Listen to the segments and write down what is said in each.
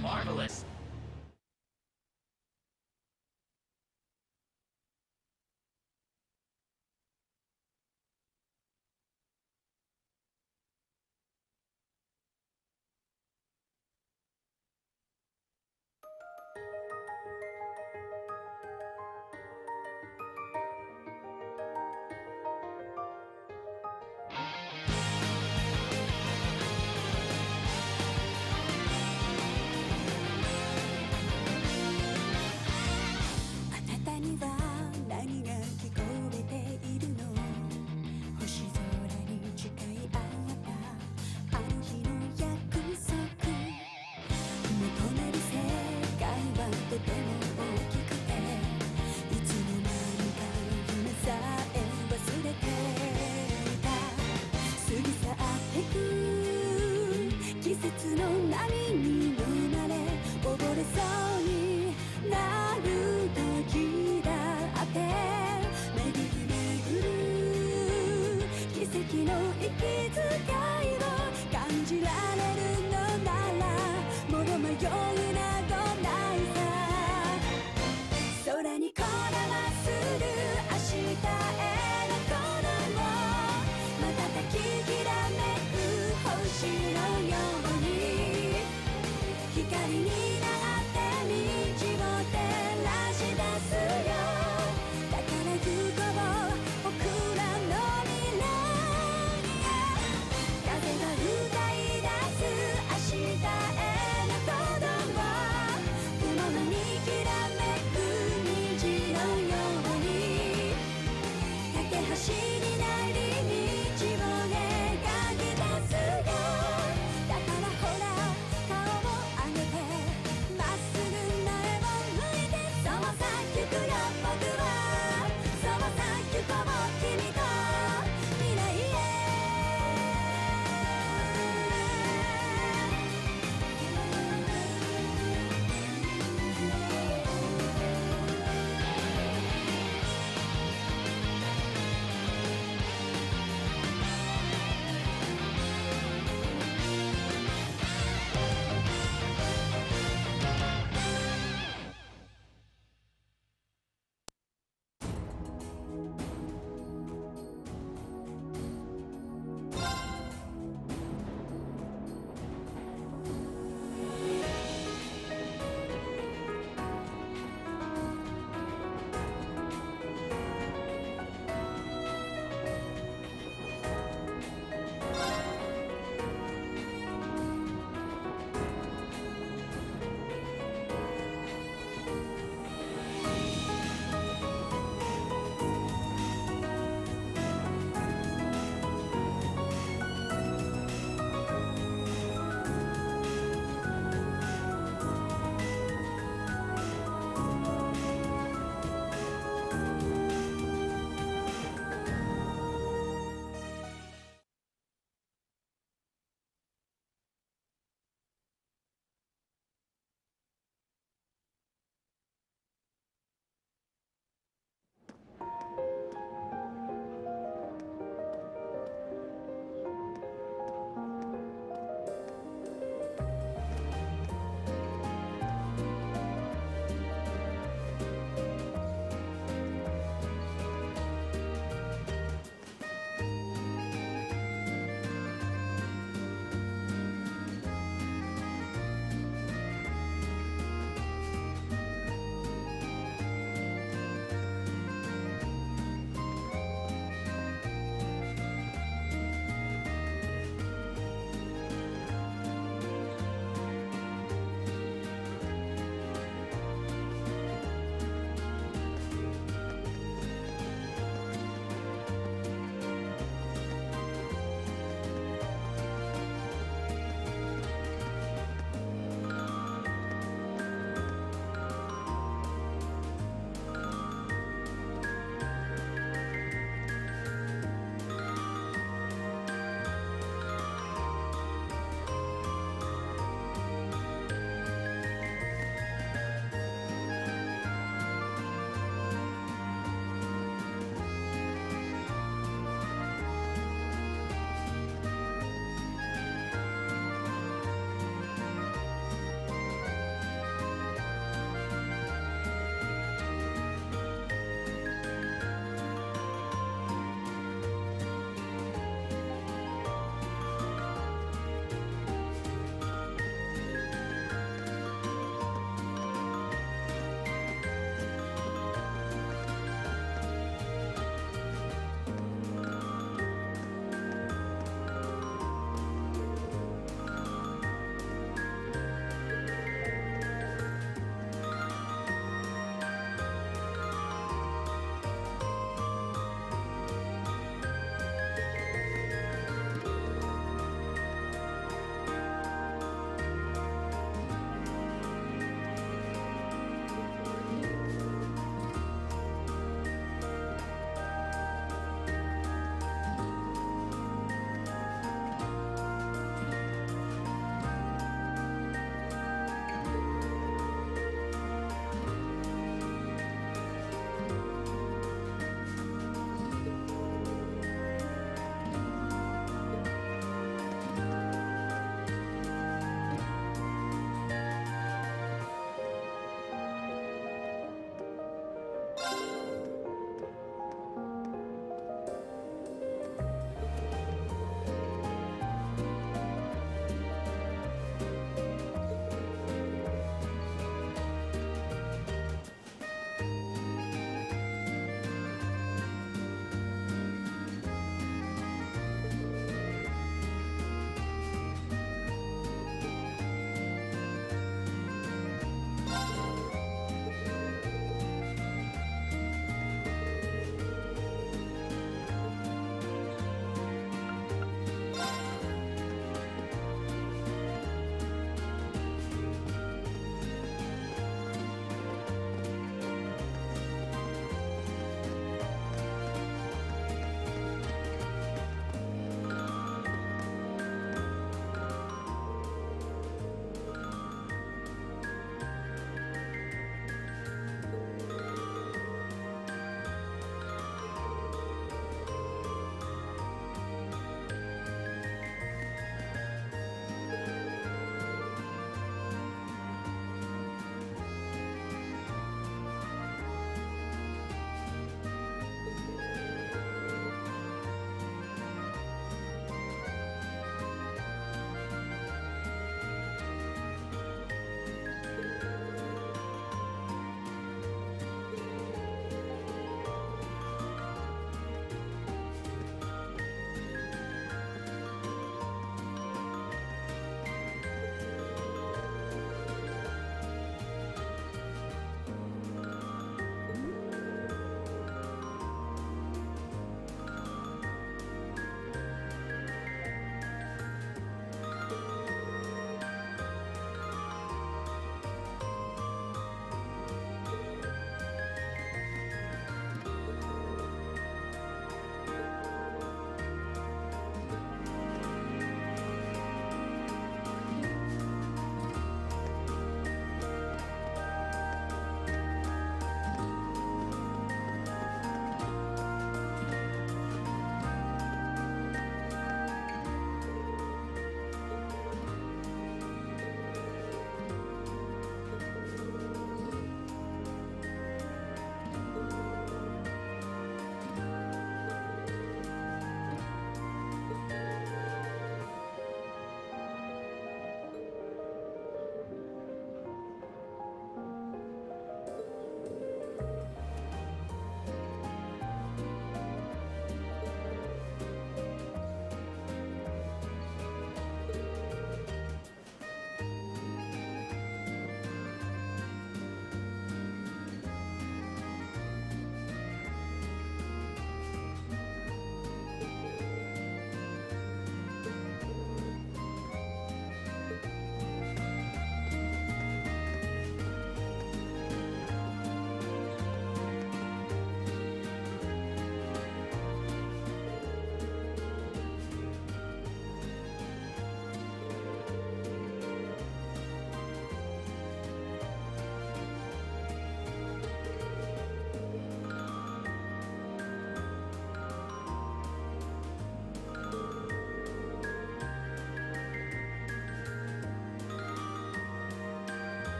Marvelous. 風が歌い出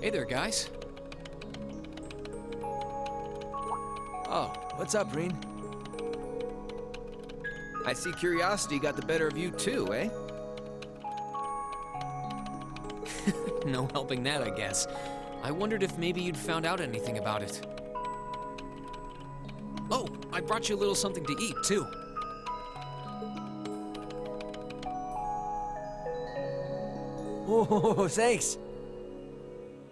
Hey there, guys. Oh, what's up, Reen? I see curiosity got the better of you too, eh? No helping that, I guess. I wondered if maybe you'd found out anything about it. Oh, I brought you a little something to eat, too. Oh, thanks.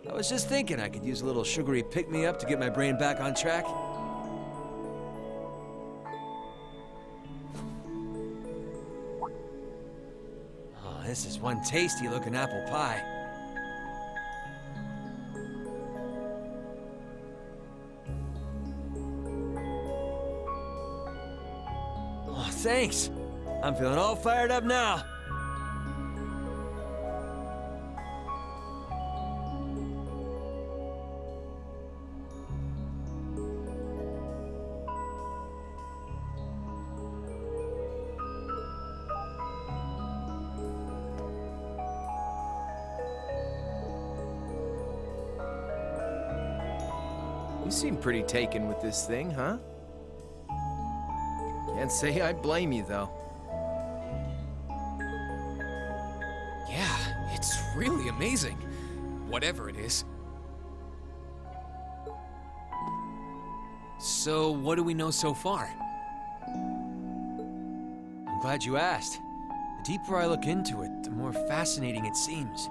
I was just thinking I could use a little sugary pick-me-up to get my brain back on track. Oh, this is one tasty-looking apple pie. Oh, thanks. I'm feeling all fired up now. You seem pretty taken with this thing, huh? Can't say I blame you, though. Yeah, it's really amazing. Whatever it is. So, what do we know so far? I'm glad you asked. The deeper I look into it, the more fascinating it seems.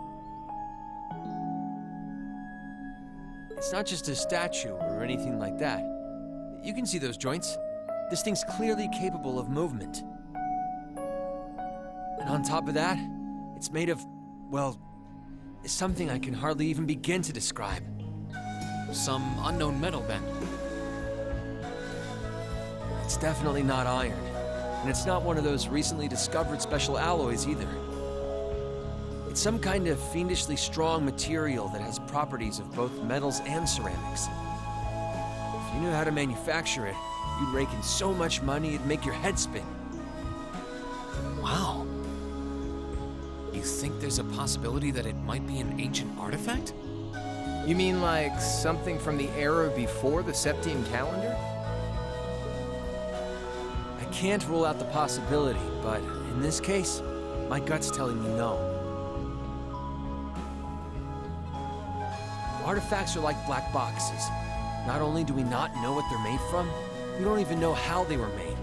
It's not just a statue or anything like that. You can see those joints. This thing's clearly capable of movement. And on top of that, it's made of, well, something I can hardly even begin to describe. Some unknown metal, then. It's definitely not iron. And it's not one of those recently discovered special alloys either. It's some kind of fiendishly strong material that has properties of both metals and ceramics. If you knew how to manufacture it, you'd rake in so much money it'd make your head spin. Wow. You think there's a possibility that it might be an ancient artifact? You mean like something from the era before the Septian calendar? I can't rule out the possibility, but in this case, my gut's telling me no. Artifacts are like black boxes. Not only do we not know what they're made from, we don't even know how they were made.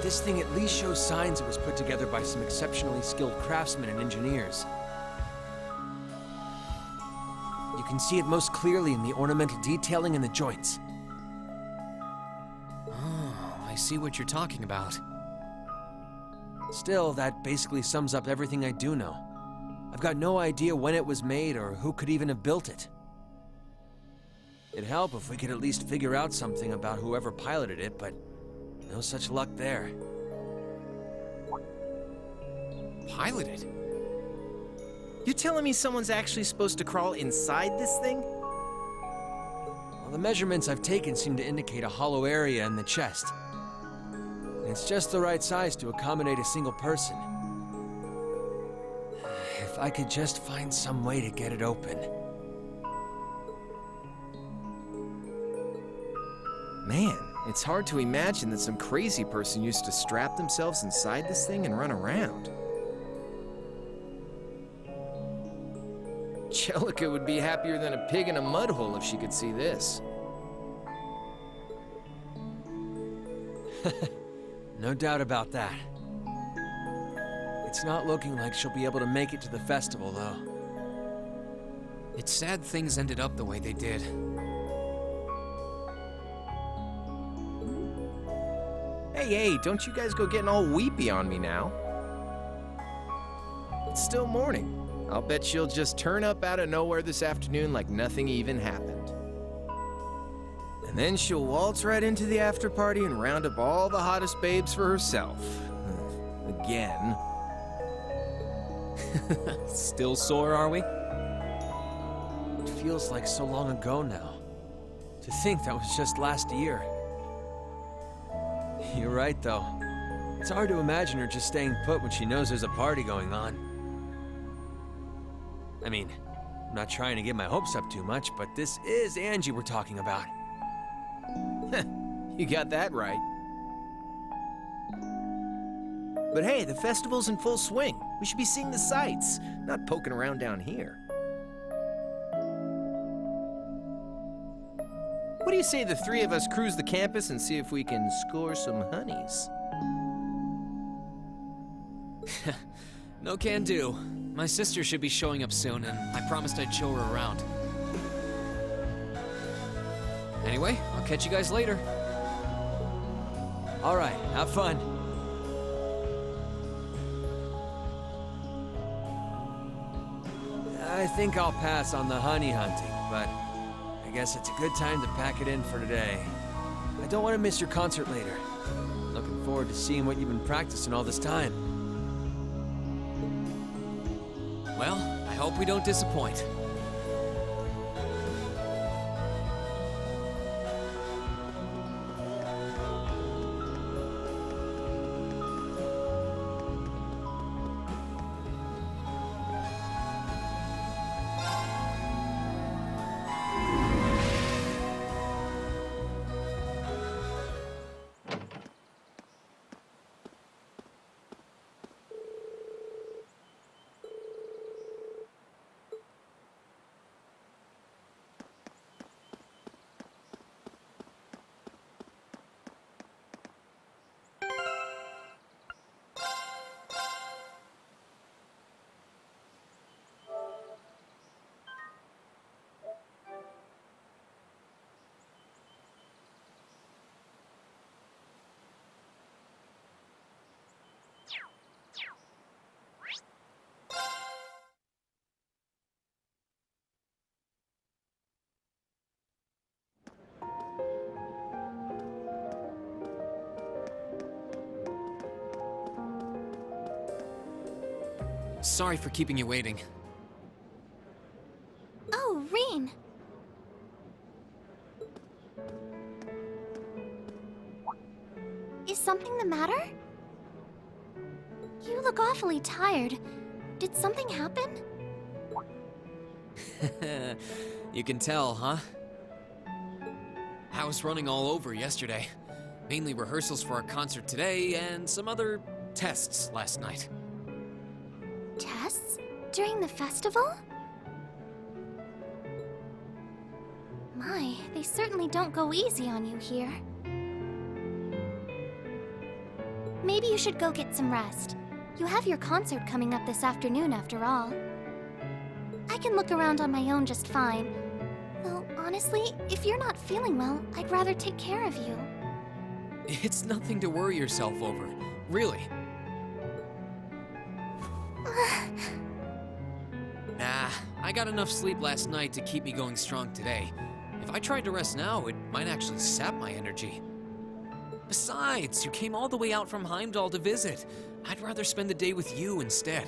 This thing at least shows signs it was put together by some exceptionally skilled craftsmen and engineers. You can see it most clearly in the ornamental detailing in the joints. Oh, I see what you're talking about. Still, that basically sums up everything I do know. I've got no idea when it was made or who could even have built it. It'd help if we could at least figure out something about whoever piloted it, but no such luck there. Piloted? You telling me someone's actually supposed to crawl inside this thing? Well, the measurements I've taken seem to indicate a hollow area in the chest. And it's just the right size to accommodate a single person. If I could just find some way to get it open. Man, it's hard to imagine that some crazy person used to strap themselves inside this thing and run around. Jellica would be happier than a pig in a mud hole if she could see this. No doubt about that. It's not looking like she'll be able to make it to the festival, though. It's sad things ended up the way they did. Hey, don't you guys go getting all weepy on me now. It's still morning. I'll bet she'll just turn up out of nowhere this afternoon like nothing even happened. And then she'll waltz right into the after party and round up all the hottest babes for herself. Again. Still sore, are we? It feels like so long ago now. To think that was just last year. You're right, though. It's hard to imagine her just staying put when she knows there's a party going on. I mean, I'm not trying to get my hopes up too much, but this is Angie we're talking about. You got that right. But hey, the festival's in full swing. We should be seeing the sights, not poking around down here. What do you say the three of us cruise the campus and see if we can score some honeys? No can do. My sister should be showing up soon, and I promised I'd show her around. Anyway, I'll catch you guys later. All right, have fun. I think I'll pass on the honey hunting, but I guess it's a good time to pack it in for today. I don't want to miss your concert later. Looking forward to seeing what you've been practicing all this time. Well, I hope we don't disappoint. Sorry for keeping you waiting. Oh, Rean. Is something the matter? You look awfully tired. Did something happen? You can tell, huh? I was running all over yesterday. Mainly rehearsals for our concert today and some other tests last night. Tests? During the festival? My, they certainly don't go easy on you here. Maybe you should go get some rest. You have your concert coming up this afternoon after all. I can look around on my own just fine. Though, honestly, if you're not feeling well, I'd rather take care of you. It's nothing to worry yourself over, really. Nah, I got enough sleep last night to keep me going strong today. If I tried to rest now, it might actually sap my energy. Besides, you came all the way out from Heimdall to visit. I'd rather spend the day with you instead.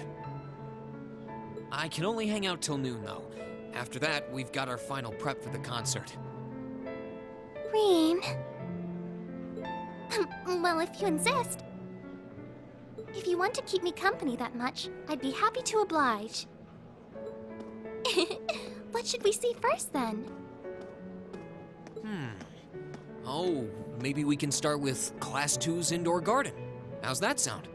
I can only hang out till noon, though. After that, we've got our final prep for the concert. Rean. Well, if you insist. If you want to keep me company that much, I'd be happy to oblige. What should we see first, then? Oh, maybe we can start with Class 2's indoor garden. How's that sound?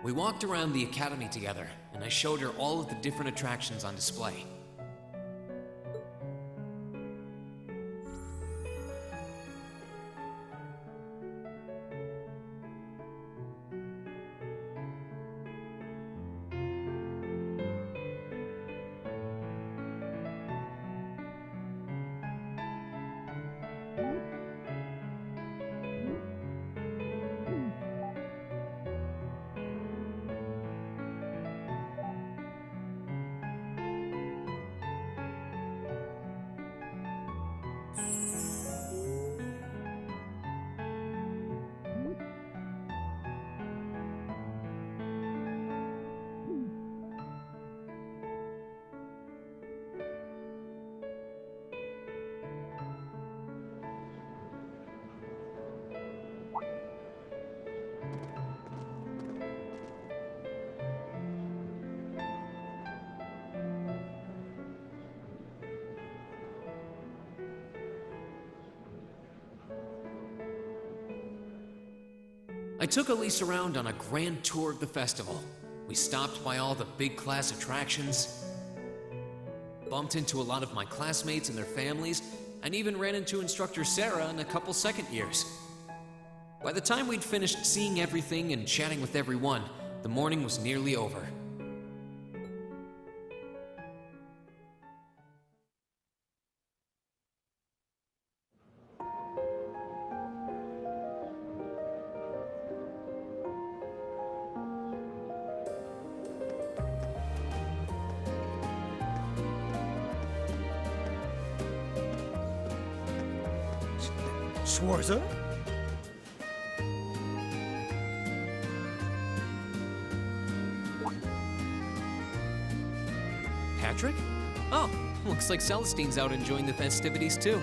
We walked around the academy together, and I showed her all of the different attractions on display. I took Elise around on a grand tour of the festival. We stopped by all the big class attractions, bumped into a lot of my classmates and their families, and even ran into instructor Sarah and a couple second years. By the time we'd finished seeing everything and chatting with everyone, the morning was nearly over. Schwarzer? Patrick? Oh, looks like Celestine's out enjoying the festivities too.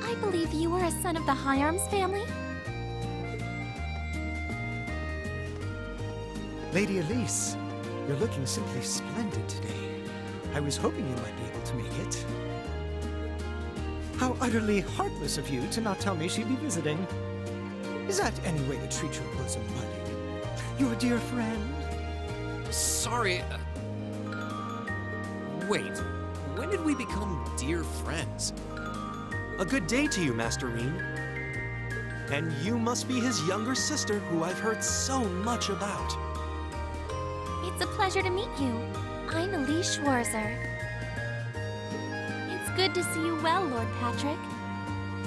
I believe you are a son of the High Arms family? Lady Elise, you're looking simply splendid today. I was hoping you might be able to make it. How utterly heartless of you to not tell me she'd be visiting. Is that any way to treat your bosom buddy? Your dear friend? Sorry. Wait, when did we become dear friends? A good day to you, Master Reen. And you must be his younger sister, who I've heard so much about. It's a pleasure to meet you. I'm Elise Schwarzer. It's good to see you well, Lord Patrick.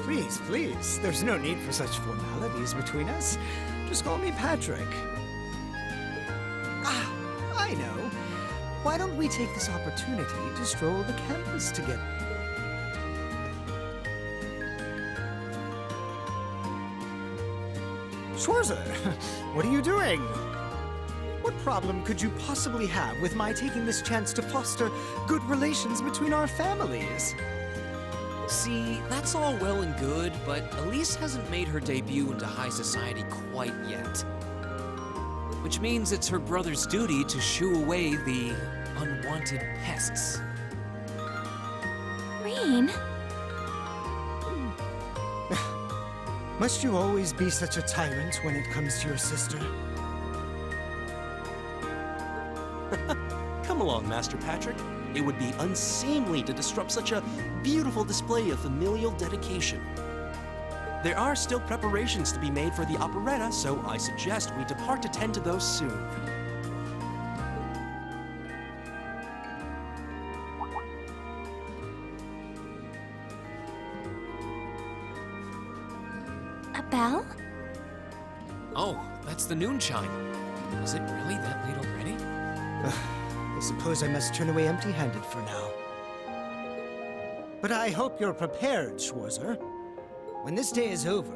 Please, please, there's no need for such formalities between us. Just call me Patrick. Ah, I know. Why don't we take this opportunity to stroll the campus together? Schwarzer, what are you doing? What problem could you possibly have with my taking this chance to foster good relations between our families? See, that's all well and good, but Elise hasn't made her debut into high society quite yet. Which means it's her brother's duty to shoo away the unwanted pests. Reen? Must you always be such a tyrant when it comes to your sister? Come along, Master Patrick. It would be unseemly to disrupt such a beautiful display of familial dedication. There are still preparations to be made for the operetta, so I suggest we depart to tend to those soon. A bell? Oh, that's the noon chime. Is it really that late already? I suppose I must turn away empty-handed for now. But I hope you're prepared, Schwarzer. When this day is over,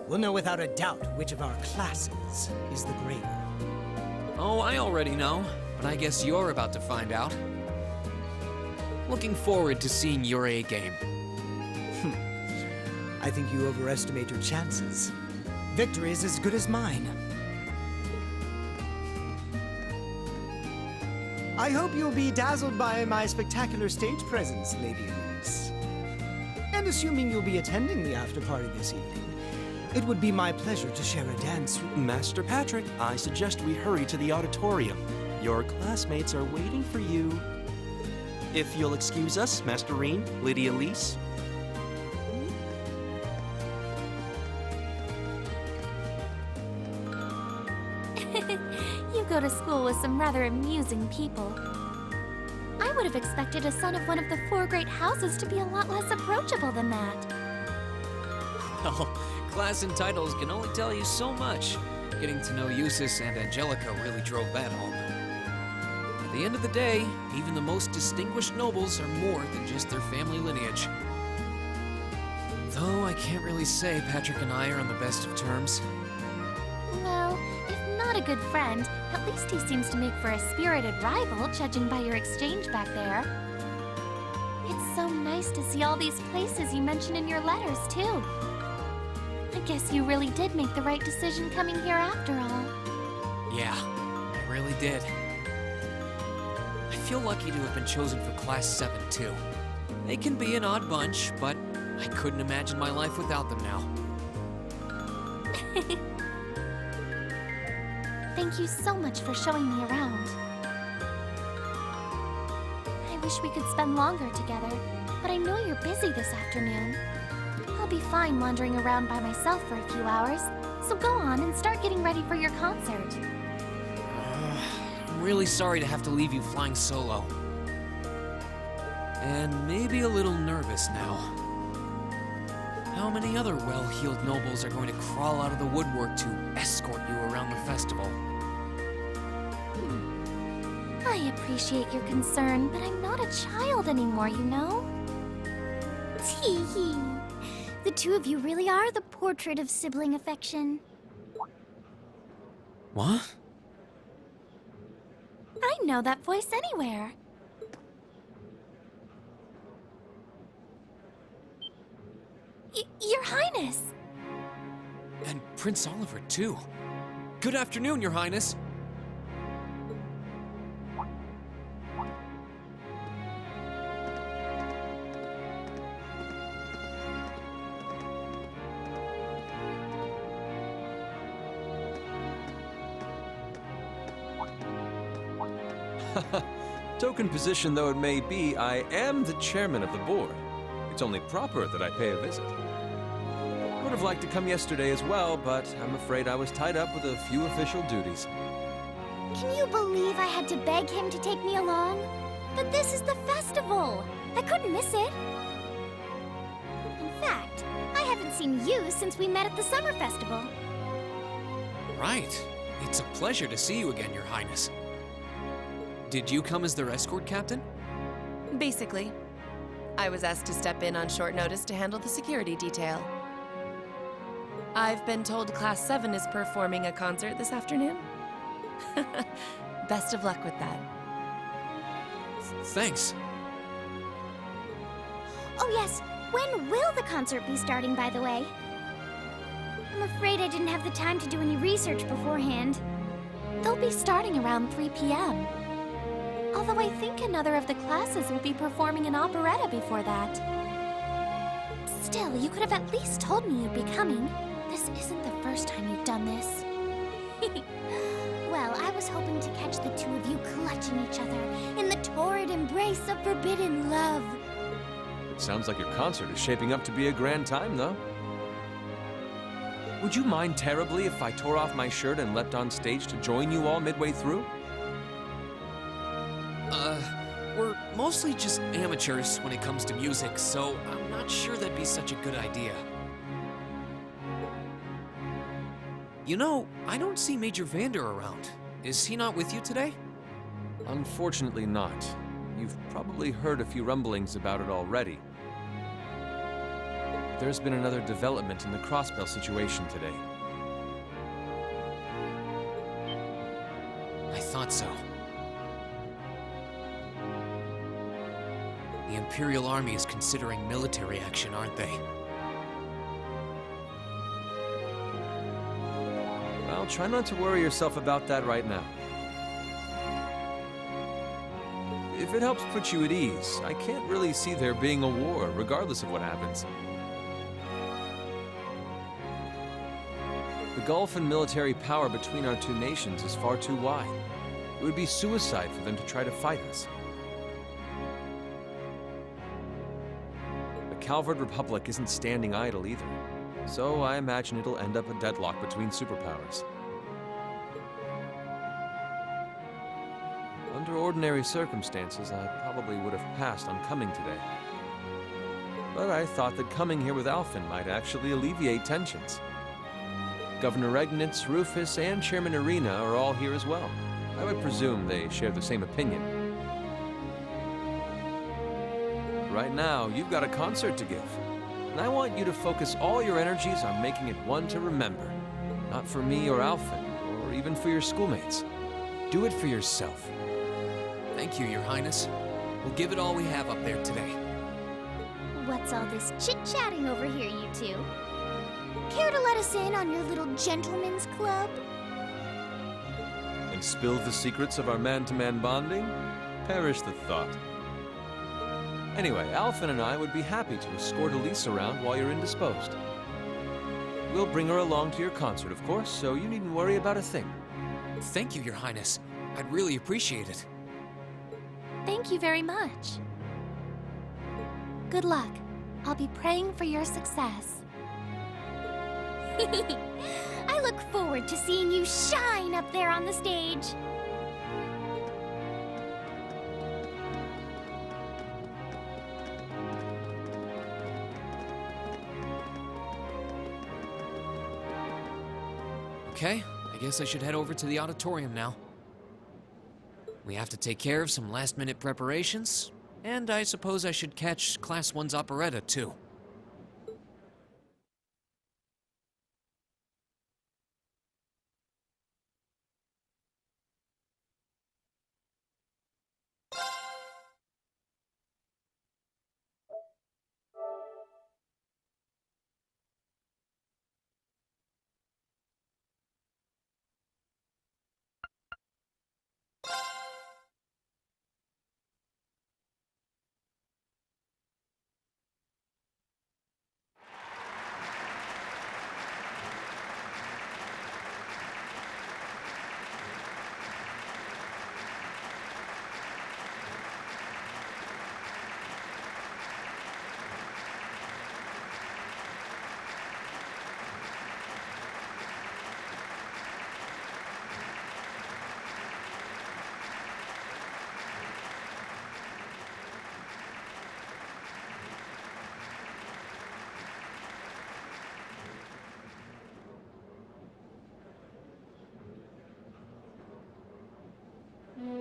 we'll know without a doubt which of our classes is the greater. Oh, I already know, but I guess you're about to find out. Looking forward to seeing your A game. I think you overestimate your chances. Victory is as good as mine. I hope you'll be dazzled by my spectacular stage presence, Lady Elise. And assuming you'll be attending the after-party this evening, it would be my pleasure to share a dance. Master Patrick, I suggest we hurry to the auditorium. Your classmates are waiting for you. If you'll excuse us, Master Reen, Lady Elise. You go to school with some rather amusing people. I would have expected a son of one of the four great houses to be a lot less approachable than that. Well, class and titles can only tell you so much. Getting to know Eustace and Angelica really drove that home. At the end of the day, even the most distinguished nobles are more than just their family lineage. Though I can't really say Patrick and I are on the best of terms. Well, if not a good friend, at least he seems to make for a spirited rival, judging by your exchange back there. It's so nice to see all these places you mention in your letters, too. I guess you really did make the right decision coming here after all. Yeah, I really did. I feel lucky to have been chosen for Class 7, too. They can be an odd bunch, but I couldn't imagine my life without them now. Thank you so much for showing me around. I wish we could spend longer together, but I know you're busy this afternoon. I'll be fine wandering around by myself for a few hours, so go on and start getting ready for your concert. I'm really sorry to have to leave you flying solo. And maybe a little nervous now. How many other well-heeled nobles are going to crawl out of the woodwork to escort you around the festival? I appreciate your concern, but I'm not a child anymore, you know? Tee-hee. The two of you really are the portrait of sibling affection. What? I know that voice anywhere. Your Highness! And Prince Oliver, too. Good afternoon, Your Highness. Token position though it may be, I am the chairman of the board. It's only proper that I pay a visit. I would have liked to come yesterday as well, but I'm afraid I was tied up with a few official duties. Can you believe I had to beg him to take me along? But this is the festival! I couldn't miss it! In fact, I haven't seen you since we met at the summer festival. Right. It's a pleasure to see you again, Your Highness. Did you come as their escort captain? Basically. I was asked to step in on short notice to handle the security detail. I've been told Class 7 is performing a concert this afternoon. Best of luck with that. Thanks. Oh yes, when will the concert be starting, by the way? I'm afraid I didn't have the time to do any research beforehand. They'll be starting around 3 p.m. Although I think another of the classes will be performing an operetta before that. Still, you could have at least told me you'd be coming. This isn't the first time you've done this. Well, I was hoping to catch the two of you clutching each other in the torrid embrace of forbidden love. It sounds like your concert is shaping up to be a grand time, though. Would you mind terribly if I tore off my shirt and leapt on stage to join you all midway through? We're mostly just amateurs when it comes to music, so I'm not sure that'd be such a good idea. You know, I don't see Major Vander around. Is he not with you today? Unfortunately not. You've probably heard a few rumblings about it already. There's been another development in the Crossbell situation today. I thought so. The Imperial Army is considering military action, aren't they? Well, try not to worry yourself about that right now. If it helps put you at ease, I can't really see there being a war, regardless of what happens. The gulf in military power between our two nations is far too wide. It would be suicide for them to try to fight us. The Calvard Republic isn't standing idle either, so I imagine it'll end up a deadlock between superpowers. Under ordinary circumstances, I probably would have passed on coming today. But I thought that coming here with Alphen might actually alleviate tensions. Governor Regnitz, Rufus, and Chairman Arena are all here as well. I would presume they share the same opinion. Right now, you've got a concert to give, and I want you to focus all your energies on making it one to remember. Not for me or Alphen, or even for your schoolmates. Do it for yourself. Thank you, Your Highness. We'll give it all we have up there today. What's all this chit-chatting over here, you two? Care to let us in on your little gentleman's club? And spill the secrets of our man-to-man bonding? Perish the thought. Anyway, Alphen and I would be happy to escort Elise around while you're indisposed. We'll bring her along to your concert, of course, so you needn't worry about a thing. Thank you, Your Highness. I'd really appreciate it. Thank you very much. Good luck. I'll be praying for your success. I look forward to seeing you shine up there on the stage. Okay, I guess I should head over to the auditorium now. We have to take care of some last-minute preparations, and I suppose I should catch Class 1's operetta, too.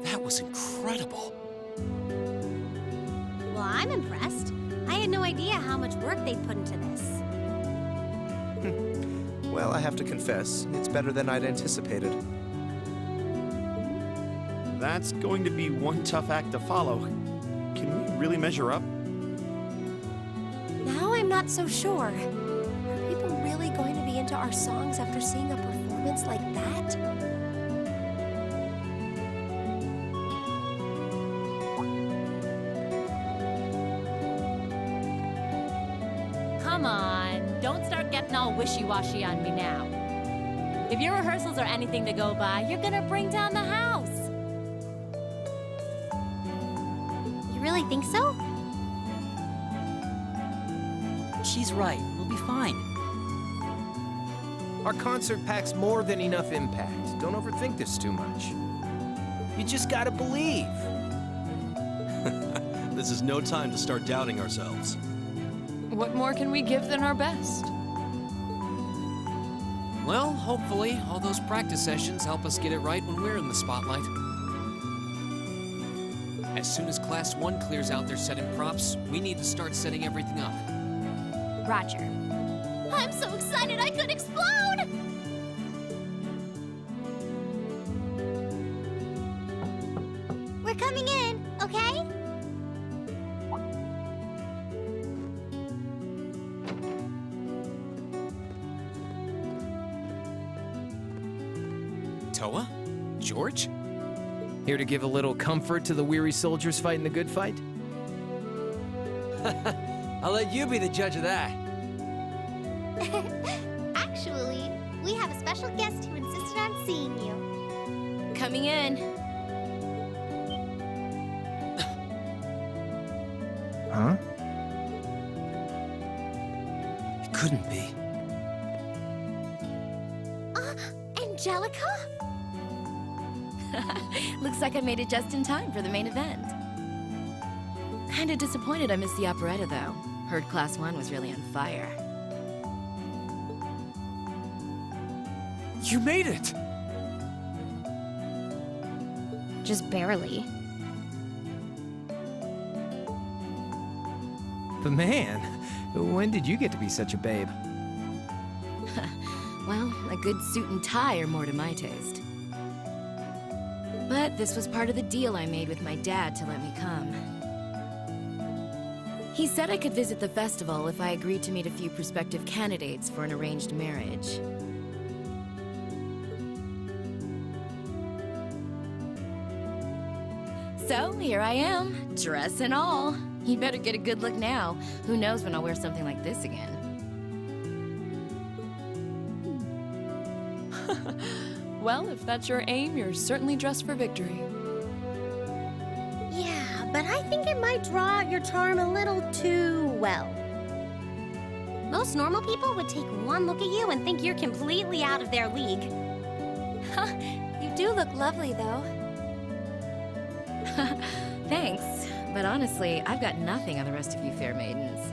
That was incredible. Well, I'm impressed. I had no idea how much work they'd put into this. Well, I have to confess, it's better than I'd anticipated. That's going to be one tough act to follow. Can we really measure up? Now I'm not so sure. Are people really going to be into our songs after seeing a performance like that? Come on, don't start getting all wishy-washy on me now. If your rehearsals are anything to go by, you're gonna bring down the house. You really think so? She's right. We'll be fine. Our concert packs more than enough impact. Don't overthink this too much. You just gotta believe. This is no time to start doubting ourselves. What more can we give than our best? Well, hopefully, all those practice sessions help us get it right when we're in the spotlight. As soon as Class 1 clears out their set and props, we need to start setting everything up. Roger. I'm so excited I could explode! We're coming in, okay? Toa? George? Here to give a little comfort to the weary soldiers fighting the good fight? I'll let you be the judge of that. Actually, we have a special guest who insisted on seeing you. Coming in. Huh? It couldn't be. Angelica? Looks like I made it just in time for the main event. Kinda disappointed I missed the operetta, though. Heard Class 1 was really on fire. You made it! Just barely. But man, when did you get to be such a babe? Well, a good suit and tie are more to my taste. But this was part of the deal I made with my dad to let me come. He said I could visit the festival if I agreed to meet a few prospective candidates for an arranged marriage. So, here I am, dress and all. You better get a good look now. Who knows when I'll wear something like this again. Well, if that's your aim, you're certainly dressed for victory. Yeah, but I think it might draw out your charm a little too well. Most normal people would take one look at you and think you're completely out of their league. You do look lovely, though. Thanks, but honestly, I've got nothing on the rest of you fair maidens.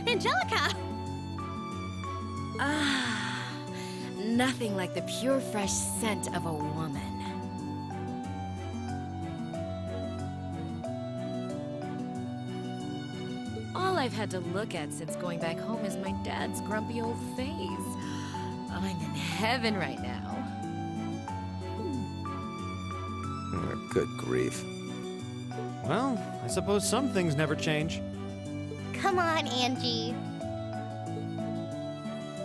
Angelica! Nothing like the pure, fresh scent of a woman. All I've had to look at since going back home is my dad's grumpy old face. I'm in heaven right now. Good grief. Well, I suppose some things never change. Come on, Angie.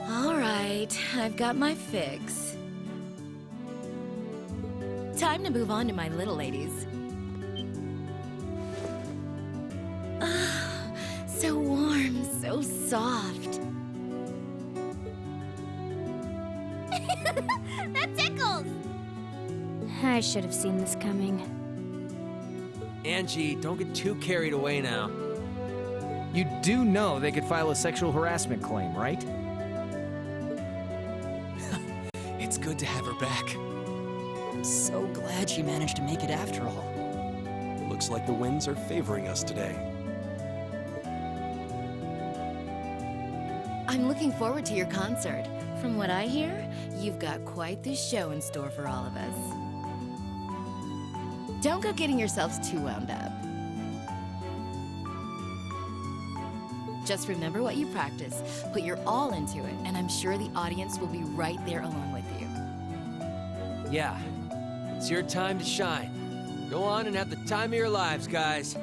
All right, I've got my fix. Time to move on to my little ladies. So warm, so soft. That tickles! I should have seen this coming. Angie, don't get too carried away now. You do know they could file a sexual harassment claim, right? It's good to have her back. I'm so glad she managed to make it after all. Looks like the winds are favoring us today. I'm looking forward to your concert. From what I hear, you've got quite the show in store for all of us. Don't go getting yourselves too wound up. Just remember what you practice, put your all into it, and I'm sure the audience will be right there along with you. Yeah, it's your time to shine. Go on and have the time of your lives, guys.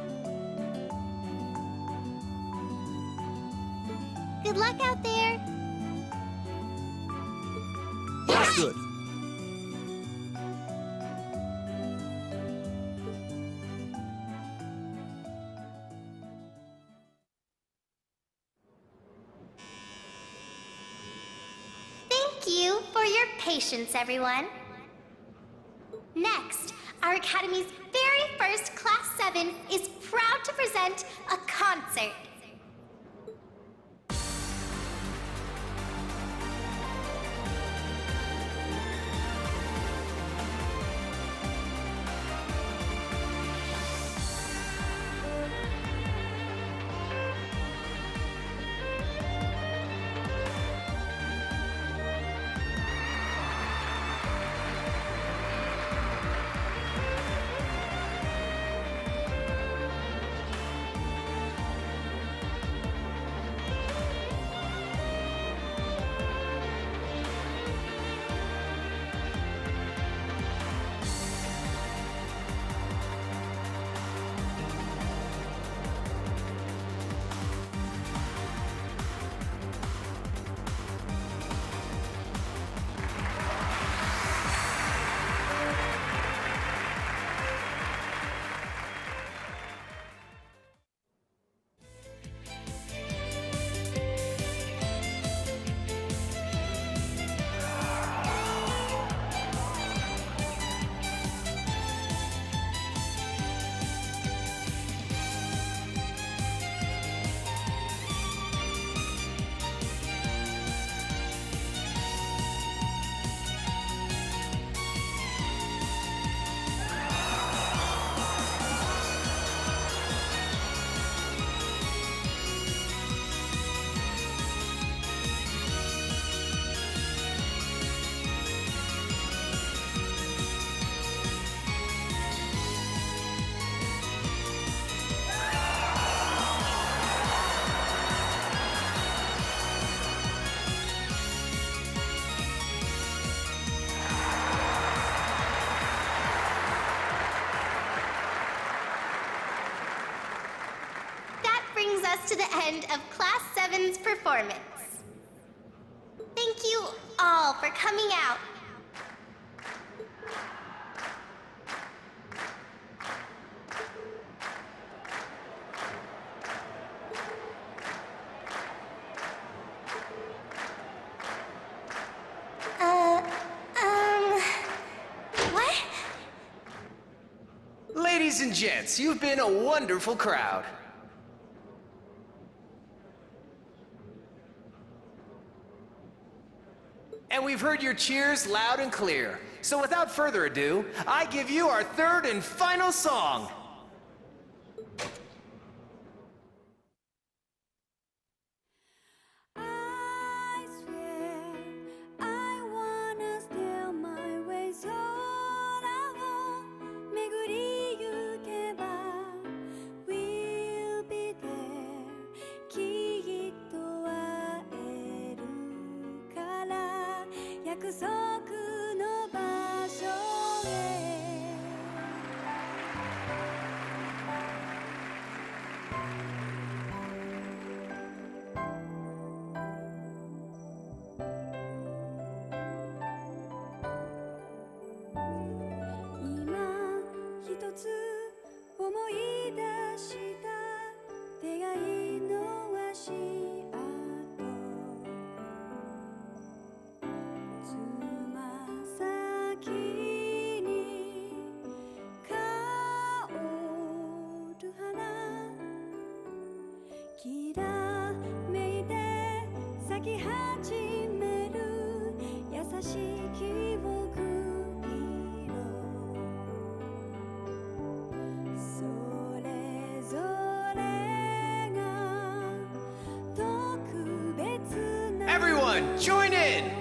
Good luck out there. That's good. Thank you for your patience, everyone. Next, our Academy's very first Class 7 is proud to present a concert. Brings us to the end of Class 7's performance. Thank you all for coming out. gents, you've been a wonderful crowd. And we've heard your cheers loud and clear. So without further ado, I give you our third and final song. Everyone, join in!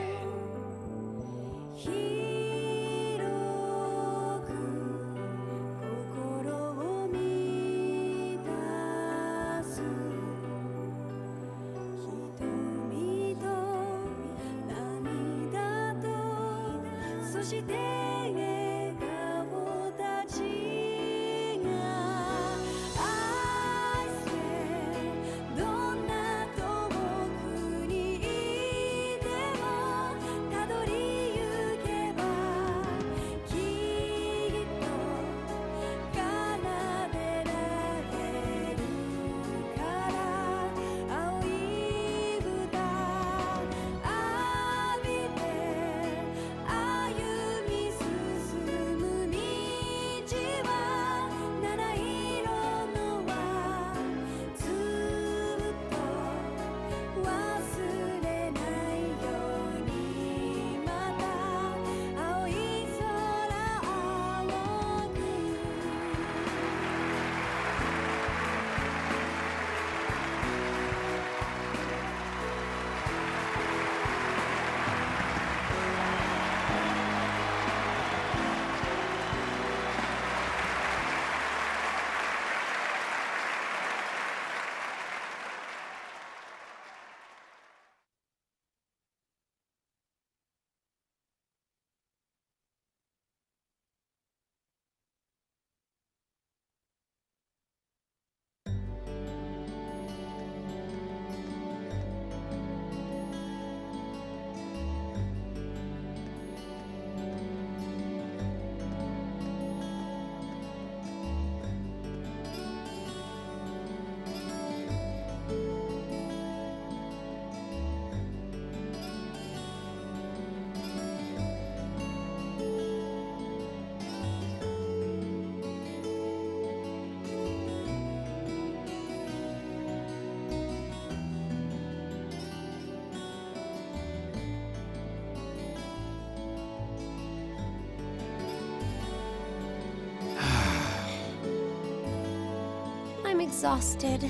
I'm exhausted.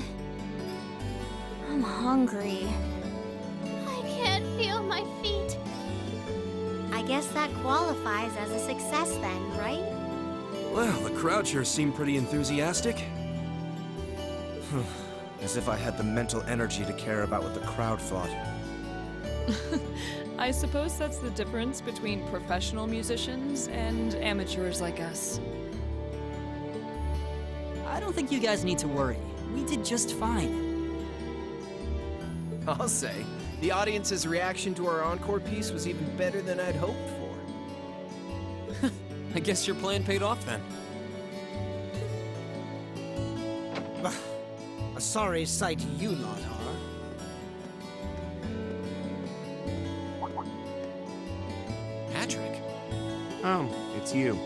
I'm hungry. I can't feel my feet. I guess that qualifies as a success then, right? Well, the crowd sure seemed pretty enthusiastic. As if I had the mental energy to care about what the crowd thought. I suppose that's the difference between professional musicians and amateurs like us. I don't think you guys need to worry. We did just fine. I'll say, the audience's reaction to our encore piece was even better than I'd hoped for. I guess your plan paid off then. A sorry sight you lot are. Patrick? Oh, it's you.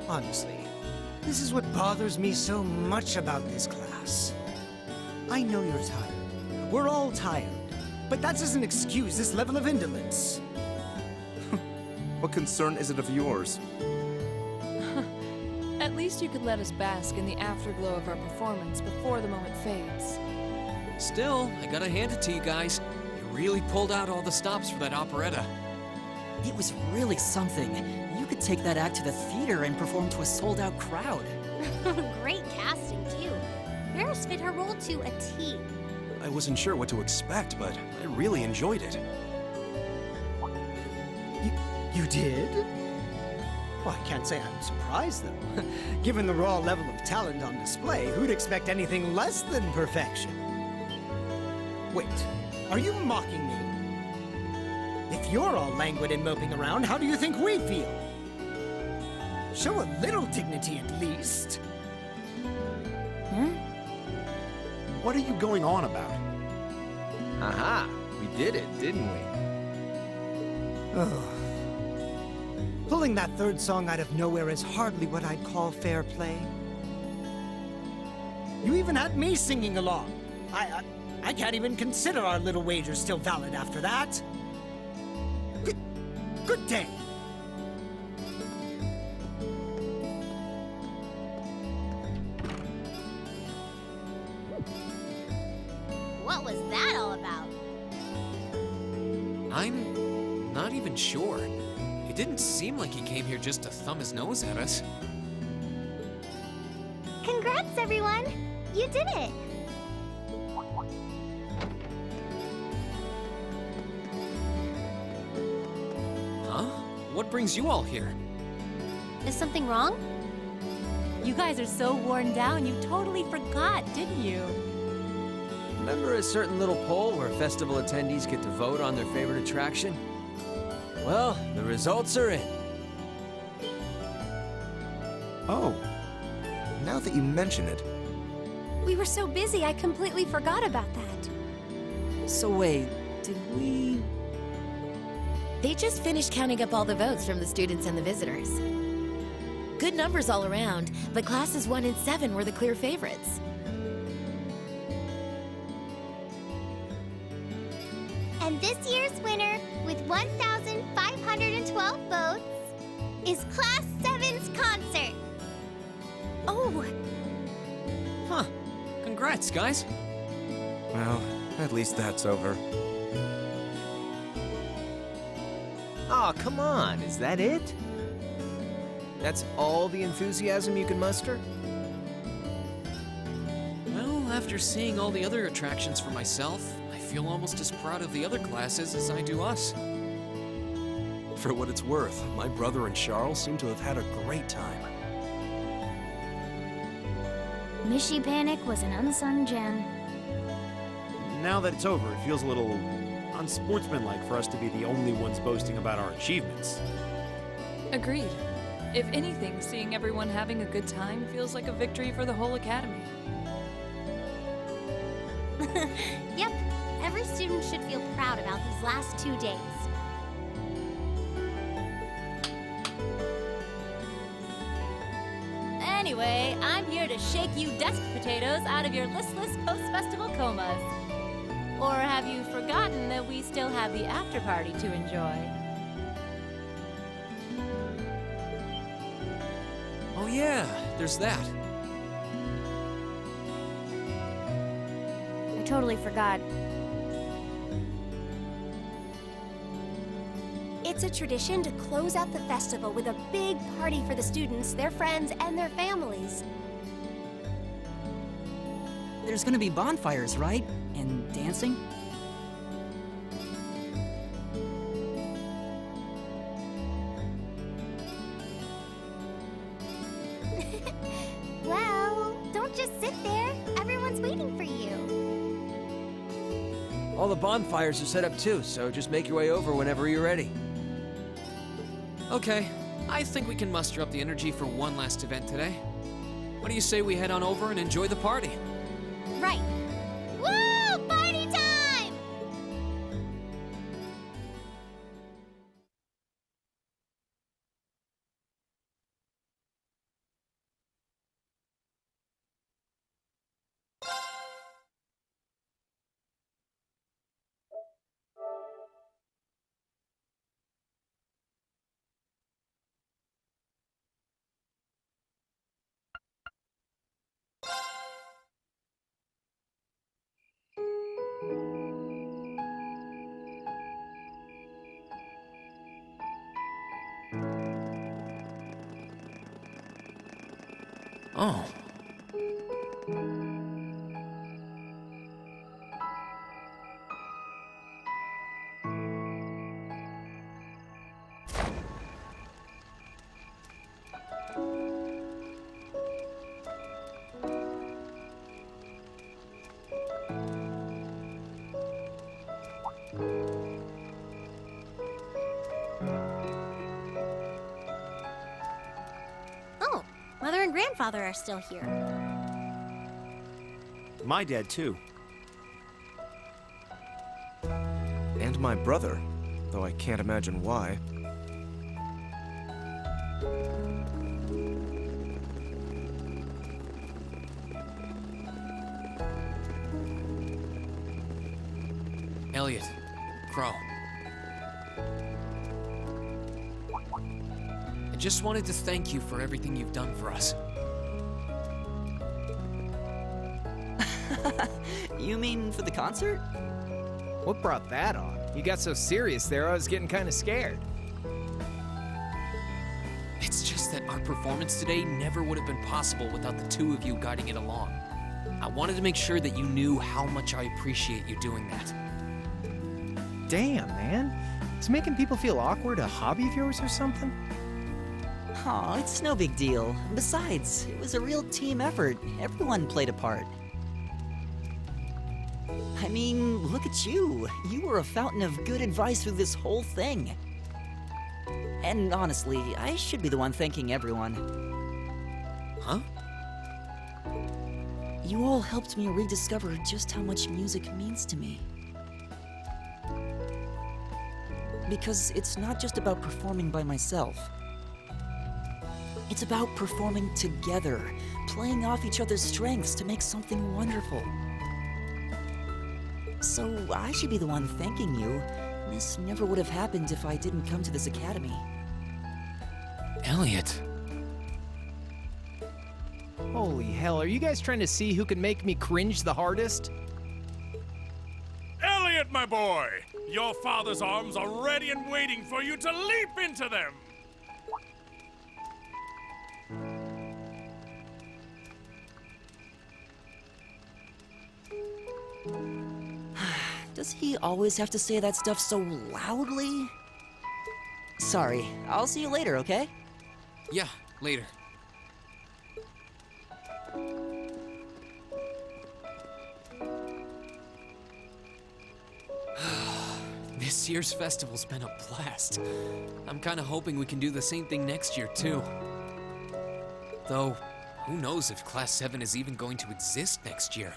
Honestly, this is what bothers me so much about this class. I know you're tired. We're all tired. But that doesn't excuse this level of indolence. What concern is it of yours? At least you could let us bask in the afterglow of our performance before the moment fades. Still, I gotta hand it to you guys. You really pulled out all the stops for that operetta. It was really something. You could take that act to the theater and perform to a sold-out crowd. Great casting, too. Paris fit her role to a T. I wasn't sure what to expect, but I really enjoyed it. You did? Well, I can't say I'm surprised, though. Given the raw level of talent on display, who'd expect anything less than perfection? Wait, are you mocking me? If you're all languid and moping around, how do you think we feel? Show a little dignity at least. What are you going on about? Aha! We did it, didn't we? Oh. Pulling that third song out of nowhere is hardly what I'd call fair play. You even had me singing along. I can't even consider our little wager still valid after that. Good day. What was that all about? I'm not even sure. It didn't seem like he came here just to thumb his nose at us. Congrats, everyone! You did it! Huh? What brings you all here? Is something wrong? You guys are so worn down, you totally forgot, didn't you? Remember a certain little poll where festival attendees get to vote on their favorite attraction? Well, the results are in. Oh, now that you mention it. We were so busy, I completely forgot about that. So wait, did we... They just finished counting up all the votes from the students and the visitors. Good numbers all around, but classes 1 and 7 were the clear favorites. And this year's winner, with 1,512 votes, is Class 7's concert. Oh! Huh. Congrats, guys. Well, at least that's over. Aw, come on, is that it? That's all the enthusiasm you can muster? Well, after seeing all the other attractions for myself, I feel almost as proud of the other classes as I do us. For what it's worth, my brother and Charles seem to have had a great time. Mishy Panic was an unsung gem. Now that it's over, it feels a little unsportsmanlike for us to be the only ones boasting about our achievements. Agreed. If anything, seeing everyone having a good time feels like a victory for the whole academy. Yep, every student should feel proud about these last 2 days. Anyway, I'm here to shake you desk potatoes out of your listless post-festival comas. Or have you forgotten that we still have the after-party to enjoy? Oh yeah, there's that. I totally forgot. It's a tradition to close out the festival with a big party for the students, their friends, and their families. There's gonna be bonfires, right? And dancing? Well, don't just sit there. Everyone's waiting for you. All the bonfires are set up too, so just make your way over whenever you're ready. Okay, I think we can muster up the energy for one last event today. What do you say we head on over and enjoy the party? Right. Oh. Oh, Mother and Grandfather are still here. My dad, too. And my brother, though I can't imagine why. Elliot. Crow. I just wanted to thank you for everything you've done for us. You mean for the concert? What brought that on? You got so serious there, I was getting kind of scared. It's just that our performance today never would have been possible without the two of you guiding it along. I wanted to make sure that you knew how much I appreciate you doing that. Damn, man. Is making people feel awkward a hobby of yours or something? Aw, it's no big deal. Besides, it was a real team effort. Everyone played a part. I mean, look at you. You were a fountain of good advice through this whole thing. And honestly, I should be the one thanking everyone. Huh? You all helped me rediscover just how much music means to me. Because it's not just about performing by myself. It's about performing together, playing off each other's strengths to make something wonderful. So I should be the one thanking you. This never would have happened if I didn't come to this academy. Elliot. Holy hell, are you guys trying to see who can make me cringe the hardest? Elliot, my boy! Your father's arms are ready and waiting for you to leap into them! Does he always have to say that stuff so loudly? Sorry, I'll see you later, okay? Yeah, later. This year's festival's been a blast. I'm kinda hoping we can do the same thing next year, too. Though, who knows if Class 7 is even going to exist next year?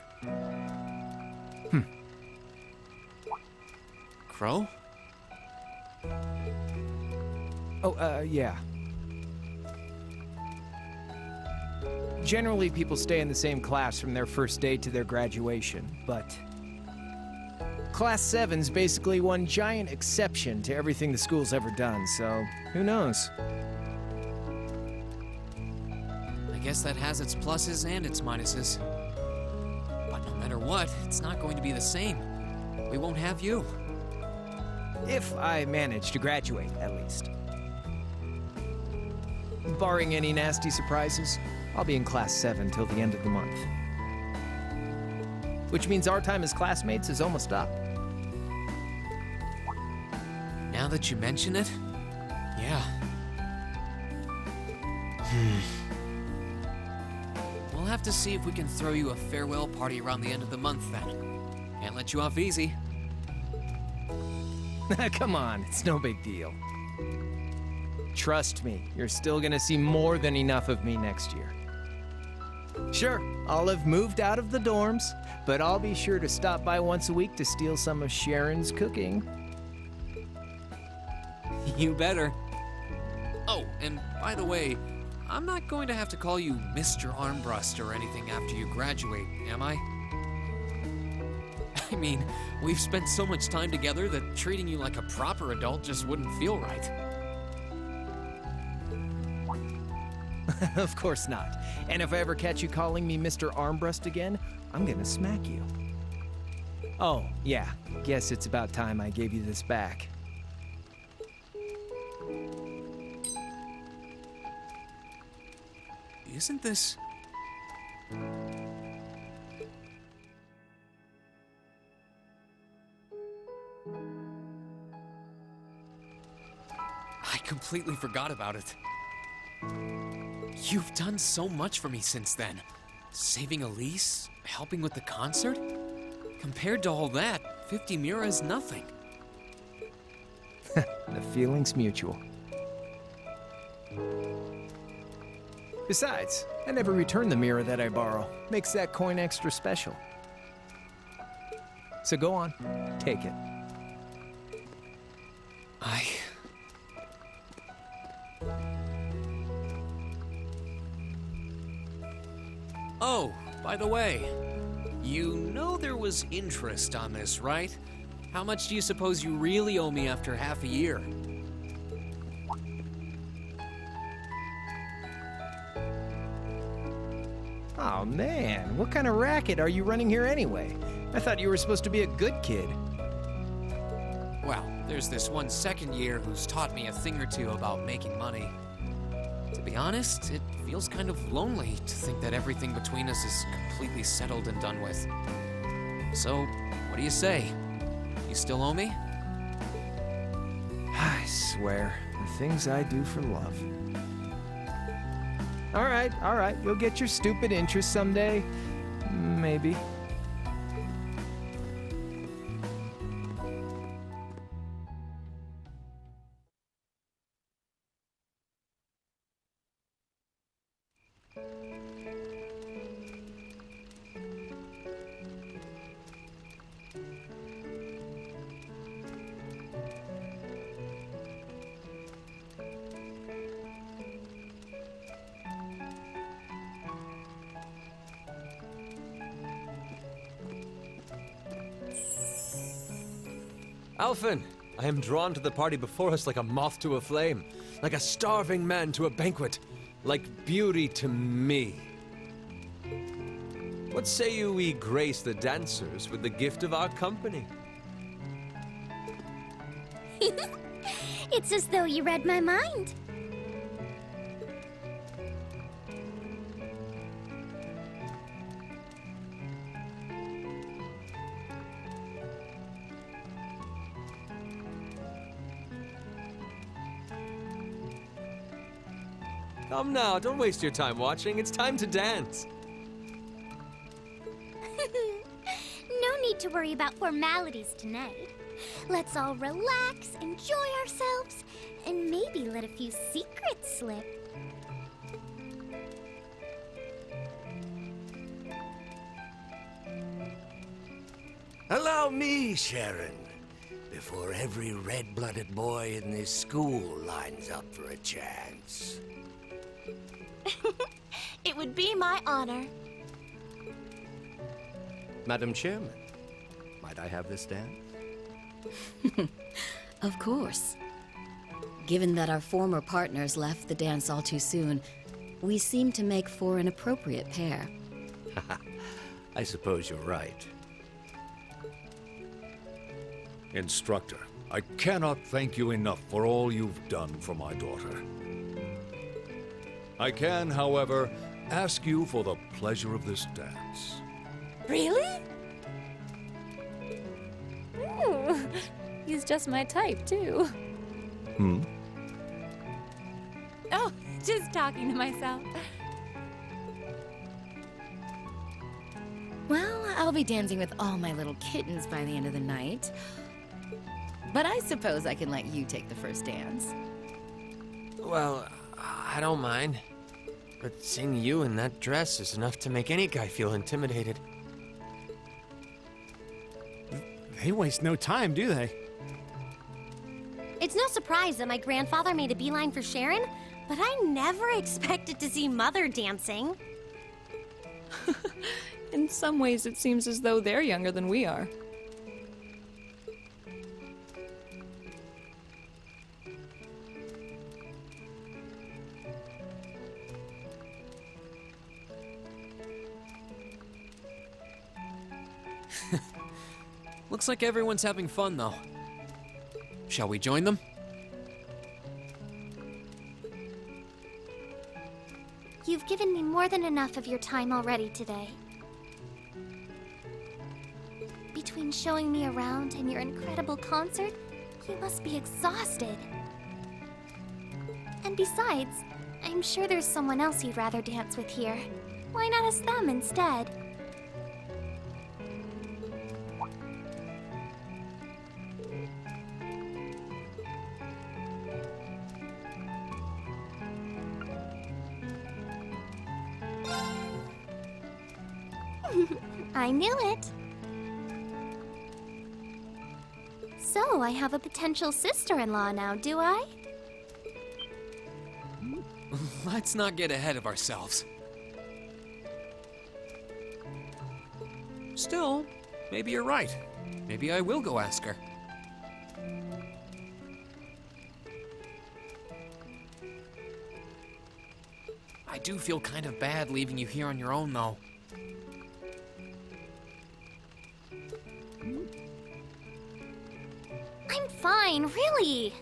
Crow? Oh, yeah. Generally, people stay in the same class from their first day to their graduation, but Class 7's basically one giant exception to everything the school's ever done, so who knows? I guess that has its pluses and its minuses. But no matter what, it's not going to be the same. We won't have you. If I manage to graduate, at least. Barring any nasty surprises, I'll be in Class 7 till the end of the month. Which means our time as classmates is almost up. Now that you mention it, yeah. We'll have to see if we can throw you a farewell party around the end of the month then. Can't let you off easy. Come on, it's no big deal. Trust me, you're still gonna see more than enough of me next year. Sure, I'll have moved out of the dorms, but I'll be sure to stop by once a week to steal some of Sharon's cooking. You better. Oh, and by the way, I'm not going to have to call you Mr. Armbrust or anything after you graduate, am I? I mean, we've spent so much time together that treating you like a proper adult just wouldn't feel right. Of course not. And if I ever catch you calling me Mr. Armbrust again, I'm gonna smack you. Oh, yeah. Guess it's about time I gave you this back. Isn't this I completely forgot about it. You've done so much for me since then. Saving Elise, helping with the concert. Compared to all that, 50 Mira is nothing. The feeling's mutual. Besides, I never return the mirror that I borrow. Makes that coin extra special. So go on, take it. Oh, by the way, you know there was interest on this, right? How much do you suppose you really owe me after half a year? Oh man, what kind of racket are you running here anyway? I thought you were supposed to be a good kid. Well, there's this one second year who's taught me a thing or two about making money. To be honest, it feels kind of lonely to think that everything between us is completely settled and done with. So, what do you say? You still owe me? I swear, the things I do for love. All right, you'll get your stupid interest someday. Maybe. Alphen, I am drawn to the party before us like a moth to a flame, like a starving man to a banquet, like beauty to me. What say you we grace the dancers with the gift of our company? It's as though you read my mind. Come now, don't waste your time watching. It's time to dance. No need to worry about formalities tonight. Let's all relax, enjoy ourselves, and maybe let a few secrets slip. Allow me, Sharon, before every red-blooded boy in this school lines up for a chance. It would be my honor. Madam Chairman, might I have this dance? Of course. Given that our former partners left the dance all too soon, we seem to make for an appropriate pair. I suppose you're right. Instructor, I cannot thank you enough for all you've done for my daughter. I can, however, ask you for the pleasure of this dance. Really? Ooh, he's just my type, too. Oh, just talking to myself. Well, I'll be dancing with all my little kittens by the end of the night. But I suppose I can let you take the first dance. Well, I don't mind. But seeing you in that dress is enough to make any guy feel intimidated. They waste no time, do they? It's no surprise that my grandfather made a beeline for Sharon, but I never expected to see Mother dancing. In some ways, it seems as though they're younger than we are. Looks like everyone's having fun, though. Shall we join them? You've given me more than enough of your time already today. Between showing me around and your incredible concert, you must be exhausted. And besides, I'm sure there's someone else you'd rather dance with here. Why not ask them instead? I knew it. So, I have a potential sister-in-law now, do I? Let's not get ahead of ourselves. Still, maybe you're right. Maybe I will go ask her. I do feel kind of bad leaving you here on your own, though. I'm fine, really.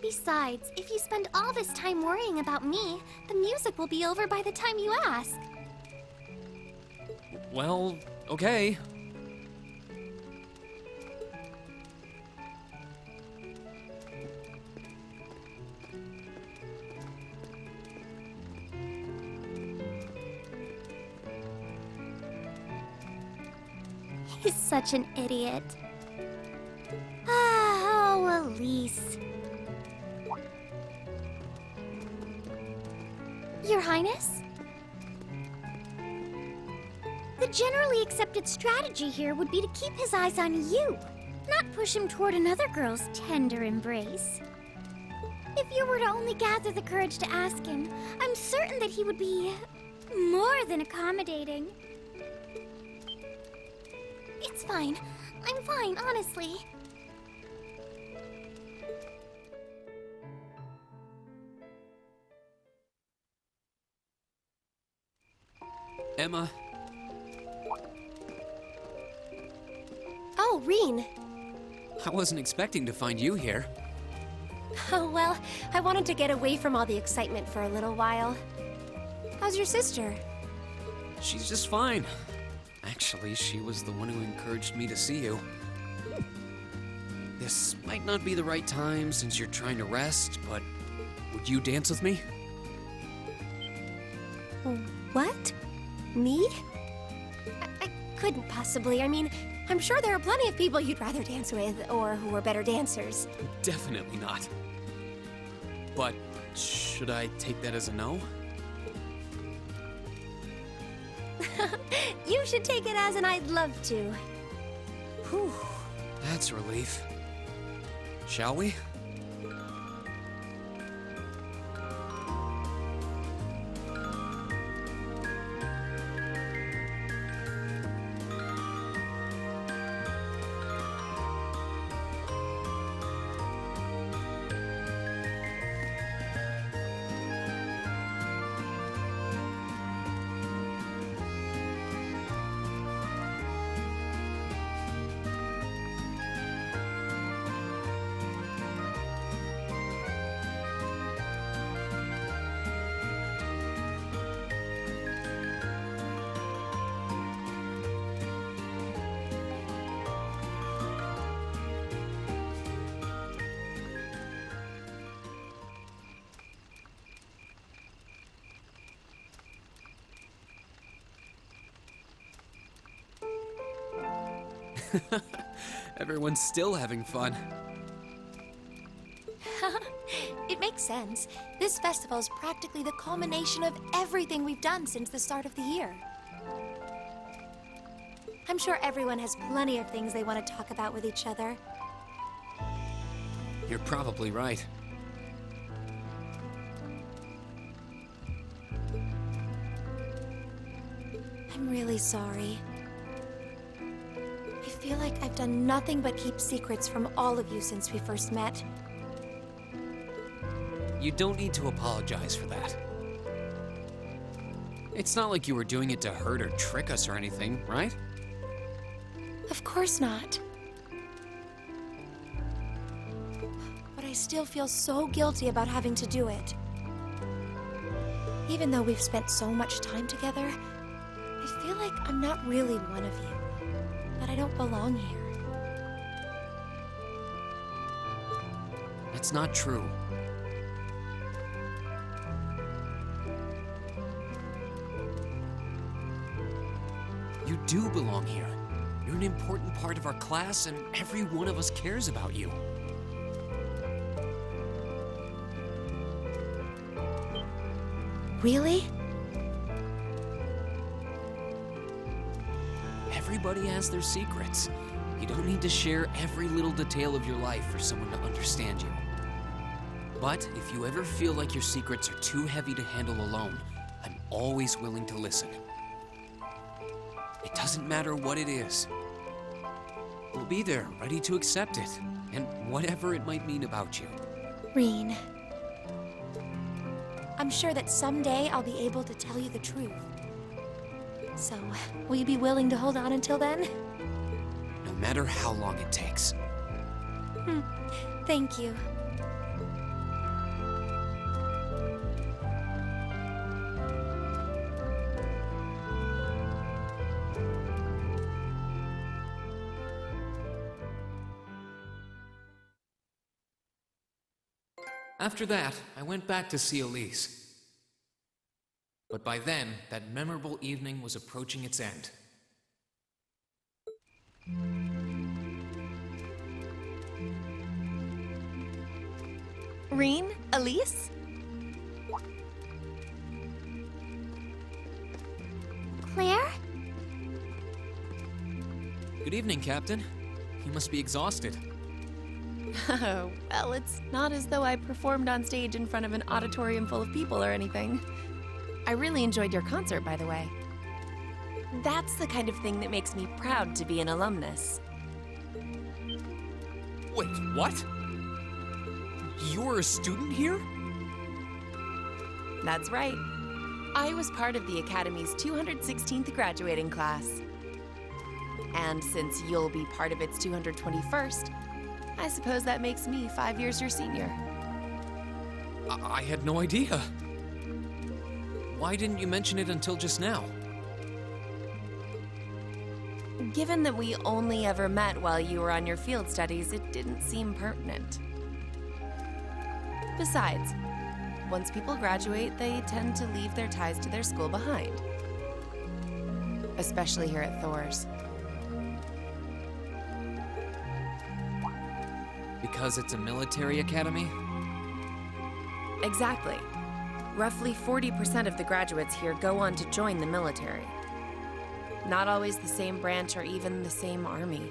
Besides, if you spend all this time worrying about me, the music will be over by the time you ask. Well, okay. He's such an idiot. Oh, Elise. Your Highness? The generally accepted strategy here would be to keep his eyes on you, not push him toward another girl's tender embrace. If you were to only gather the courage to ask him, I'm certain that he would be more than accommodating. It's fine. I'm fine, honestly. Emma. Oh, Reen. I wasn't expecting to find you here. Oh, well, I wanted to get away from all the excitement for a little while. How's your sister? She's just fine. Actually, she was the one who encouraged me to see you. This might not be the right time since you're trying to rest, but would you dance with me? What? Me? I couldn't possibly. I mean, I'm sure there are plenty of people you'd rather dance with, or who are better dancers. Definitely not. But should I take that as a no? You should take it as an I'd love to. Whew. That's a relief. Shall we? Everyone's still having fun. It makes sense. This festival is practically the culmination of everything we've done since the start of the year. I'm sure everyone has plenty of things they want to talk about with each other. You're probably right. I'm really sorry. I feel like I've done nothing but keep secrets from all of you since we first met. You don't need to apologize for that. It's not like you were doing it to hurt or trick us or anything, right? Of course not. But I still feel so guilty about having to do it. Even though we've spent so much time together, I feel like I'm not really one of you. That I don't belong here. That's not true. You do belong here. You're an important part of our class, and every one of us cares about you. Really? Everybody has their secrets. You don't need to share every little detail of your life for someone to understand you. But if you ever feel like your secrets are too heavy to handle alone, I'm always willing to listen. It doesn't matter what it is. We'll be there, ready to accept it, and whatever it might mean about you. Reen. I'm sure that someday I'll be able to tell you the truth. So, will you be willing to hold on until then? No matter how long it takes. Thank you. After that, I went back to see Elise. But by then, that memorable evening was approaching its end. Reen? Elise? Claire? Good evening, Captain. You must be exhausted. Oh, well, it's not as though I performed on stage in front of an auditorium full of people or anything. I really enjoyed your concert, by the way. That's the kind of thing that makes me proud to be an alumnus. Wait, what? You're a student here? That's right. I was part of the Academy's 216th graduating class. And since you'll be part of its 221st, I suppose that makes me 5 years your senior. I had no idea. Why didn't you mention it until just now? Given that we only ever met while you were on your field studies, it didn't seem pertinent. Besides, once people graduate, they tend to leave their ties to their school behind. Especially here at Thor's. Because it's a military academy? Exactly. Roughly 40% of the graduates here go on to join the military. Not always the same branch or even the same army.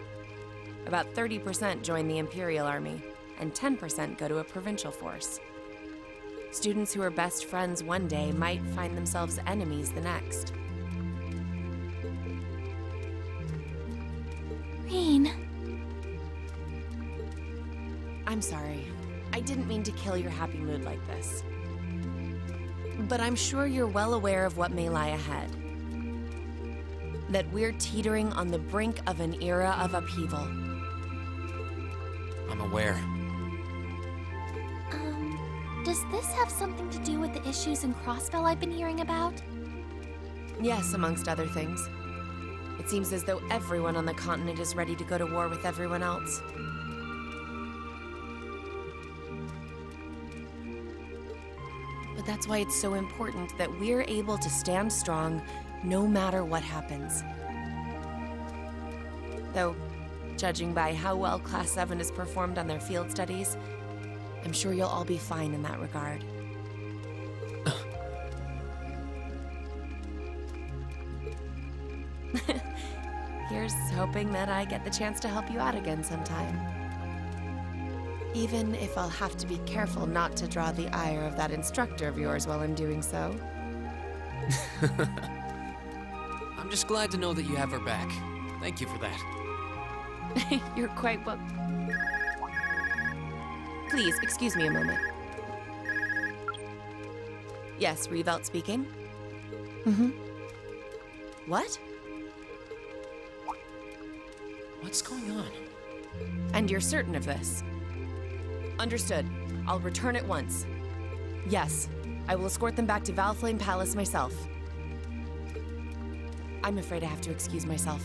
About 30% join the Imperial Army, and 10% go to a provincial force. Students who are best friends one day might find themselves enemies the next. Reen. I'm sorry. I didn't mean to kill your happy mood like this. But I'm sure you're well aware of what may lie ahead. That we're teetering on the brink of an era of upheaval. I'm aware. Does this have something to do with the issues in Crossbell I've been hearing about? Yes, amongst other things. It seems as though everyone on the continent is ready to go to war with everyone else. But that's why it's so important that we're able to stand strong no matter what happens. Though, judging by how well Class 7 has performed on their field studies, I'm sure you'll all be fine in that regard. Here's hoping that I get the chance to help you out again sometime. Even if I'll have to be careful not to draw the ire of that instructor of yours while I'm doing so. I'm just glad to know that you have her back. Thank you for that. You're quite well. Please, excuse me a moment. Yes, Revelt speaking. Mm-hmm. What? What's going on? And you're certain of this? Understood. I'll return at once. Yes, I will escort them back to Valflame Palace myself. I'm afraid I have to excuse myself.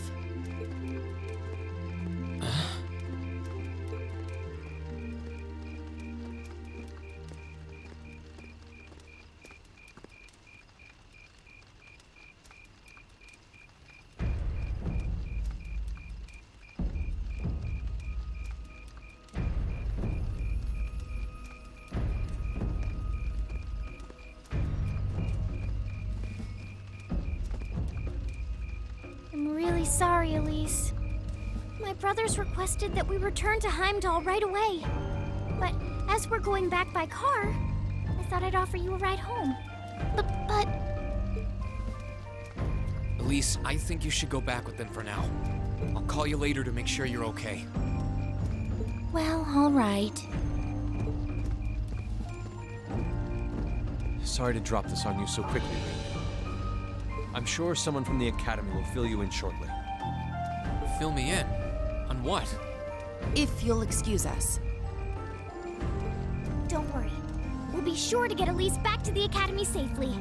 I'm really sorry, Elise. My brothers requested that we return to Heimdall right away. But as we're going back by car, I thought I'd offer you a ride home. But... Elise, I think you should go back with them for now. I'll call you later to make sure you're okay. Well, all right. Sorry to drop this on you so quickly, Rain. I'm sure someone from the Academy will fill you in shortly. Fill me in? On what? If you'll excuse us. Don't worry. We'll be sure to get Elise back to the Academy safely.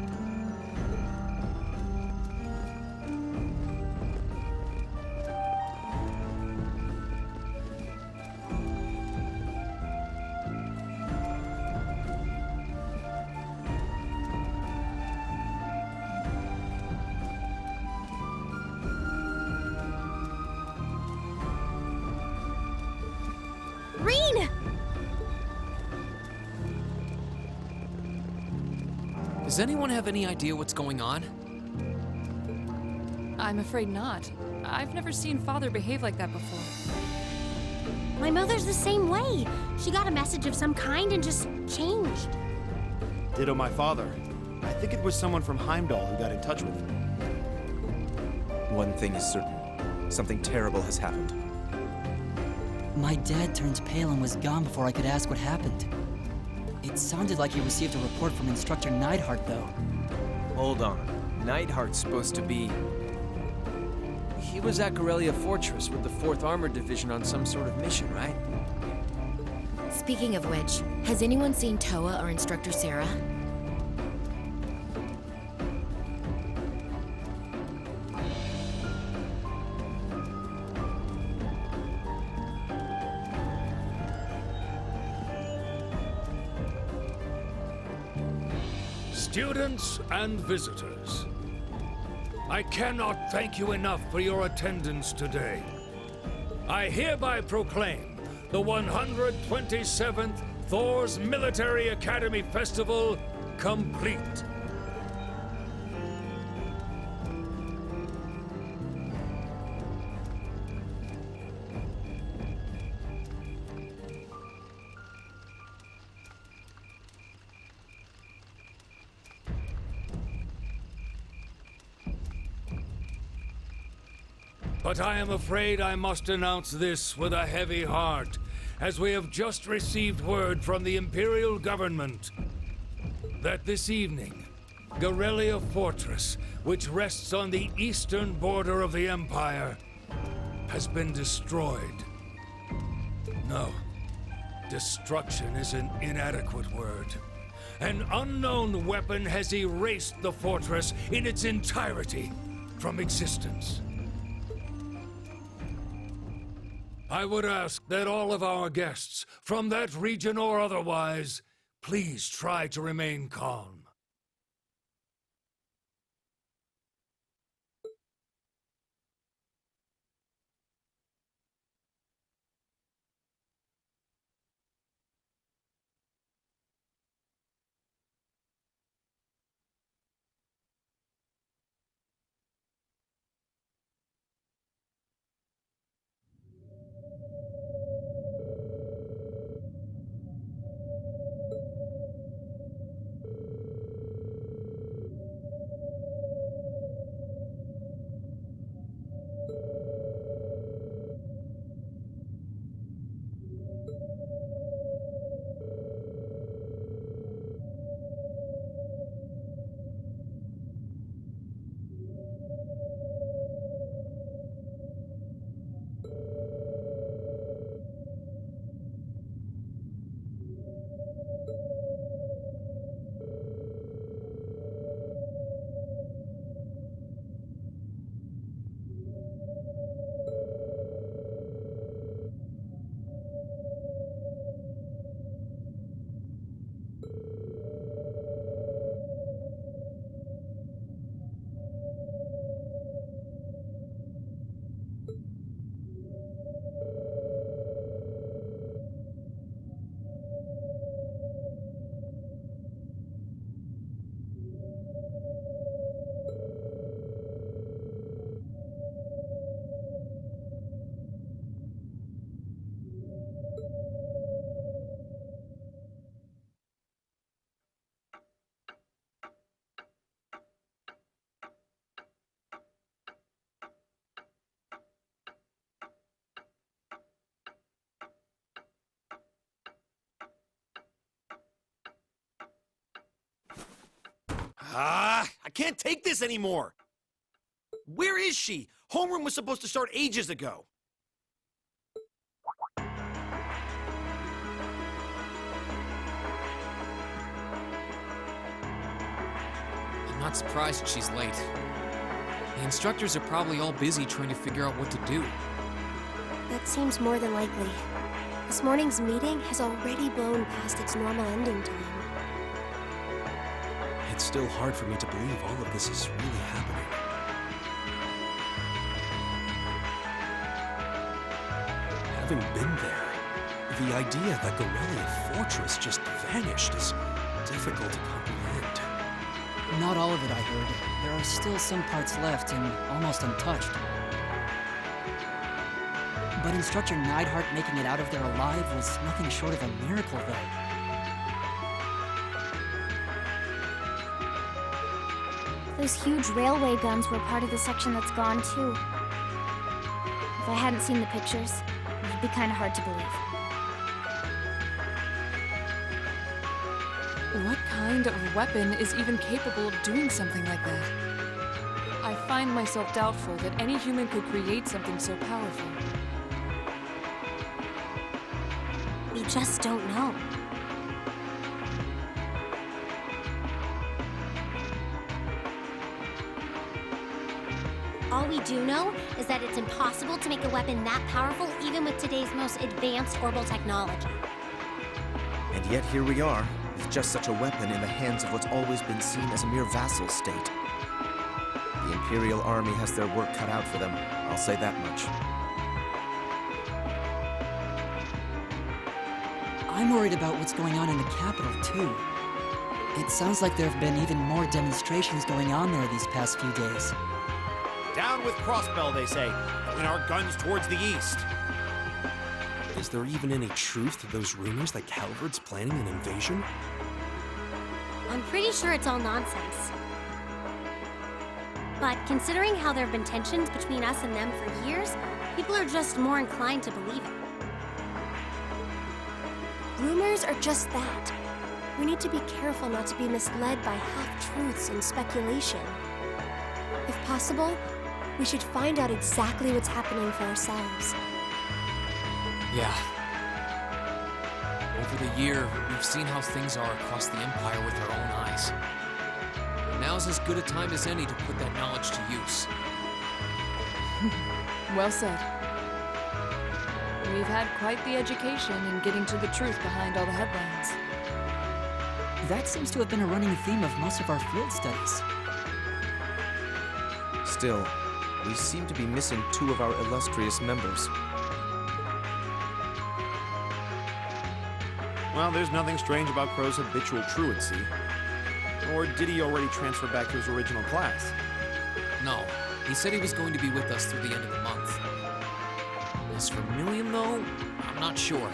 Reen! Does anyone have any idea what's going on? I'm afraid not. I've never seen Father behave like that before. My mother's the same way. She got a message of some kind and just changed. Ditto my father. I think it was someone from Heimdall who got in touch with him. One thing is certain. Something terrible has happened. My dad turned pale and was gone before I could ask what happened. It sounded like he received a report from Instructor Neidhart, though. Hold on. Neidhart's supposed to be... He was at Corellia Fortress with the 4th Armored Division on some sort of mission, right? Speaking of which, has anyone seen Toa or Instructor Sarah? Students and visitors, I cannot thank you enough for your attendance today. I hereby proclaim the 127th Thor's Military Academy Festival complete. But I am afraid I must announce this with a heavy heart, as we have just received word from the Imperial government that this evening, Corellia Fortress, which rests on the eastern border of the Empire, has been destroyed. No, destruction is an inadequate word. An unknown weapon has erased the fortress in its entirety from existence. I would ask that all of our guests, from that region or otherwise, please try to remain calm. I can't take this anymore! Where is she? Homeroom was supposed to start ages ago. I'm not surprised she's late. The instructors are probably all busy trying to figure out what to do. That seems more than likely. This morning's meeting has already blown past its normal ending time. It's still hard for me to believe all of this is really happening. Having been there, the idea that Gorelia Fortress just vanished is difficult to comprehend. Not all of it, I heard. There are still some parts left and almost untouched. But Instructor Neidhart making it out of there alive was nothing short of a miracle, though. Those huge railway guns were part of the section that's gone, too. If I hadn't seen the pictures, it would be kind of hard to believe. What kind of weapon is even capable of doing something like that? I find myself doubtful that any human could create something so powerful. We just don't know. All we do know is that it's impossible to make a weapon that powerful even with today's most advanced orbital technology. And yet here we are, with just such a weapon in the hands of what's always been seen as a mere vassal state. The Imperial Army has their work cut out for them, I'll say that much. I'm worried about what's going on in the capital, too. It sounds like there have been even more demonstrations going on there these past few days. Down with Crossbell, they say. Point our guns towards the east. Is there even any truth to those rumors that Calvert's planning an invasion? I'm pretty sure it's all nonsense. But considering how there have been tensions between us and them for years, people are just more inclined to believe it. Rumors are just that. We need to be careful not to be misled by half-truths and speculation. If possible, we should find out exactly what's happening for ourselves. Yeah. Over the year, we've seen how things are across the Empire with our own eyes. Now's as good a time as any to put that knowledge to use. Well said. We've had quite the education in getting to the truth behind all the headlines. That seems to have been a running theme of most of our field studies. Still, we seem to be missing two of our illustrious members. Well, there's nothing strange about Crow's habitual truancy. Or did he already transfer back to his original class? No, he said he was going to be with us through the end of the month. As for Million, though, I'm not sure.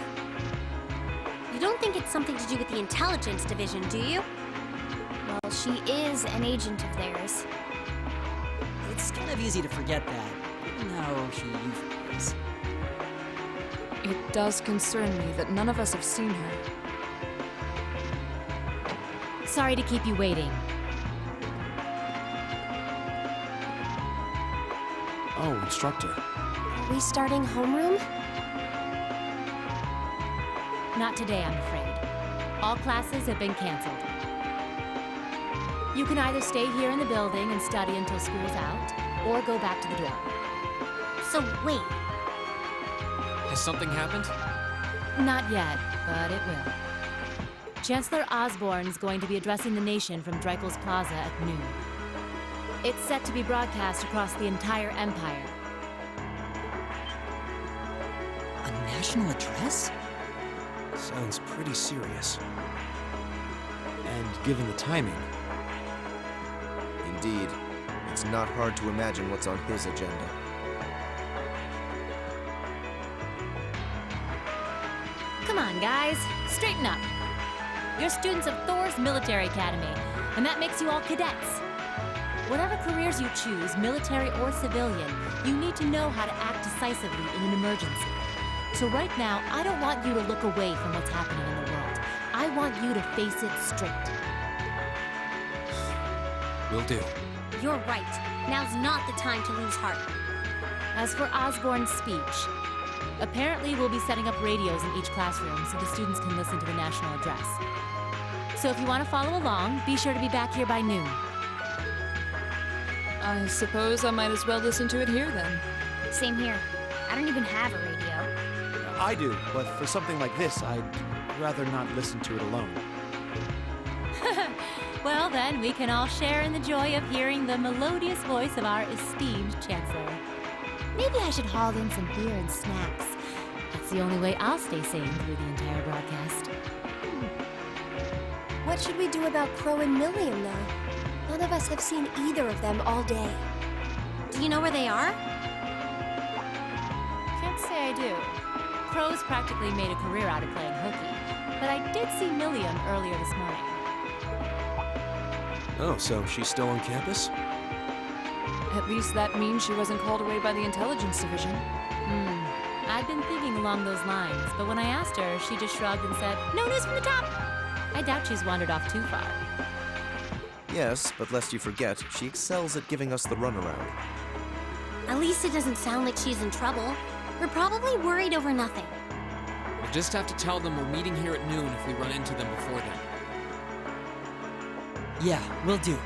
You don't think it's something to do with the intelligence division, do you? Well, she is an agent of theirs. It's kind of easy to forget that, even how she usually is. It does concern me that none of us have seen her. Sorry to keep you waiting. Oh, Instructor. Are we starting homeroom? Not today, I'm afraid. All classes have been canceled. You can either stay here in the building and study until school's out, or go back to the dorm. So wait. Has something happened? Not yet, but it will. Chancellor Osborne's going to be addressing the nation from Dreikel's Plaza at noon. It's set to be broadcast across the entire Empire. A national address? Sounds pretty serious. And given the timing. Indeed, it's not hard to imagine what's on his agenda. Come on, guys, straighten up. You're students of Thor's Military Academy, and that makes you all cadets. Whatever careers you choose, military or civilian, you need to know how to act decisively in an emergency. So right now, I don't want you to look away from what's happening in the world. I want you to face it straight. Will do. You're right. Now's not the time to lose heart. As for Osborne's speech, apparently we'll be setting up radios in each classroom so the students can listen to the national address. So if you want to follow along, be sure to be back here by noon. I suppose I might as well listen to it here then. Same here. I don't even have a radio. I do, but for something like this, I'd rather not listen to it alone. Well then, we can all share in the joy of hearing the melodious voice of our esteemed Chancellor. Maybe I should haul in some beer and snacks. That's the only way I'll stay sane through the entire broadcast. What should we do about Crow and Milliam, though? None of us have seen either of them all day. Do you know where they are? Can't say I do. Crow's practically made a career out of playing hooky, but I did see Milliam earlier this morning. Oh, so she's still on campus? At least that means she wasn't called away by the intelligence division. I'd been thinking along those lines, but when I asked her, she just shrugged and said, "No news from the top!" I doubt she's wandered off too far. Yes, but lest you forget, she excels at giving us the runaround. At least it doesn't sound like she's in trouble. We're probably worried over nothing. We'll just have to tell them we're meeting here at noon if we run into them before then. Yeah, will do.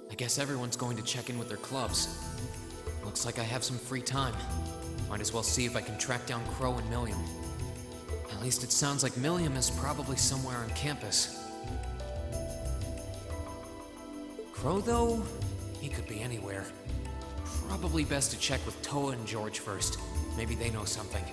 I guess everyone's going to check in with their clubs. Looks like I have some free time. Might as well see if I can track down Crow and Milliam. At least it sounds like Milliam is probably somewhere on campus. Crow, though? He could be anywhere. Probably best to check with Toa and George first. Maybe they know something.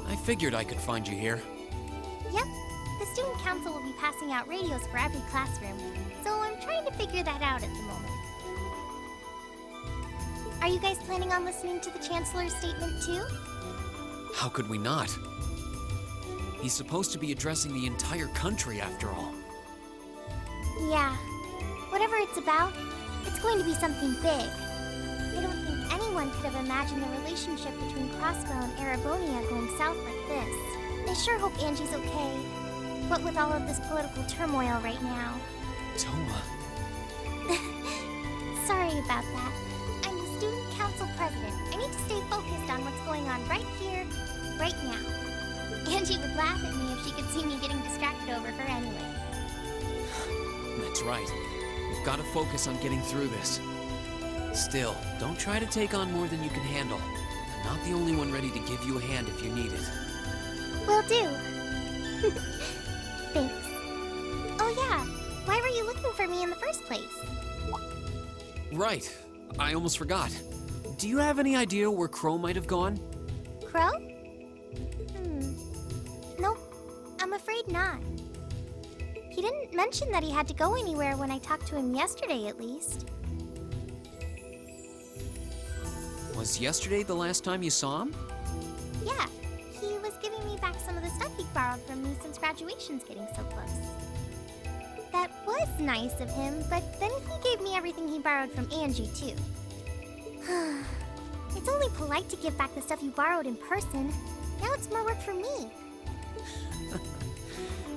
I figured I could find you here. Yep. The student council will be passing out radios for every classroom, so I'm trying to figure that out at the moment. Are you guys planning on listening to the Chancellor's statement too? How could we not? He's supposed to be addressing the entire country after all. Yeah. Whatever it's about, it's going to be something big. I don't think anyone could have imagined the relationship between Crossbell and Arabonia going south like this. I sure hope Angie's okay. What with all of this political turmoil right now. Toa. Sorry about that. I'm the student council president. I need to stay focused on what's going on right here, right now. Angie would laugh at me if she could see me getting distracted over her anyway. That's right. We've got to focus on getting through this. Still, don't try to take on more than you can handle. I'm not the only one ready to give you a hand if you need it. Will do. Thanks. Oh yeah, why were you looking for me in the first place? Right. I almost forgot. Do you have any idea where Crow might have gone? Crow? Nope, I'm afraid not. He didn't mention that he had to go anywhere when I talked to him yesterday, at least. Was yesterday the last time you saw him? Yeah, he was giving me back some of the stuff he borrowed from me since graduation's getting so close. That was nice of him, but then he gave me everything he borrowed from Angie, too. It's only polite to give back the stuff you borrowed in person. Now it's more work for me.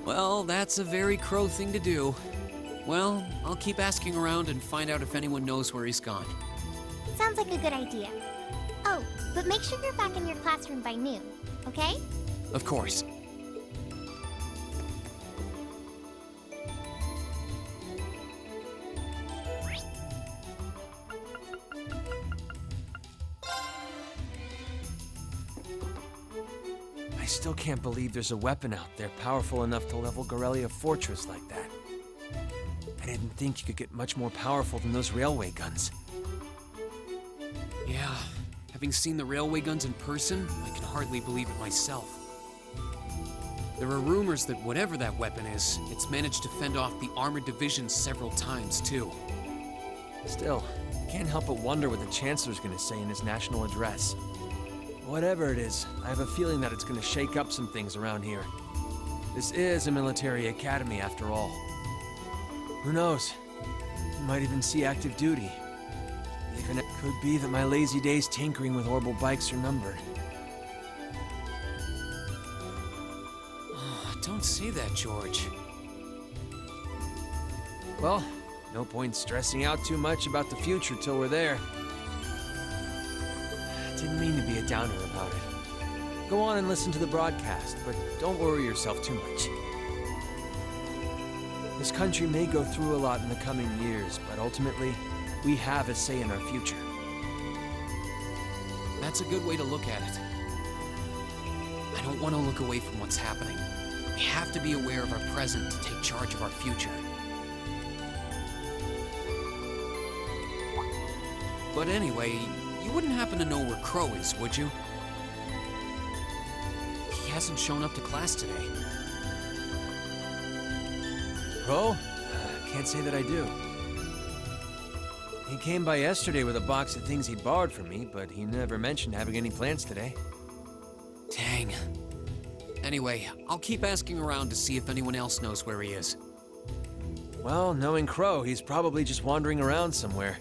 Well, that's a very Crow thing to do. Well, I'll keep asking around and find out if anyone knows where he's gone. Sounds like a good idea. Oh, But make sure you're back in your classroom by noon, okay? Of course. I still can't believe there's a weapon out there powerful enough to level Gorelia Fortress like that. I didn't think you could get much more powerful than those railway guns. Yeah, having seen the railway guns in person, I can hardly believe it myself. There are rumors that whatever that weapon is, it's managed to fend off the armored divisions several times, too. Still, I can't help but wonder what the Chancellor's gonna say in his national address. Whatever it is, I have a feeling that it's gonna shake up some things around here. This is a military academy, after all. Who knows? We might even see active duty. Even it could be that my lazy days tinkering with orbital bikes are numbered. Oh, don't say that, George. Well, no point stressing out too much about the future till we're there. Didn't mean to be a downer about it. Go on and listen to the broadcast, but don't worry yourself too much. This country may go through a lot in the coming years, but ultimately, we have a say in our future. That's a good way to look at it. I don't want to look away from what's happening. We have to be aware of our present to take charge of our future. But anyway, you wouldn't happen to know where Crow is, would you? He hasn't shown up to class today. Crow? Can't say that I do. He came by yesterday with a box of things he borrowed from me, but he never mentioned having any plans today. Dang. Anyway, I'll keep asking around to see if anyone else knows where he is. Well, knowing Crow, he's probably just wandering around somewhere.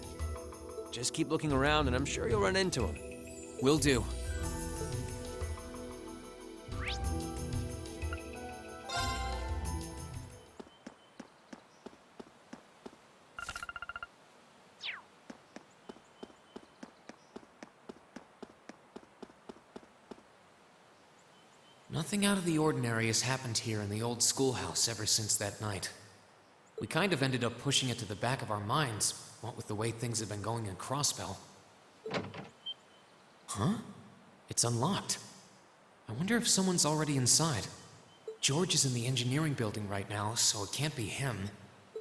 Just keep looking around and I'm sure you'll run into him. Will do. Nothing out of the ordinary has happened here in the old schoolhouse ever since that night. We kind of ended up pushing it to the back of our minds, what with the way things have been going in Crossbell. Huh? It's unlocked. I wonder if someone's already inside. George is in the engineering building right now, so it can't be him.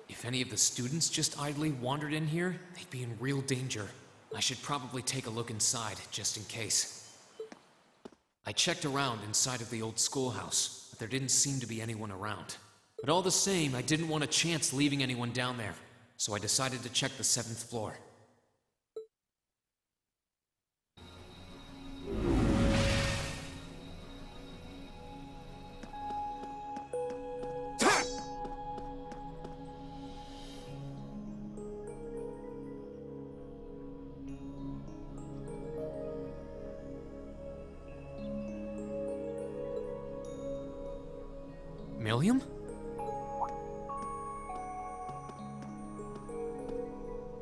If any of the students just idly wandered in here, they'd be in real danger. I should probably take a look inside, just in case. I checked around inside of the old schoolhouse, but there didn't seem to be anyone around. But all the same, I didn't want a chance leaving anyone down there, so I decided to check the 7th floor. Milliam?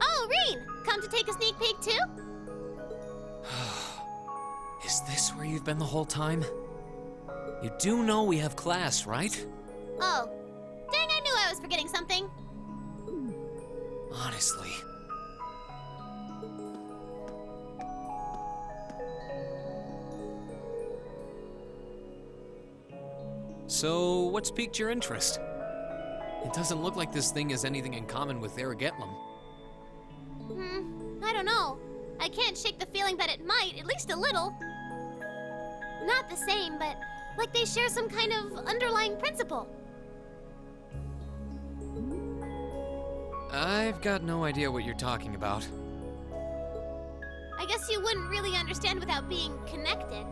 Oh, Reen! Come to take a sneak peek too? Is this where you've been the whole time? You do know we have class, right? Oh. Dang, I knew I was forgetting something. Honestly. So, what's piqued your interest? It doesn't look like this thing has anything in common with Aragetlum. I don't know. I can't shake the feeling that it might, at least a little. Not the same, but like they share some kind of underlying principle. I've got no idea what you're talking about. I guess you wouldn't really understand without being connected.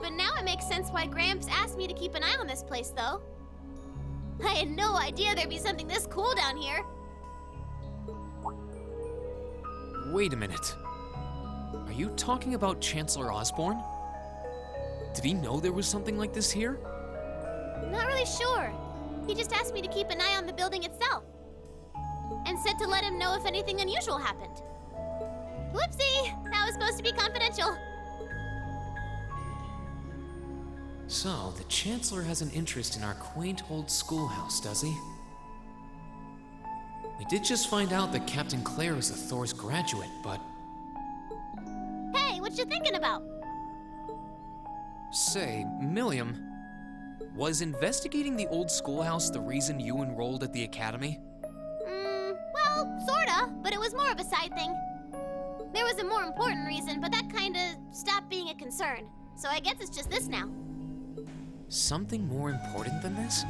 But now it makes sense why Gramps asked me to keep an eye on this place, though. I had no idea there'd be something this cool down here. Wait a minute. Are you talking about Chancellor Osborne? Did he know there was something like this here? Not really sure. He just asked me to keep an eye on the building itself. And said to let him know if anything unusual happened. Whoopsie! That was supposed to be confidential. So, the Chancellor has an interest in our quaint old schoolhouse, does he? We did just find out that Captain Claire is a Thor's graduate, but... Hey, what you thinking about? Say, Milliam, was investigating the old schoolhouse the reason you enrolled at the academy? Well, sorta, but it was more of a side thing. There was a more important reason, but that kinda stopped being a concern. So I guess it's just this now. Something more important than this?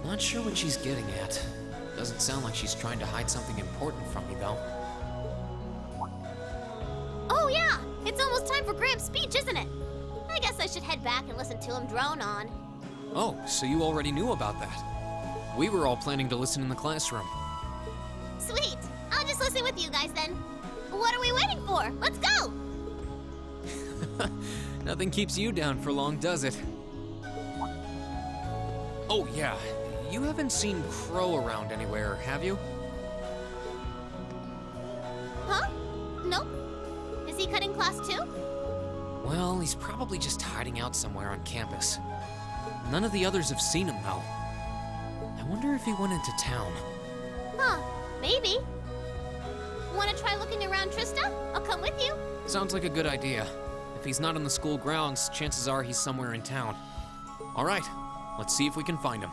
Not sure what she's getting at. Doesn't sound like she's trying to hide something important from me, though. Oh yeah, it's almost time for Graham's speech, isn't it? I guess I should head back and listen to him drone on. Oh, so you already knew about that. We were all planning to listen in the classroom. Sweet, I'll just listen with you guys then. What are we waiting for? Let's go! Nothing keeps you down for long, does it? Oh yeah, you haven't seen Crow around anywhere, have you? Huh? Nope. Is he cutting class too? Well, he's probably just hiding out somewhere on campus. None of the others have seen him, though. I wonder if he went into town. Huh, maybe. Wanna try looking around, Trista? I'll come with you. Sounds like a good idea. If he's not on the school grounds, chances are he's somewhere in town. All right, let's see if we can find him.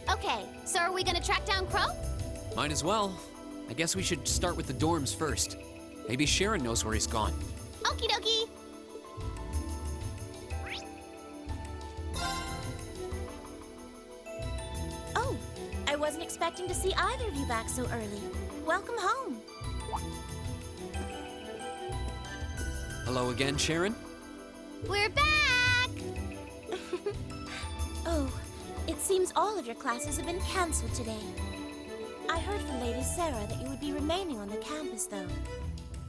Okay, so are we gonna track down Crow? Might as well. I guess we should start with the dorms first. Maybe Sharon knows where he's gone. Okie dokie. Oh, I wasn't expecting to see either of you back so early. Welcome home. Hello again, Sharon? We're back! Oh, it seems all of your classes have been cancelled today. I heard from Lady Sarah that you would be remaining on the campus, though.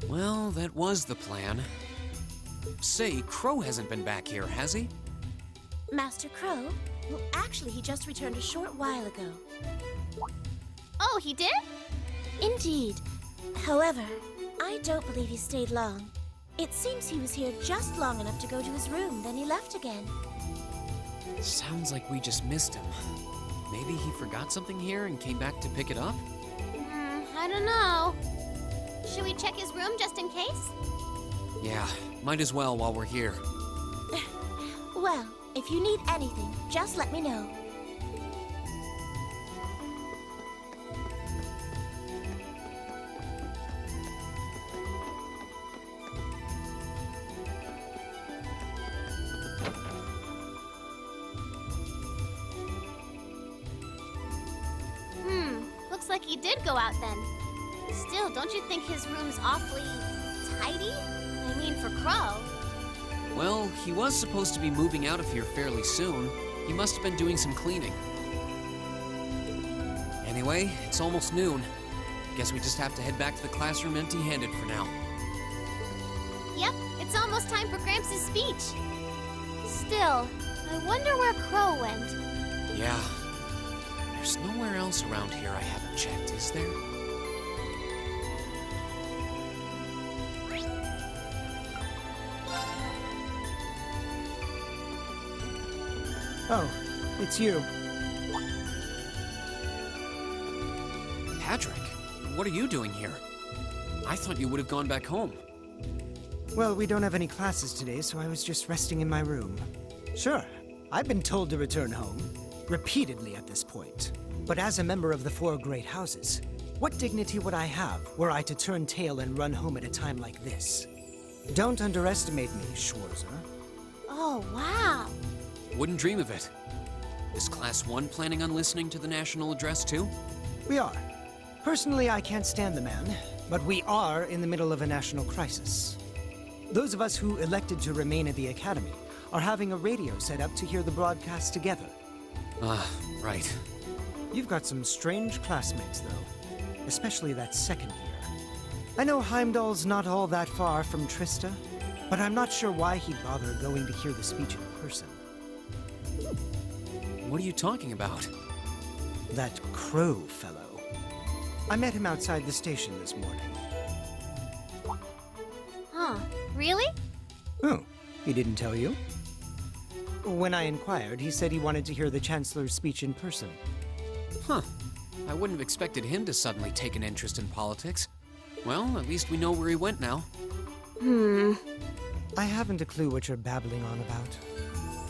Well, that was the plan. Say, Crow hasn't been back here, has he? Master Crow? Well, actually, he just returned a short while ago. Oh, he did? Indeed. However, I don't believe he stayed long. It seems he was here just long enough to go to his room, then he left again. Sounds like we just missed him. Maybe he forgot something here and came back to pick it up? I don't know. Should we check his room just in case? Yeah, might as well while we're here. Well, if you need anything, just let me know. Looks like he did go out then. Still, don't you think his room's awfully tidy? I mean, for Crow. Well, he was supposed to be moving out of here fairly soon. He must have been doing some cleaning. Anyway, it's almost noon. Guess we just have to head back to the classroom empty-handed for now. Yep, it's almost time for Gramps' speech. Still, I wonder where Crow went. Yeah. There's nowhere else around here I haven't checked, is there? Oh, it's you. Patrick, what are you doing here? I thought you would have gone back home. Well, we don't have any classes today, so I was just resting in my room. Sure, I've been told to return home, repeatedly at this point. But as a member of the Four Great Houses, what dignity would I have were I to turn tail and run home at a time like this? Don't underestimate me, Schwarzer. Oh, wow. Wouldn't dream of it. Is Class 1 planning on listening to the National Address too? We are. Personally, I can't stand the man, but we are in the middle of a national crisis. Those of us who elected to remain at the Academy are having a radio set up to hear the broadcast together. Right. You've got some strange classmates, though. Especially that second year. I know Heimdall's not all that far from Trista, but I'm not sure why he'd bother going to hear the speech in person. What are you talking about? That Crow fellow. I met him outside the station this morning. Huh, really? Oh, he didn't tell you? When I inquired, he said he wanted to hear the Chancellor's speech in person. Huh. I wouldn't have expected him to suddenly take an interest in politics. Well, at least we know where he went now. I haven't a clue what you're babbling on about.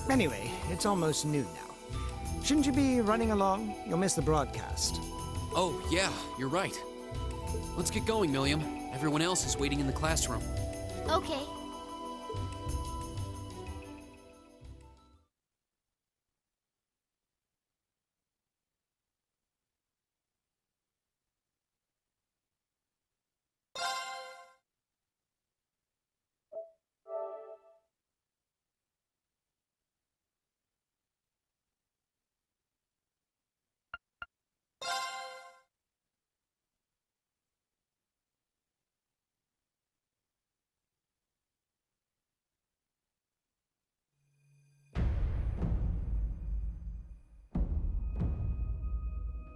Anyway, it's almost noon now. Shouldn't you be running along? You'll miss the broadcast. Oh, yeah, you're right. Let's get going, Milliam. Everyone else is waiting in the classroom. Okay.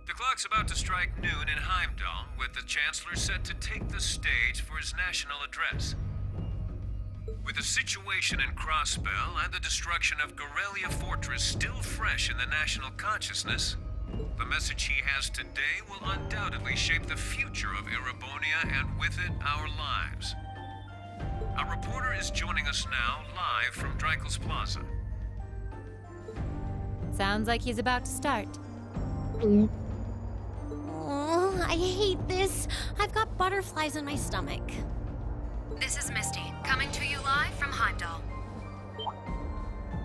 The clock's about to strike noon in Heimdall, with the Chancellor set to take the stage for his national address. With the situation in Crossbell and the destruction of Gorelia Fortress still fresh in the national consciousness, the message he has today will undoubtedly shape the future of Erebonia and with it, our lives. A reporter is joining us now, live from Dreikel's Plaza. Sounds like he's about to start. Oh, I hate this. I've got butterflies in my stomach. This is Misty, coming to you live from Heimdall.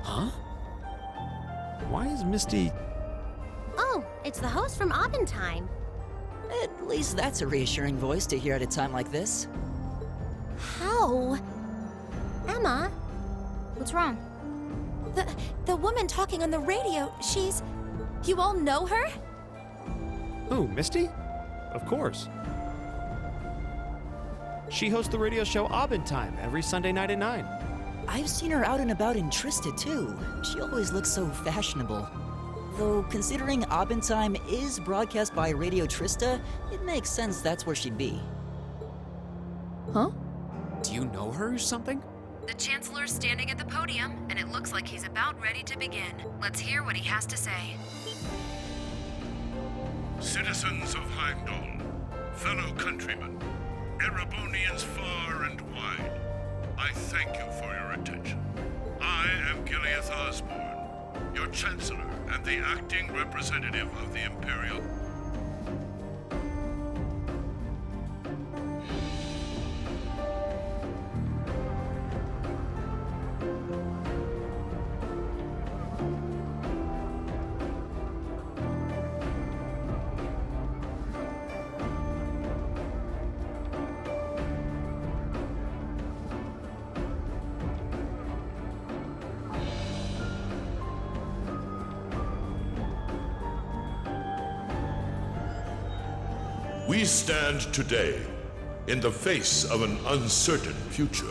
Huh? Why is Misty... Oh, it's the host from Abendheim. At least that's a reassuring voice to hear at a time like this. How? Emma? What's wrong? The woman talking on the radio, she's... You all know her? Who, Misty? Of course. She hosts the radio show Abendheim every Sunday night at 9. I've seen her out and about in Trista, too. She always looks so fashionable. Though, considering Abendheim is broadcast by Radio Trista, it makes sense that's where she'd be. Huh? Do you know her or something? The Chancellor's standing at the podium, and it looks like he's about ready to begin. Let's hear what he has to say. Citizens of Heimdall, fellow countrymen, Erebonians far and wide, I thank you for your attention. I am Gileath Osborne, your Chancellor and the acting representative of the Imperial... We stand today in the face of an uncertain future.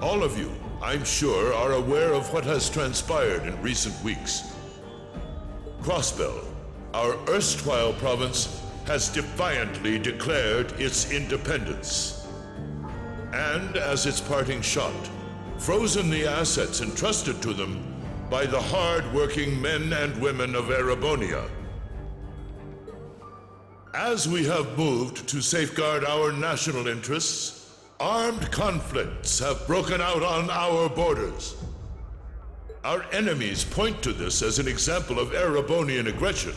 All of you, I'm sure, are aware of what has transpired in recent weeks. Crossbell, our erstwhile province, has defiantly declared its independence. And as its parting shot, frozen the assets entrusted to them by the hard-working men and women of Erebonia. As we have moved to safeguard our national interests, armed conflicts have broken out on our borders. Our enemies point to this as an example of Erebonian aggression,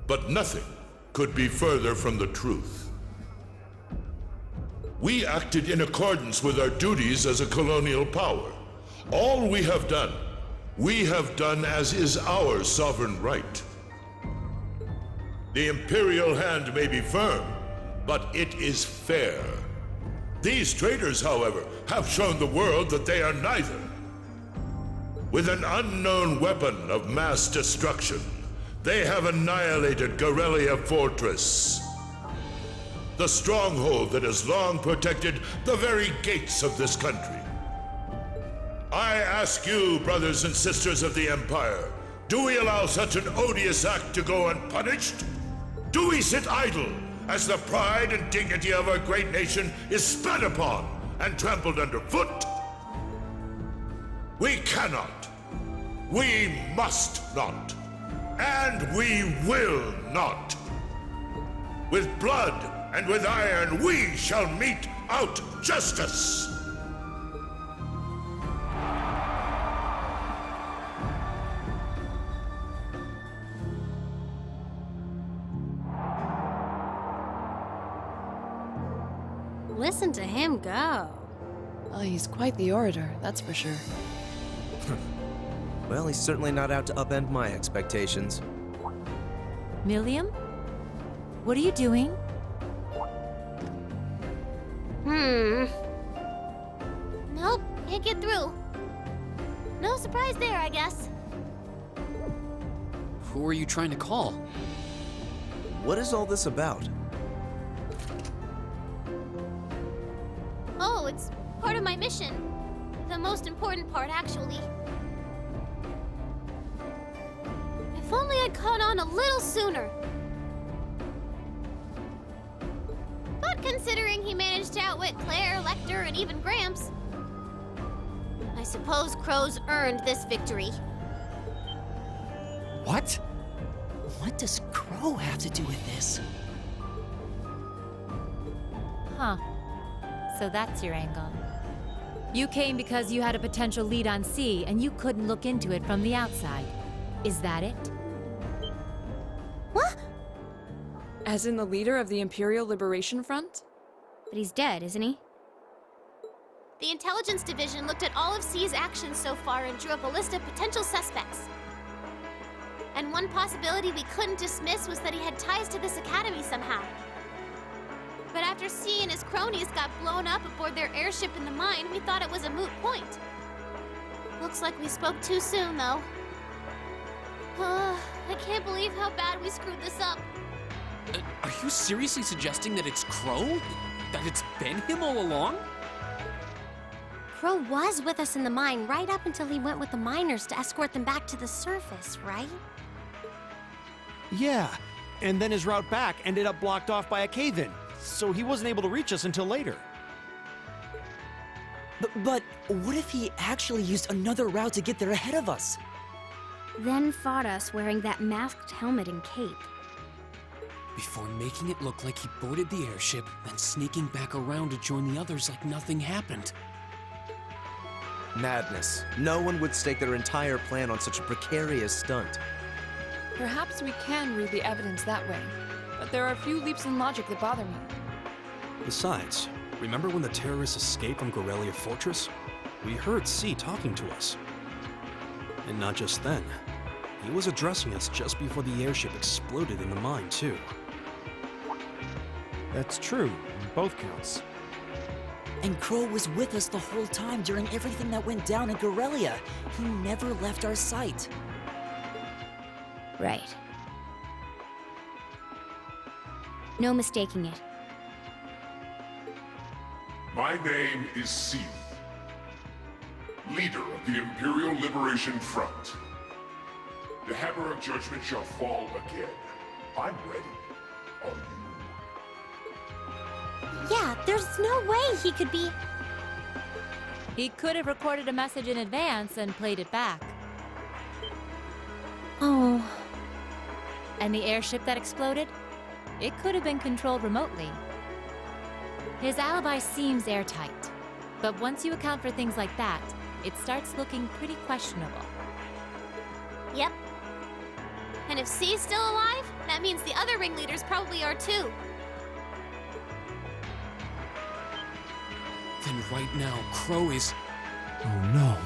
but nothing could be further from the truth. We acted in accordance with our duties as a colonial power. All we have done as is our sovereign right. The Imperial hand may be firm, but it is fair. These traitors, however, have shown the world that they are neither. With an unknown weapon of mass destruction, they have annihilated Gorelia Fortress, the stronghold that has long protected the very gates of this country. I ask you, brothers and sisters of the Empire, do we allow such an odious act to go unpunished? Do we sit idle as the pride and dignity of our great nation is spat upon and trampled underfoot? We cannot, we must not, and we will not. With blood and with iron we shall mete out justice. Listen to him go. Oh, he's quite the orator, that's for sure. Well, he's certainly not out to upend my expectations. Milliam? What are you doing? Nope, can't get through. No surprise there, I guess. Who are you trying to call? What is all this about? Oh, it's part of my mission. The most important part, actually. If only I'd caught on a little sooner. But considering he managed to outwit Claire, Lecter, and even Gramps, I suppose Crow's earned this victory. What? What does Crow have to do with this? Huh. So that's your angle. You came because you had a potential lead on C, and you couldn't look into it from the outside. Is that it? What? As in the leader of the Imperial Liberation Front? But he's dead, isn't he? The Intelligence Division looked at all of C's actions so far and drew up a list of potential suspects. And one possibility we couldn't dismiss was that he had ties to this academy somehow. But after C and his cronies got blown up aboard their airship in the mine, we thought it was a moot point. Looks like we spoke too soon, though. I can't believe how bad we screwed this up. Are you seriously suggesting that it's Crow? That it's been him all along? Crow was with us in the mine right up until he went with the miners to escort them back to the surface, right? Yeah, and then his route back ended up blocked off by a cave-in, so he wasn't able to reach us until later. But what if he actually used another route to get there ahead of us? Then fought us wearing that masked helmet and cape. Before making it look like he boarded the airship, then sneaking back around to join the others like nothing happened. Madness. No one would stake their entire plan on such a precarious stunt. Perhaps we can read the evidence that way, but there are a few leaps in logic that bother me. Besides, remember when the terrorists escaped from Gorelia Fortress? We heard C talking to us. And not just then. He was addressing us just before the airship exploded in the mine, too. That's true, on both counts. And Crow was with us the whole time during everything that went down in Gorelia. He never left our sight. Right. No mistaking it. My name is C, leader of the Imperial Liberation Front. The hammer of judgment shall fall again. I'm ready. Are you? Yeah, there's no way he could be... He could have recorded a message in advance and played it back. Oh. And the airship that exploded? It could have been controlled remotely. His alibi seems airtight, but once you account for things like that, it starts looking pretty questionable. Yep. And if C's still alive, that means the other ringleaders probably are too. Then right now, Crow is... Oh no.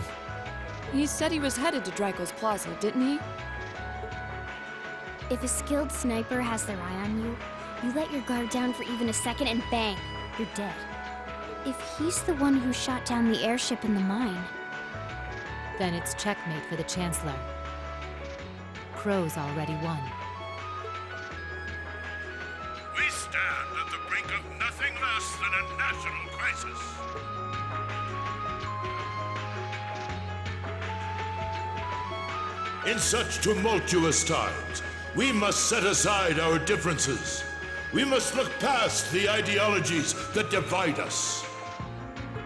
He said he was headed to Draco's Plaza, didn't he? If a skilled sniper has their eye on you, you let your guard down for even a second and bang, you're dead. If he's the one who shot down the airship in the mine... Then it's checkmate for the Chancellor. Crow's already won. We stand at the brink of nothing less than a national crisis. In such tumultuous times, we must set aside our differences. We must look past the ideologies that divide us.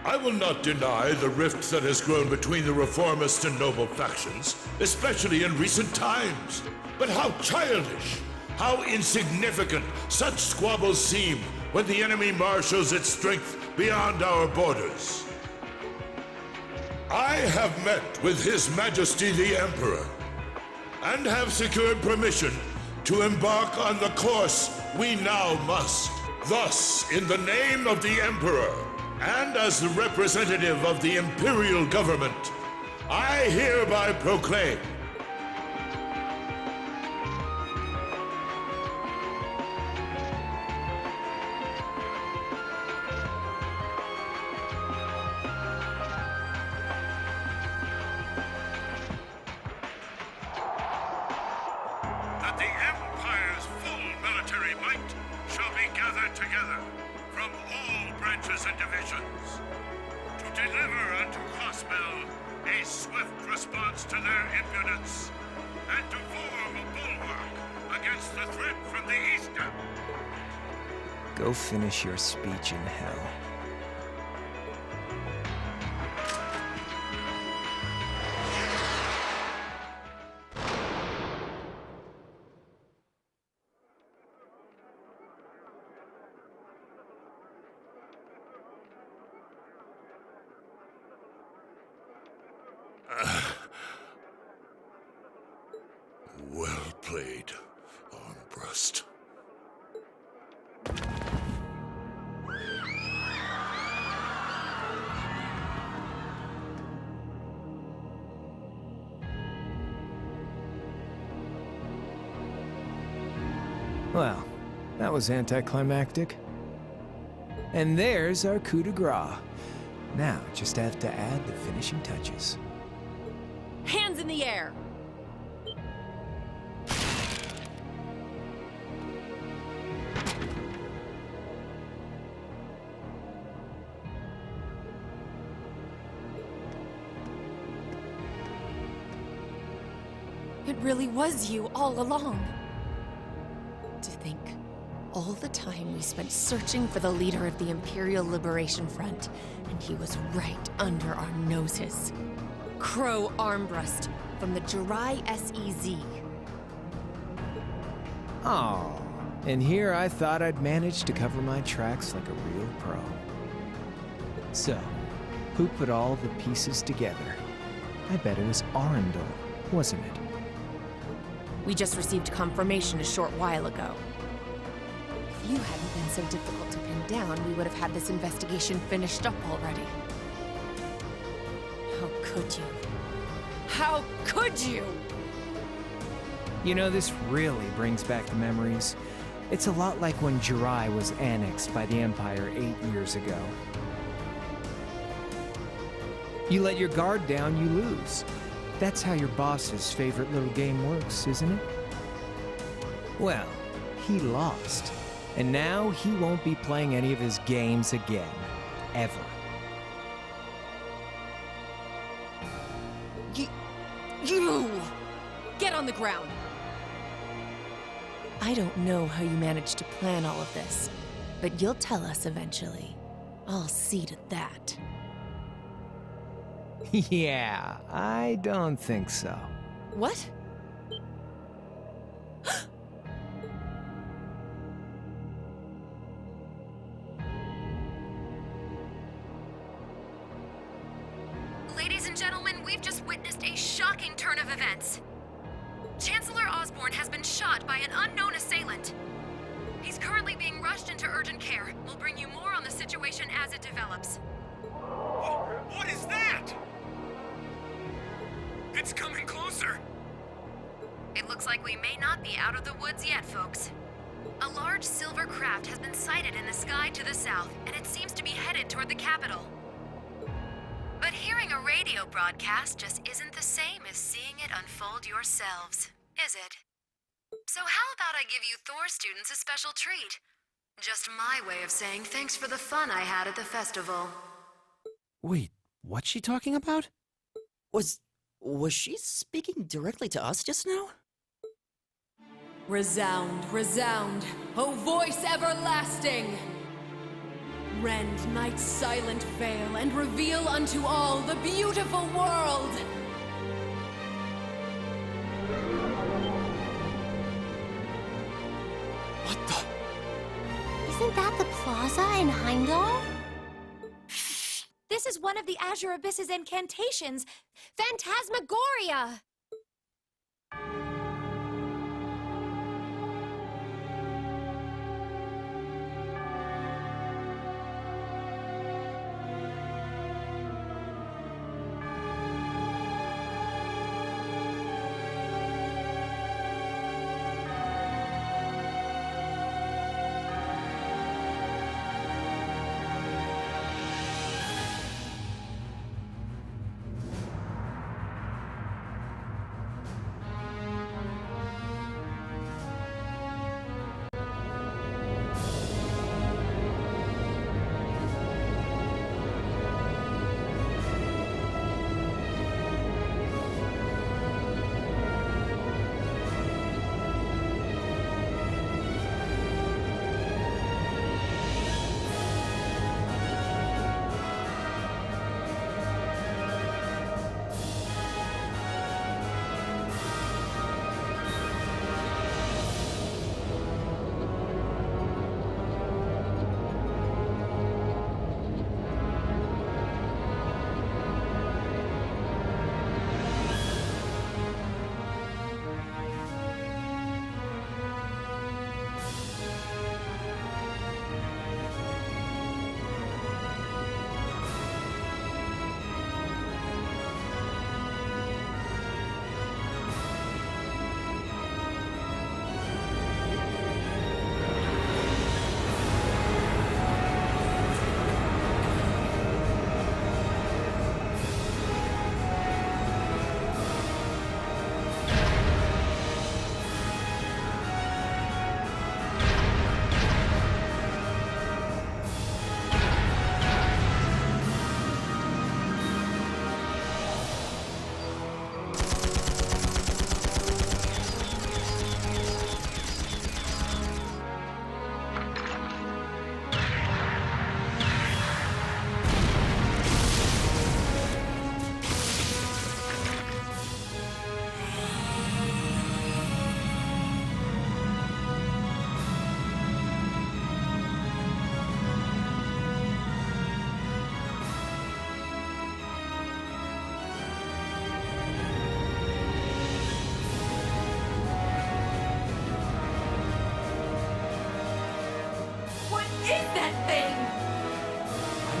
I will not deny the rift that has grown between the reformist and noble factions, especially in recent times. But how childish, how insignificant such squabbles seem when the enemy marshals its strength beyond our borders. I have met with His Majesty the Emperor, and have secured permission to embark on the course we now must. Thus, in the name of the Emperor, and as the representative of the Imperial Government, I hereby proclaim that the Empire's full military might shall be gathered together from all branches and divisions to deliver unto Crossbell a swift response to their impudence and to form a bulwark against the threat from the eastern. Go finish your speech in hell. Well played, Armbrust. Well, that was anticlimactic. And there's our coup de grace. Now, just have to add the finishing touches. Hands in the air! It really was you all along. To think, all the time we spent searching for the leader of the Imperial Liberation Front, and he was right under our noses. Crow Armbrust from the Jirai SEZ. Oh, and here I thought I'd managed to cover my tracks like a real pro. So, who put all the pieces together? I bet it was Arundel, wasn't it? We just received confirmation a short while ago. If you hadn't been so difficult to pin down, we would have had this investigation finished up already. How could you? How could you? You know, this really brings back the memories. It's a lot like when Jirai was annexed by the Empire 8 years ago. You let your guard down, you lose. That's how your boss's favorite little game works, isn't it? Well, he lost. And now he won't be playing any of his games again. Ever. You! Get on the ground! I don't know how you managed to plan all of this, but you'll tell us eventually. I'll see to that. Yeah, I don't think so. What? Ladies and gentlemen, we've just witnessed a shocking turn of events. Chancellor Osborne has been shot by an unknown assailant. He's currently being rushed into urgent care. We'll bring you more on the situation as it develops. What is that? It's coming closer. It looks like like we may not be out of the woods yet, folks. A large silver craft has been sighted in the sky to the south, and it seems to be headed toward the capital. But hearing a radio broadcast just isn't the same as seeing it unfold yourselves, is it? So how about I give you Thor students a special treat? Just my way of saying thanks for the fun I had at the festival. Wait, what's she talking about? Was she speaking directly to us just now? Resound, resound, O voice everlasting! Rend night's silent veil and reveal unto all the beautiful world! What the? Isn't that the plaza in Heimdall? This is one of the Azure Abyss's incantations. Phantasmagoria!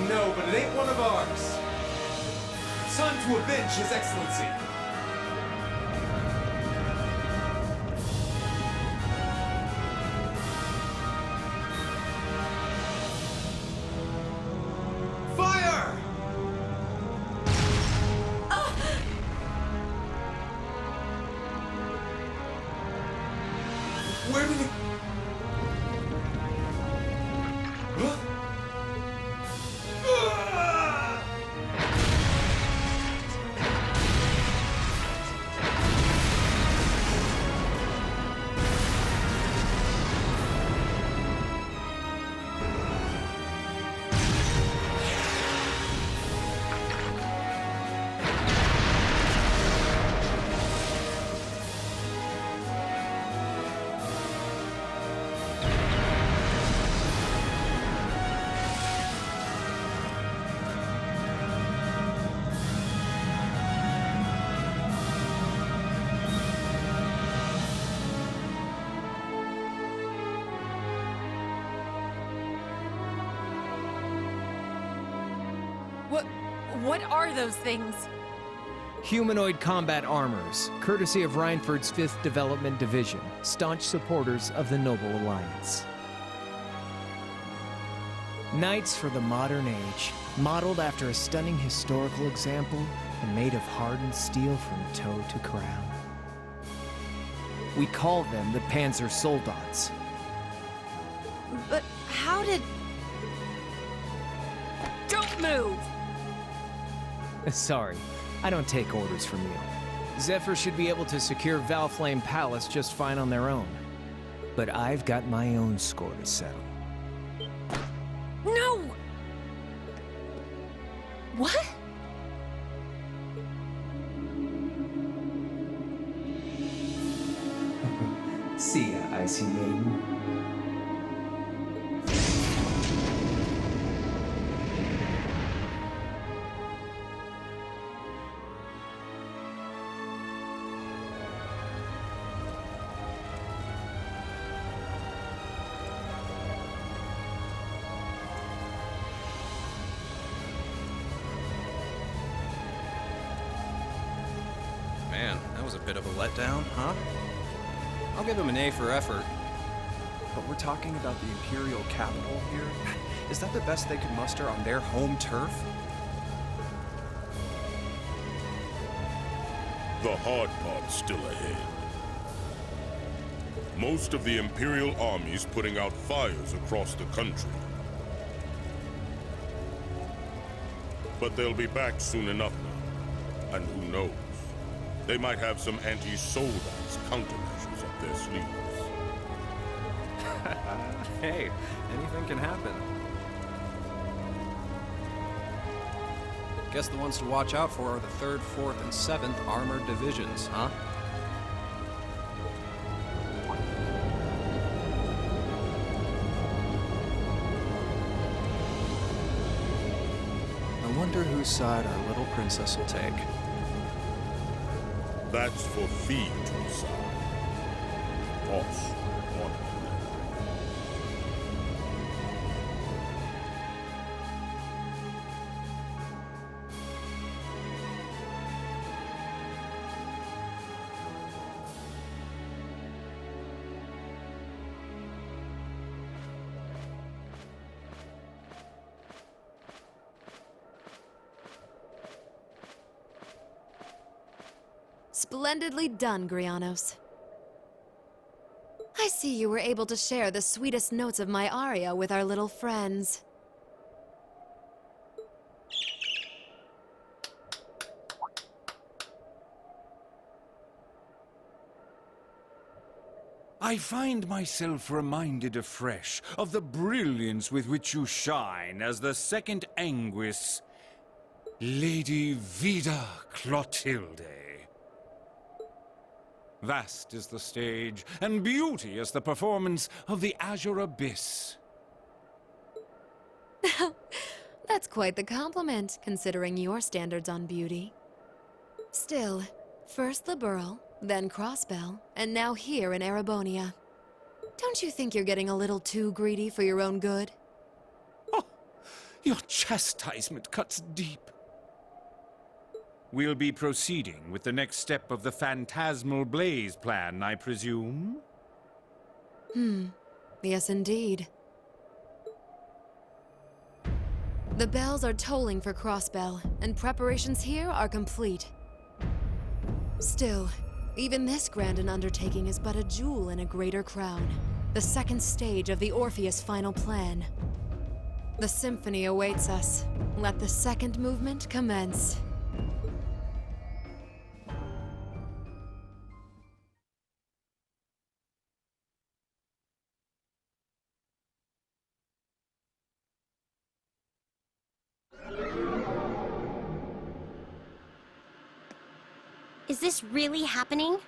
No, but it ain't one of ours. It's time to avenge His Excellency. Fire! Where did it... Huh? What are those things? Humanoid combat armors, courtesy of Reinford's 5th Development Division, staunch supporters of the Noble Alliance. Knights for the modern age, modeled after a stunning historical example and made of hardened steel from toe to crown. We call them the Panzer Soldats. But how did... Don't move! Sorry, I don't take orders from you. Zephyr should be able to secure Valflame Palace just fine on their own. But I've got my own score to settle. No! What? See ya, Icy Maiden. Man, that was a bit of a letdown, huh? I'll give him an A for effort. But we're talking about the Imperial capital here? Is that the best they could muster on their home turf? The hard part's still ahead. Most of the Imperial army's putting out fires across the country. But they'll be back soon enough now. And who knows? They might have some anti-Soldats countermeasures up their sleeves. Hey, anything can happen. Guess the ones to watch out for are the 3rd, 4th, and 7th Armored Divisions, huh? I wonder whose side our little princess will take. That's for Fee to decide. Boss, one. Splendidly done, Grianos. I see you were able to share the sweetest notes of my aria with our little friends. I find myself reminded afresh of the brilliance with which you shine as the second Anguis, Lady Vida Clotilde. Vast is the stage, and beauteous the performance of the Azure Abyss. That's quite the compliment, considering your standards on beauty. Still, first Liberl, then Crossbell, and now here in Erebonia. Don't you think you're getting a little too greedy for your own good? Oh, your chastisement cuts deep. We'll be proceeding with the next step of the Phantasmal Blaze plan, I presume? Yes, indeed. The bells are tolling for Crossbell, and preparations here are complete. Still, even this grand an undertaking is but a jewel in a greater crown. The second stage of the Orpheus final plan. The symphony awaits us. Let the second movement commence. Is this really happening?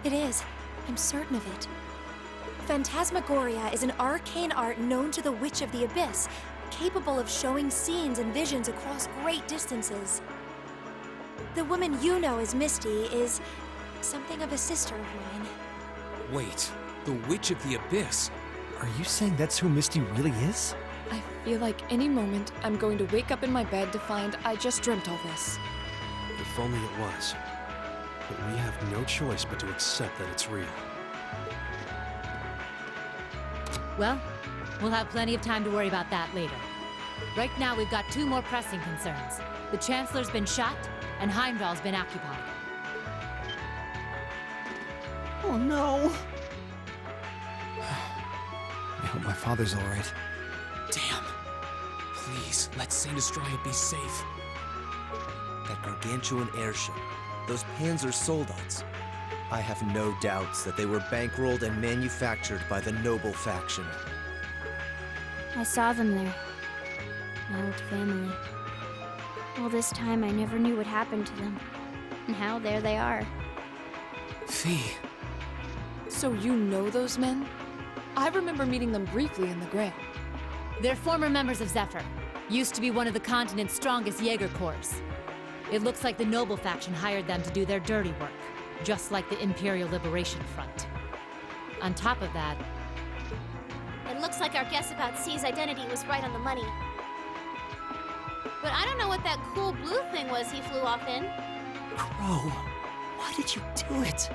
It is. I'm certain of it. Phantasmagoria is an arcane art known to the Witch of the Abyss, capable of showing scenes and visions across great distances. The woman you know as Misty is something of a sister of mine. Wait, the Witch of the Abyss? Are you saying that's who Misty really is? I feel like any moment I'm going to wake up in my bed to find I just dreamt all this. If only it was. But we have no choice but to accept that it's real. Well, we'll have plenty of time to worry about that later. Right now, we've got two more pressing concerns. The Chancellor's been shot, and Heimdall's been occupied. Oh no! I hope my father's alright. Damn. Please, let Saint Astraea be safe. That gargantuan airship, those Panzer soldats. I have no doubts that they were bankrolled and manufactured by the noble faction. I saw them there. My old family. All this time I never knew what happened to them. Now there they are. Fee. So you know those men? I remember meeting them briefly in the Grail. They're former members of Zephyr. Used to be one of the continent's strongest Jaeger Corps. It looks like the Noble faction hired them to do their dirty work, just like the Imperial Liberation Front. On top of that... It looks like our guess about C's identity was right on the money. But I don't know what that cool blue thing was he flew off in. Crow, why did you do it?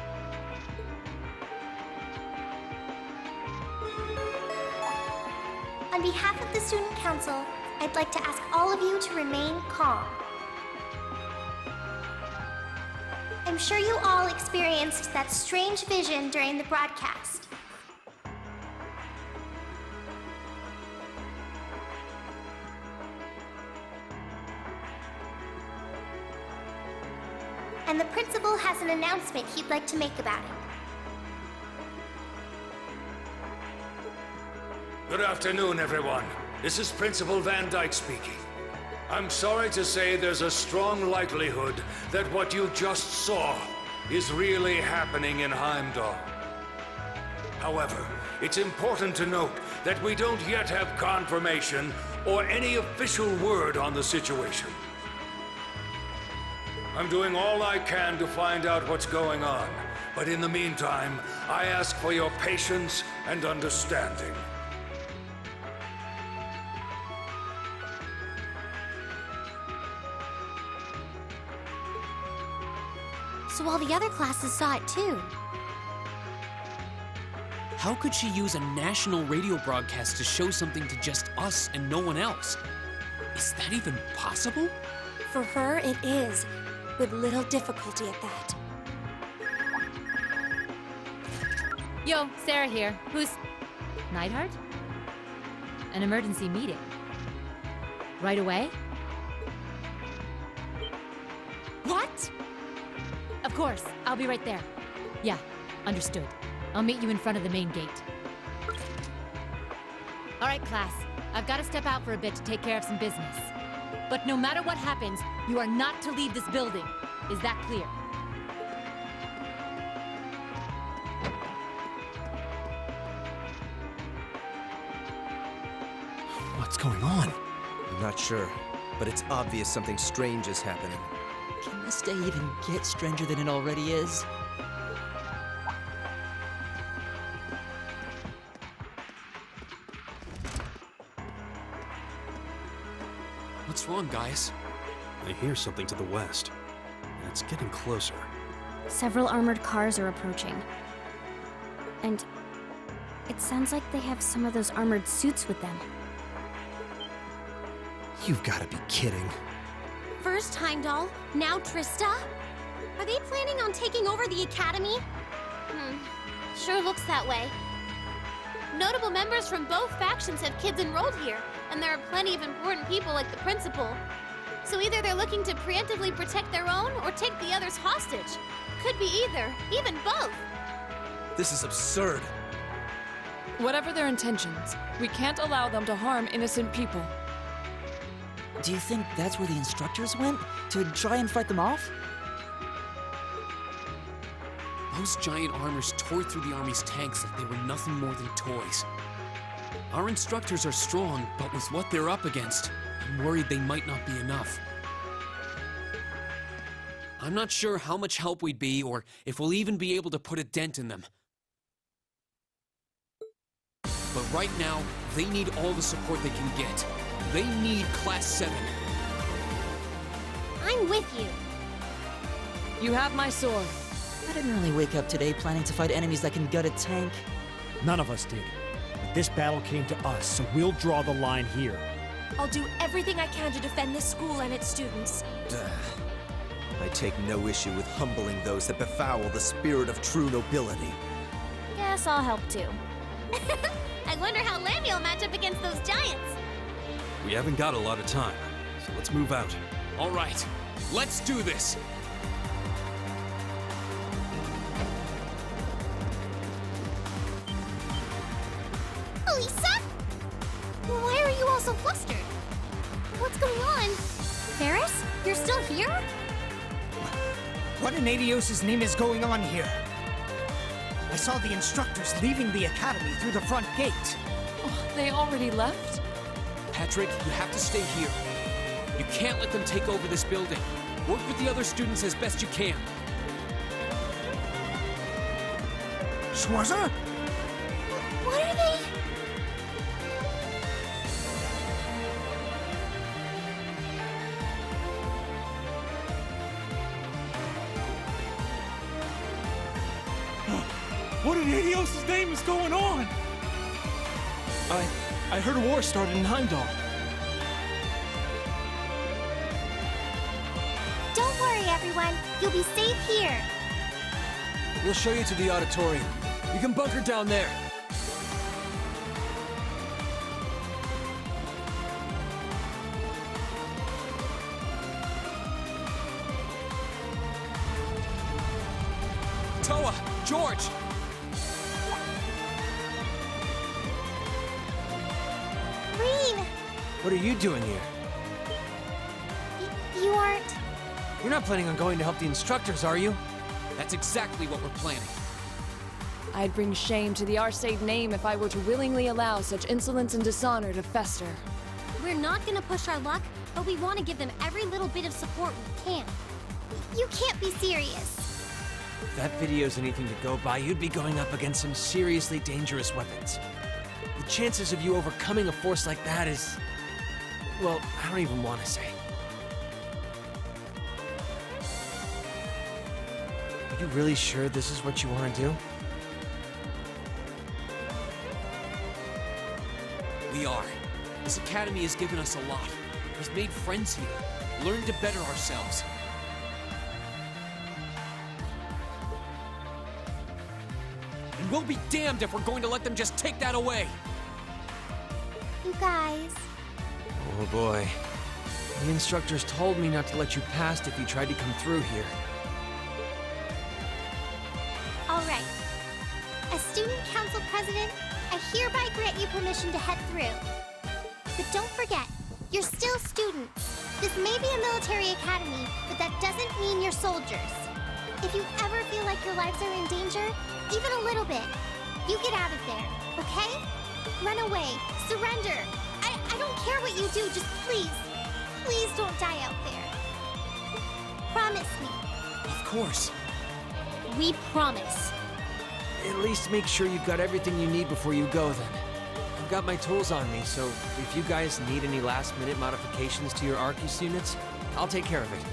On behalf of the Student Council, I'd like to ask all of you to remain calm. I'm sure you all experienced that strange vision during the broadcast. And the principal has an announcement he'd like to make about it. Good afternoon, everyone. This is Principal Van Dyke speaking. I'm sorry to say there's a strong likelihood that what you just saw is really happening in Heimdall. However, it's important to note that we don't yet have confirmation or any official word on the situation. I'm doing all I can to find out what's going on, but in the meantime, I ask for your patience and understanding. So all the other classes saw it too. How could she use a national radio broadcast to show something to just us and no one else? Is that even possible? For her, it is, with little difficulty at that. Yo, Sarah here. Who's... Neidhart? An emergency meeting. Right away? What? Of course, I'll be right there. Yeah, understood. I'll meet you in front of the main gate. All right, class. I've got to step out for a bit to take care of some business. But no matter what happens, you are not to leave this building. Is that clear? What's going on? I'm not sure, but it's obvious something strange is happening. Can this day even get stranger than it already is? What's wrong, guys? I hear something to the west, and it's getting closer. Several armored cars are approaching. And it sounds like they have some of those armored suits with them. You've got to be kidding. First Heimdall, now Trista? Are they planning on taking over the academy? Sure looks that way. Notable members from both factions have kids enrolled here, and there are plenty of important people like the principal. So either they're looking to preemptively protect their own or take the others hostage. Could be either, even both. This is absurd. Whatever their intentions, we can't allow them to harm innocent people. Do you think that's where the instructors went? To try and fight them off? Those giant armors tore through the Army's tanks like they were nothing more than toys. Our instructors are strong, but with what they're up against, I'm worried they might not be enough. I'm not sure how much help we'd be, or if we'll even be able to put a dent in them. But right now, they need all the support they can get. They need Class 7. I'm with you. You have my sword. I didn't really wake up today planning to fight enemies that can gut a tank. None of us did. But this battle came to us, so we'll draw the line here. I'll do everything I can to defend this school and its students. I take no issue with humbling those that befoul the spirit of true nobility. Guess I'll help too. I wonder how Lammy will match up against those giants. We haven't got a lot of time, so let's move out. All right, let's do this. Elisa? Why are you all so flustered? What's going on? Ferris? You're still here? What in Adios' name is going on here? I saw the instructors leaving the academy through the front gate. Oh, they already left? Patrick, you have to stay here. You can't let them take over this building. Work with the other students as best you can. Schwarzer? What are they? What in Adios' name is going on? I heard a war started in Heimdall. Don't worry, everyone. You'll be safe here. We'll show you to the auditorium. You can bunker down there. Toa! George! Green! What are you doing here? You aren't... You're not planning on going to help the instructors, are you? That's exactly what we're planning. I'd bring shame to the Arcade name if I were to willingly allow such insolence and dishonor to fester. We're not gonna push our luck, but we want to give them every little bit of support we can. You can't be serious. If that video's anything to go by, you'd be going up against some seriously dangerous weapons. The chances of you overcoming a force like that is... well, I don't even want to say. Are you really sure this is what you want to do? We are. This academy has given us a lot. We've made friends here, learned to better ourselves. And we'll be damned if we're going to let them just take that away! You guys... Oh boy. The instructors told me not to let you past if you tried to come through here. All right. As student council president, I hereby grant you permission to head through. But don't forget, you're still students. This may be a military academy, but that doesn't mean you're soldiers. If you ever feel like your lives are in danger, even a little bit, you get out of there, okay? Run away, surrender. I don't care what you do, just please don't die out there. Promise me. Of course. We promise. At least make sure you've got everything you need before you go, then. I've got my tools on me, so if you guys need any last-minute modifications to your Arceus units, I'll take care of it.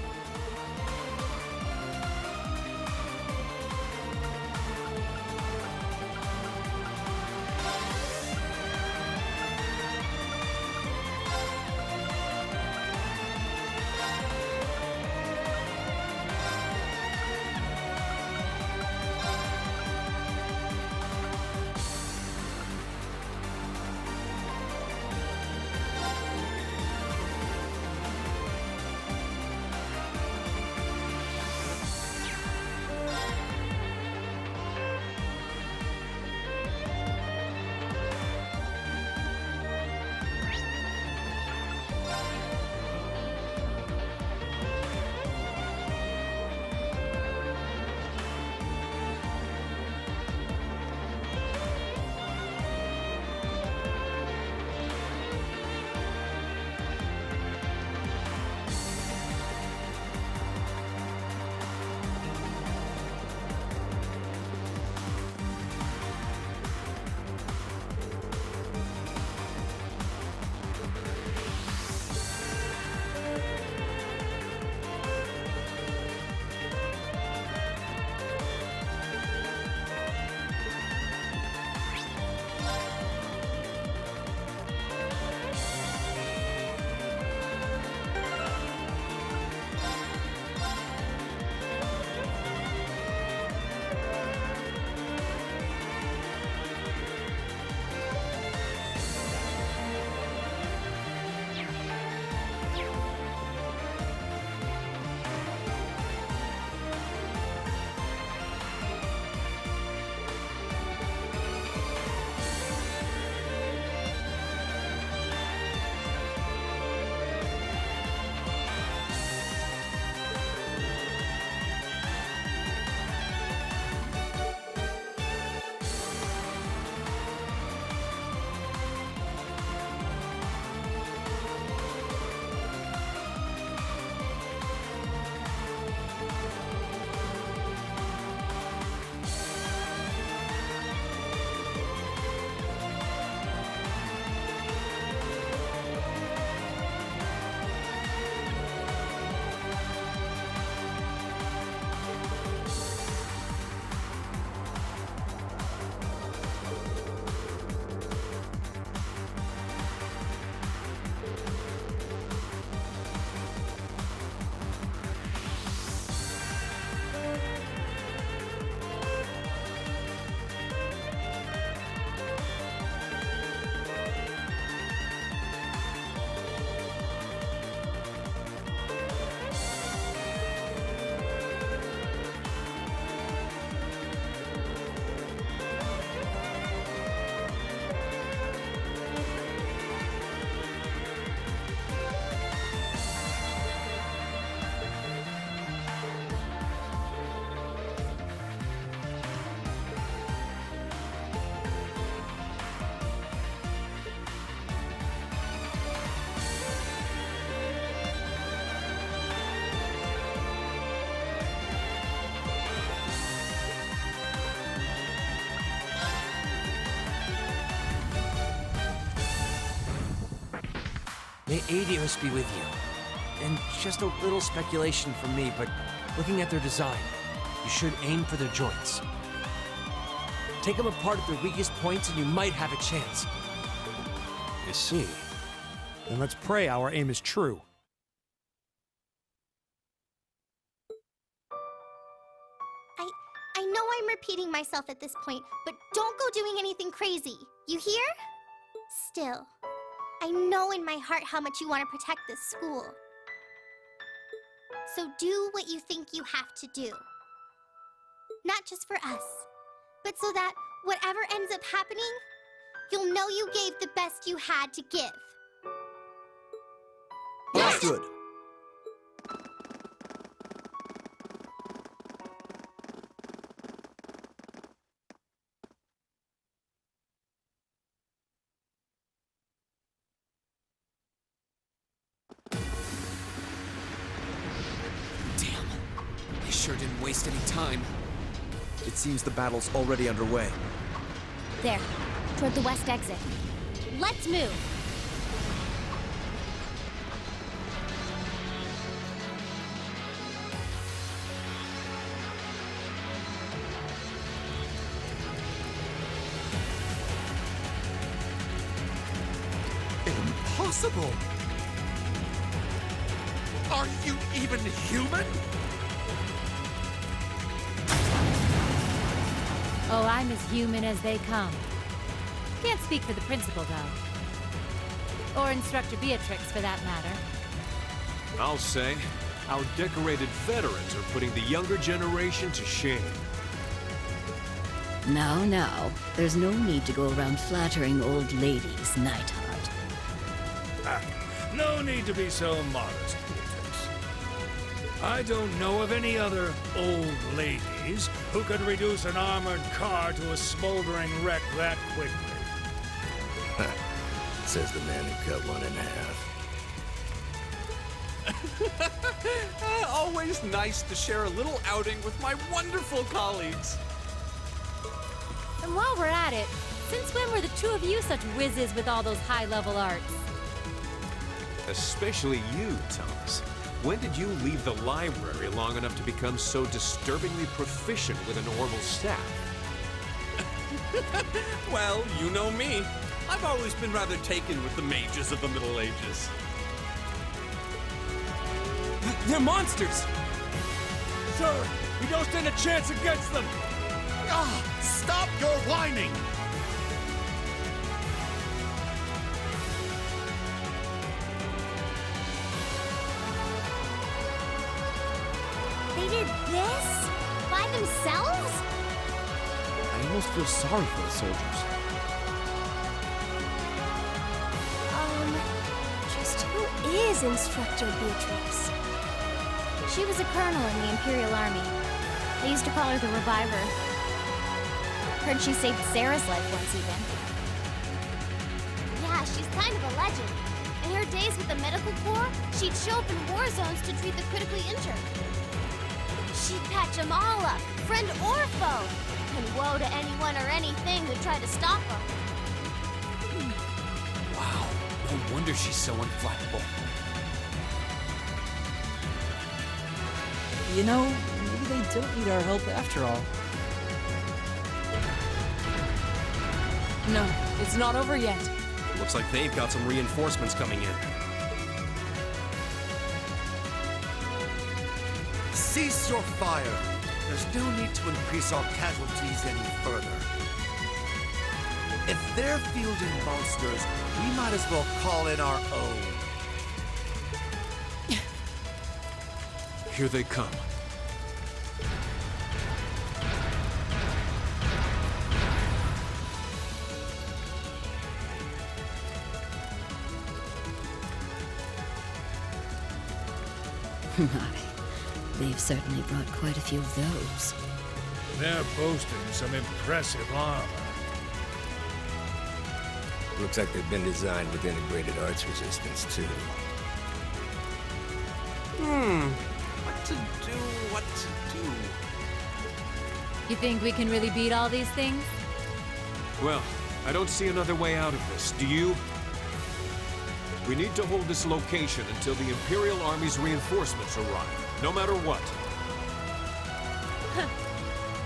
May Adios be with you. And just a little speculation from me, but looking at their design, you should aim for their joints. Take them apart at their weakest points and you might have a chance. I see. Then let's pray our aim is true. I know I'm repeating myself at this point, but don't go doing anything crazy. You hear? Still, I know in my heart how much you want to protect this school. So do what you think you have to do. Not just for us, but so that whatever ends up happening, you'll know you gave the best you had to give. Understood. Damn. I sure didn't waste any time. It seems the battle's already underway. There, toward the west exit. Let's move! Impossible! Are you even human? Oh, I'm as human as they come. Can't speak for the principal, though. Or Instructor Beatrix, for that matter. I'll say, our decorated veterans are putting the younger generation to shame. Now, there's no need to go around flattering old ladies, Nightheart. No need to be so modest, Beatrix. I don't know of any other old ladies who could reduce an armored car to a smoldering wreck that quickly. Says the man who cut one in half. Always nice to share a little outing with my wonderful colleagues. And while we're at it, since when were the two of you such whizzes with all those high-level arts? Especially you, Thomas. When did you leave the library long enough to become so disturbingly proficient with an orbital staff? Well, you know me. I've always been rather taken with the mages of the Middle Ages. They're monsters! Sir, we don't stand a chance against them! Ah, stop your whining! They did this? By themselves? I almost feel sorry for the soldiers. Just who is Instructor Beatrix? She was a colonel in the Imperial Army. They used to call her the Reviver. Heard she saved Sarah's life once even. Yeah, she's kind of a legend. In her days with the medical corps, she'd show up in war zones to treat the critically injured. She'd patch them all up, friend or foe. And woe to anyone or anything who tried to stop them. Wow, no wonder she's so unflappable. You know, maybe they don't need our help after all. No, it's not over yet. Looks like they've got some reinforcements coming in. Cease your fire. There's no need to increase our casualties any further. If they're fielding monsters, we might as well call in our own. Here they come. My, they've certainly brought quite a few of those. They're boasting some impressive armor. Looks like they've been designed with integrated arts resistance, too. What to do? You think we can really beat all these things? Well, I don't see another way out of this, do you? We need to hold this location until the Imperial Army's reinforcements arrive, no matter what.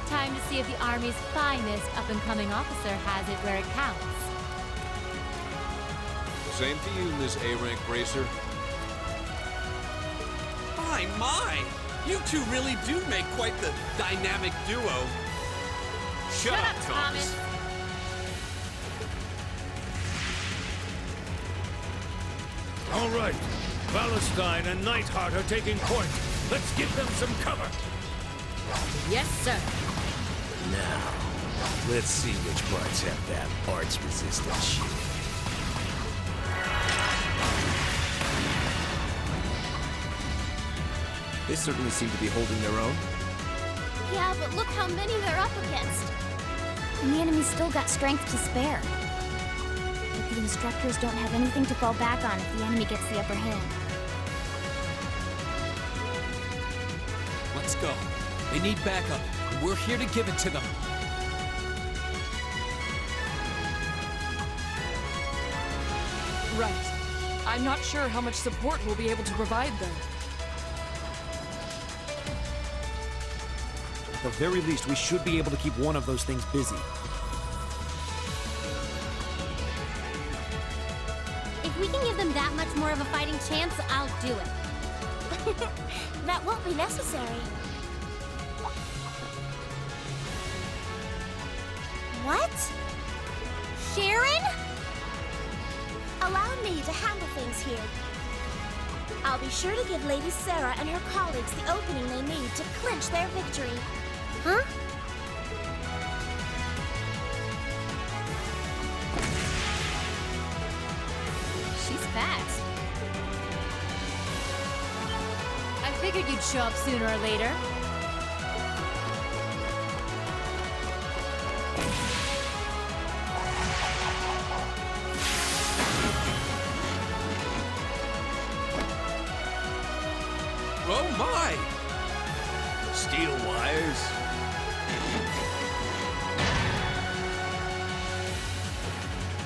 Time to see if the Army's finest up-and-coming officer has it where it counts. Same to you, Miss A-Rank Racer. My! You two really do make quite the dynamic duo. Shut up, Thomas. All right. Valentine and Nightheart are taking point. Let's give them some cover. Yes, sir. Now, let's see which parts have that arts-resistant shit. They certainly seem to be holding their own. Yeah, but look how many they're up against. And the enemy's still got strength to spare. But the instructors don't have anything to fall back on if the enemy gets the upper hand. Let's go. They need backup, and we're here to give it to them. Right. I'm not sure how much support we'll be able to provide, though. At the very least, we should be able to keep one of those things busy. If we can give them that much more of a fighting chance, I'll do it. That won't be necessary. What? Sharon? Allow me to handle things here. I'll be sure to give Lady Sarah and her colleagues the opening they need to clinch their victory. Huh? She's fast. I figured you'd show up sooner or later. Oh my! Steel wires.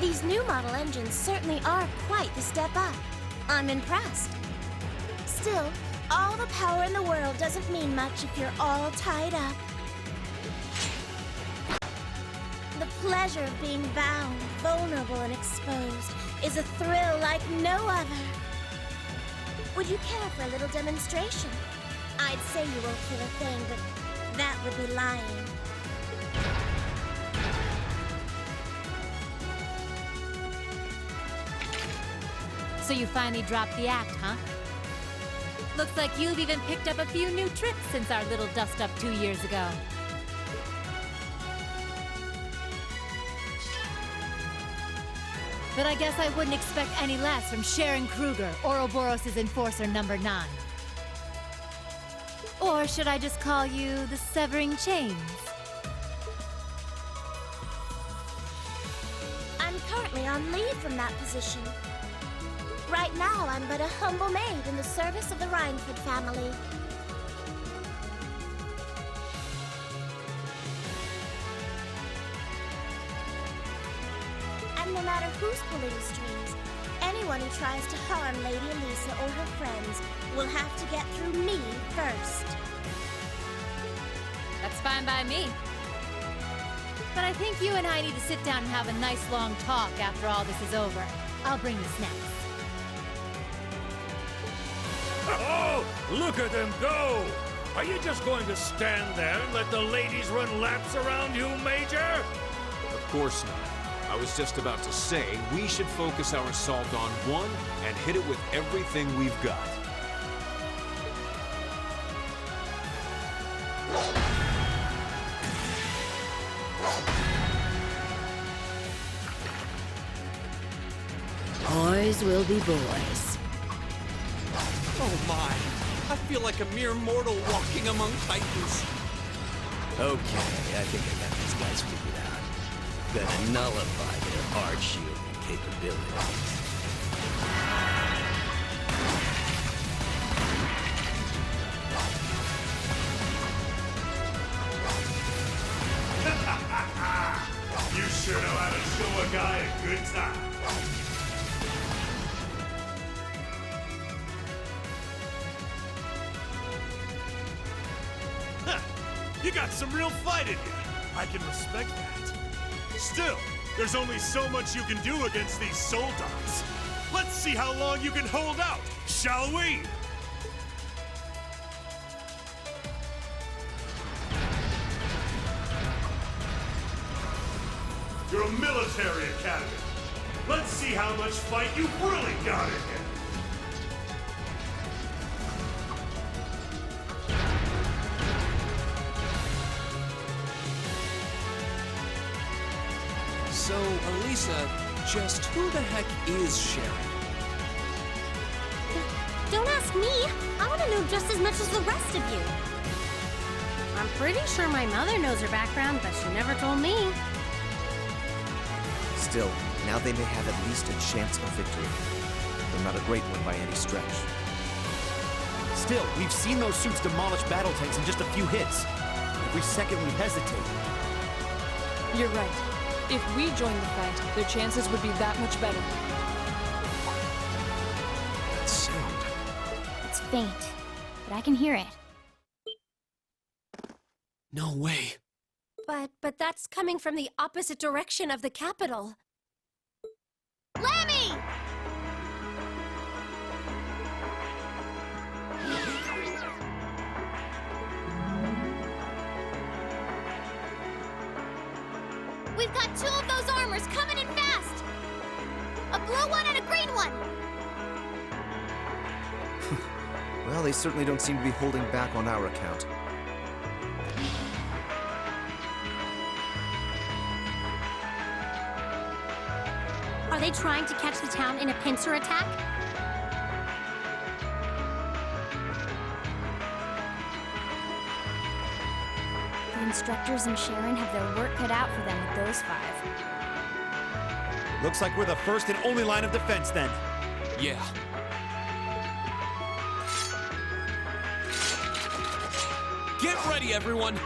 These new model engines certainly are quite the step up. I'm impressed. Still, all the power in the world doesn't mean much if you're all tied up. The pleasure of being bound, vulnerable, and exposed is a thrill like no other. Would you care for a little demonstration? I'd say you won't feel a thing, but that would be lying. So you finally dropped the act, huh? Looks like you've even picked up a few new tricks since our little dust-up 2 years ago. But I guess I wouldn't expect any less from Sharon Kruger, Ouroboros' Enforcer number 9. Or should I just call you the Severing Chains? I'm currently on leave from that position. Right now, I'm but a humble maid in the service of the Rhineford family. And no matter who's pulling the strings, anyone who tries to harm Lady Elisa or her friends will have to get through me first. That's fine by me. But I think you and I need to sit down and have a nice long talk after all this is over. I'll bring you snacks. Oh, look at them go! Are you just going to stand there and let the ladies run laps around you, Major? Of course not. I was just about to say, we should focus our assault on one and hit it with everything we've got. Boys will be boys. Oh my! I feel like a mere mortal walking among titans. Okay, I think I got these guys figured out. Gonna nullify their art shielding capabilities. You sure know how to show a guy a good time. You got some real fight in you. I can respect that. Still, there's only so much you can do against these soldats. Let's see how long you can hold out, shall we? You're a military academy. Let's see how much fight you've really got in you. So, Elisa, just who the heck is Sharon? Don't ask me. I want to know just as much as the rest of you. I'm pretty sure my mother knows her background, but she never told me. Still, now they may have at least a chance of victory. Though not a great one by any stretch. Still, we've seen those suits demolish battle tanks in just a few hits. Every second we hesitate. You're right. If we join the fight, their chances would be that much better. That sound. It's faint, but I can hear it. No way. But that's coming from the opposite direction of the capital. Lemmy! We've got two of those armors coming in fast! A blue one and a green one! Well, they certainly don't seem to be holding back on our account. Are they trying to catch the town in a pincer attack? The instructors and Sharon have their work cut out for them with those 5. Looks like we're the first and only line of defense then. Yeah. Get ready, everyone!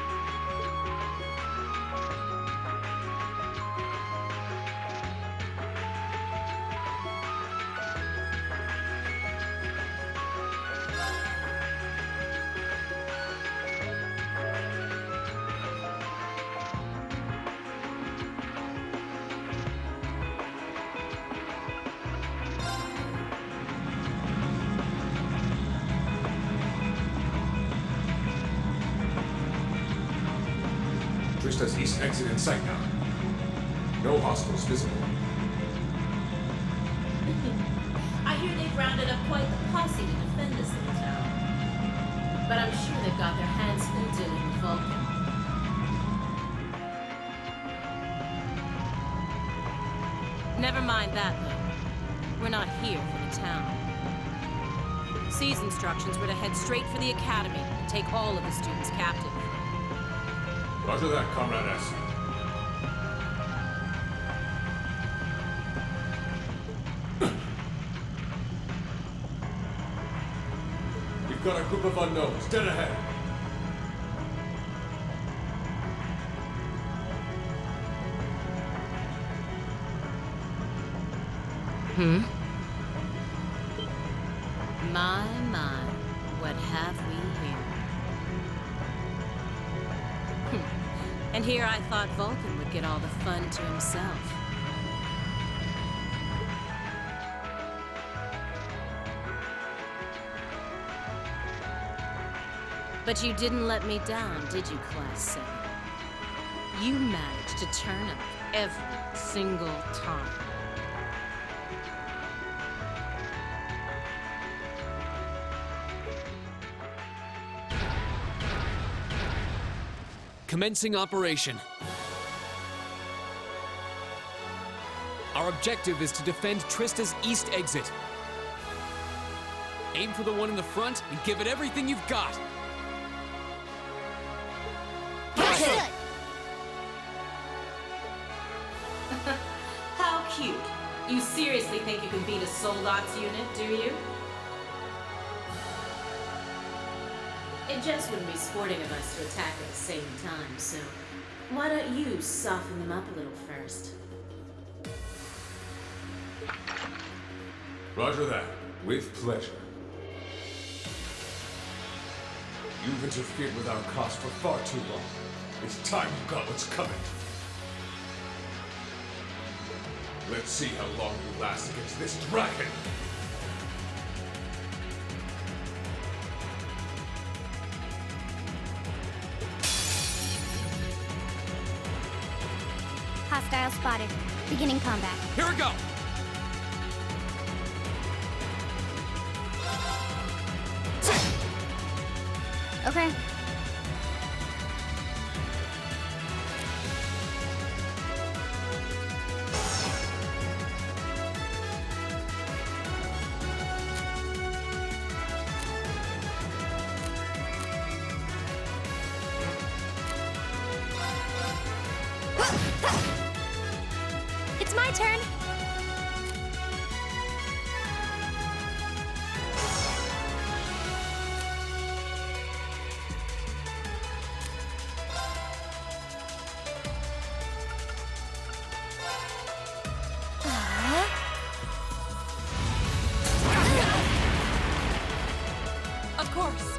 Trista's east exit in sight now. No hostiles visible. I hear they've rounded up quite the posse to defend this little town. But I'm sure they've got their hands full dealing with Vulcan. Never mind that, though. We're not here for the town. C's instructions were to head straight for the academy and take all of the students captive. Roger that, Comrade S. We've got a group of unknowns dead ahead. My, what have we here? And here I thought Vulcan would get all the fun to himself. But you didn't let me down, did you, Class 7? You managed to turn up every single time. Commencing operation. Our objective is to defend Trista's east exit. Aim for the one in the front and give it everything you've got. How cute. You seriously think you can beat a Soldat's unit, do you? It just wouldn't be sporting of us to attack at the same time, so why don't you soften them up a little first? Roger that. With pleasure. You've interfered with our cause for far too long. It's time you got what's coming. Let's see how long you last against this dragon. Hostile spotted. Beginning combat. Here we go! Okay. It's my turn. Of course.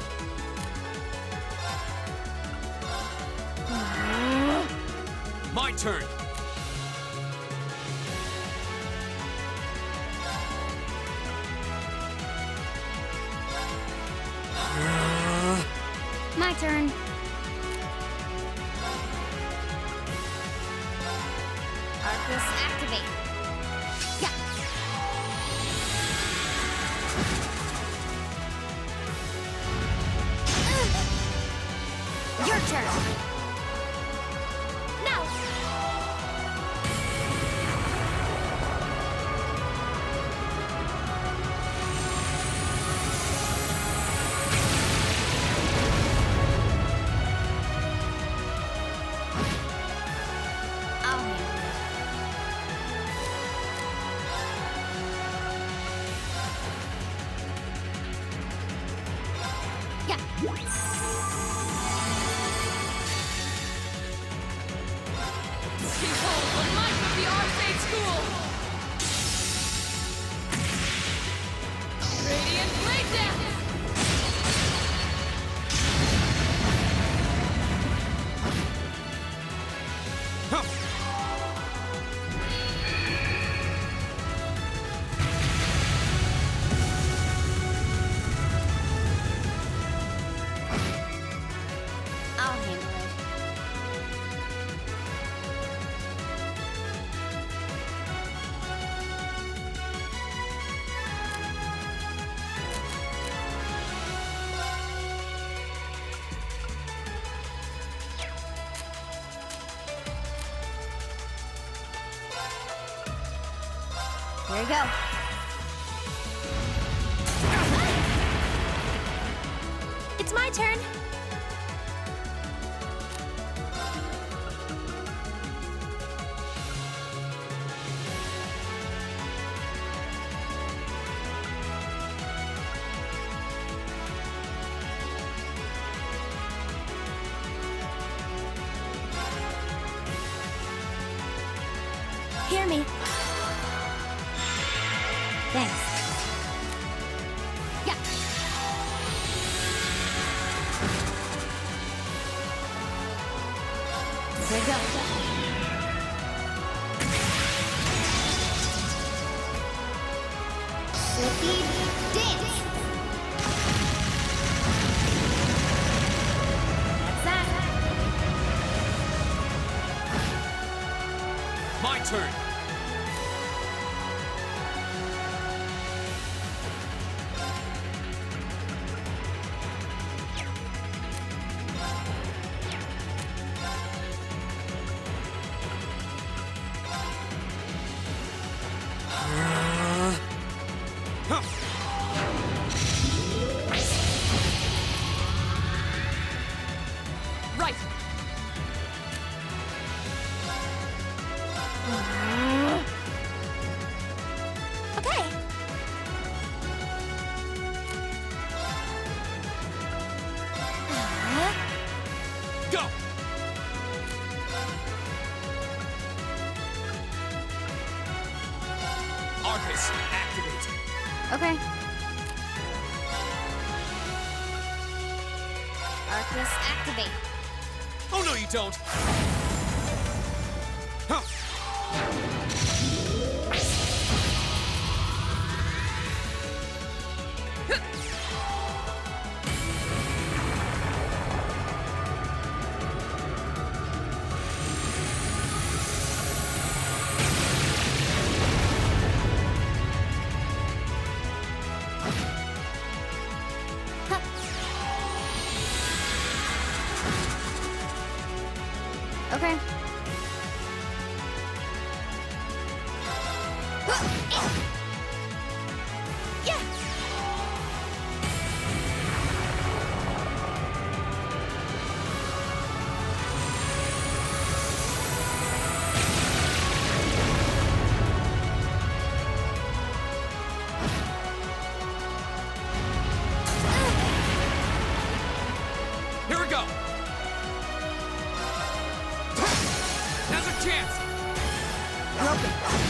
My turn! My turn. Arcus activate. Yeah. Your turn. No. I'll handle it. Yeah. Behold the might of the Arcade School! Radiant Blade Dance! I'll handle it. Here we go. It's my turn. Hear me. Thanks. Yeah. Here we go. Slippy dance. That's that. My turn! Right! Okay. Go! Arcus, activate! Okay. Arcus, activate. Oh no, you don't! Huh. Okay. Yeah! Here we go! Now's our chance! I'll handle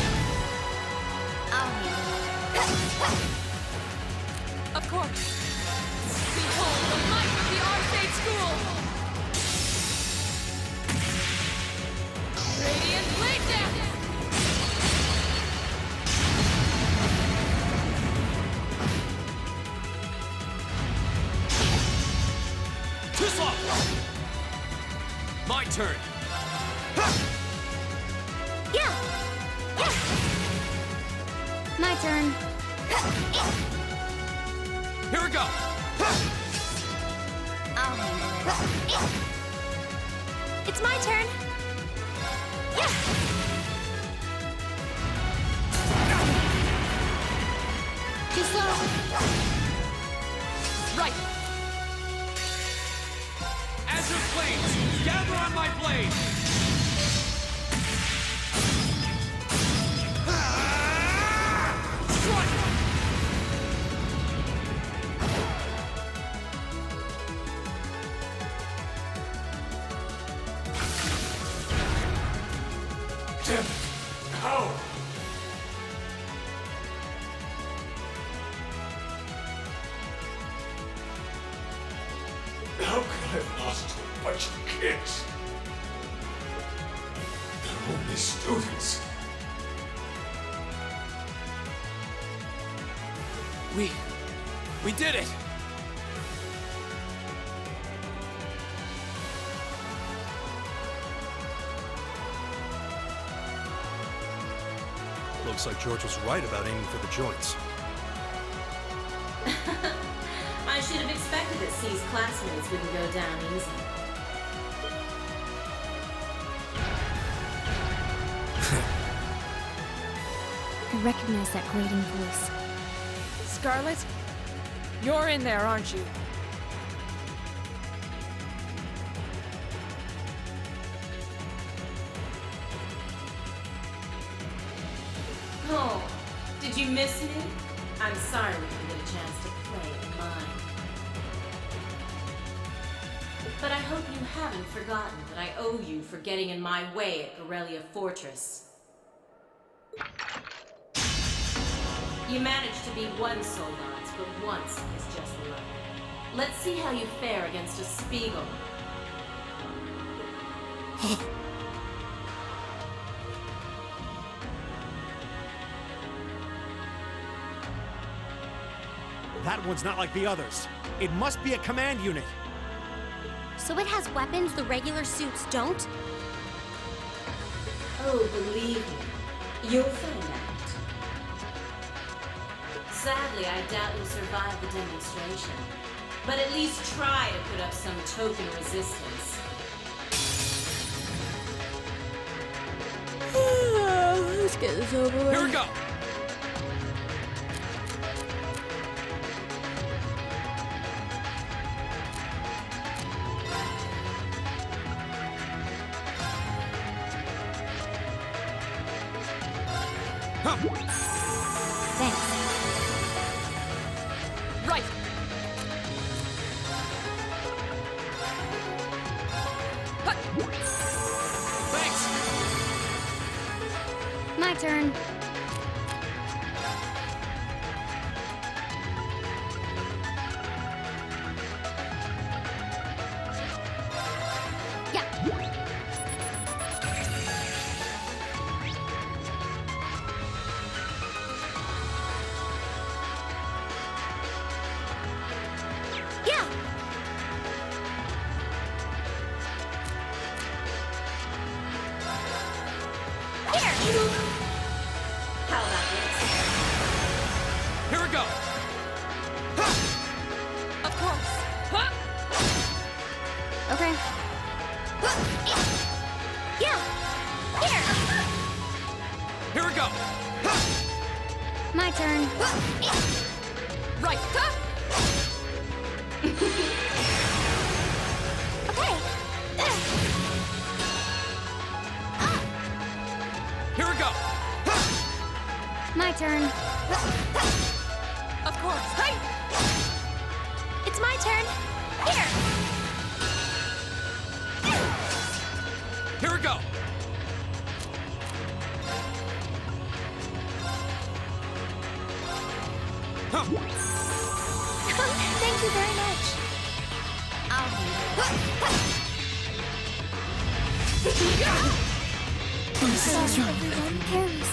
Of course. Behold the might of the Arcade School! Radiant Blade Dance! Too slow! My turn! Yeah! Yeah! My turn. Here we go! I'll handle it. It's my turn! Yeah! Too slow. Right! Azure Flames, gather on my blade! Strike! Damn it! How? How could I have lost to a bunch of kids? They're only students. We did it! Looks like George was right about aiming for the joints. I should have expected that C's classmates wouldn't go down easy. I recognize that grating voice. Scarlet? You're in there, aren't you? Oh, did you miss me? I'm sorry we didn't get a chance to play at mine. But I hope you haven't forgotten that I owe you for getting in my way at Borrelia Fortress. You managed to beat one Soldats, but once is just luck. Let's see how you fare against a Spiegel. That one's not like the others. It must be a command unit. So it has weapons the regular suits don't? Oh, believe me, you'll find out. Sadly, I doubt you'll survive the demonstration. But at least try to put up some token resistance. Let's get this over with. Here we go! Thanks. Right! Hut. Thanks! My turn. Okay. Yeah! Here! Here we go! My turn. Right. Okay. Here we go! My turn. Of course. Hey! It's my turn. Here! Here we go! Thank you very much. I'll I'm sorry, everyone. Carries.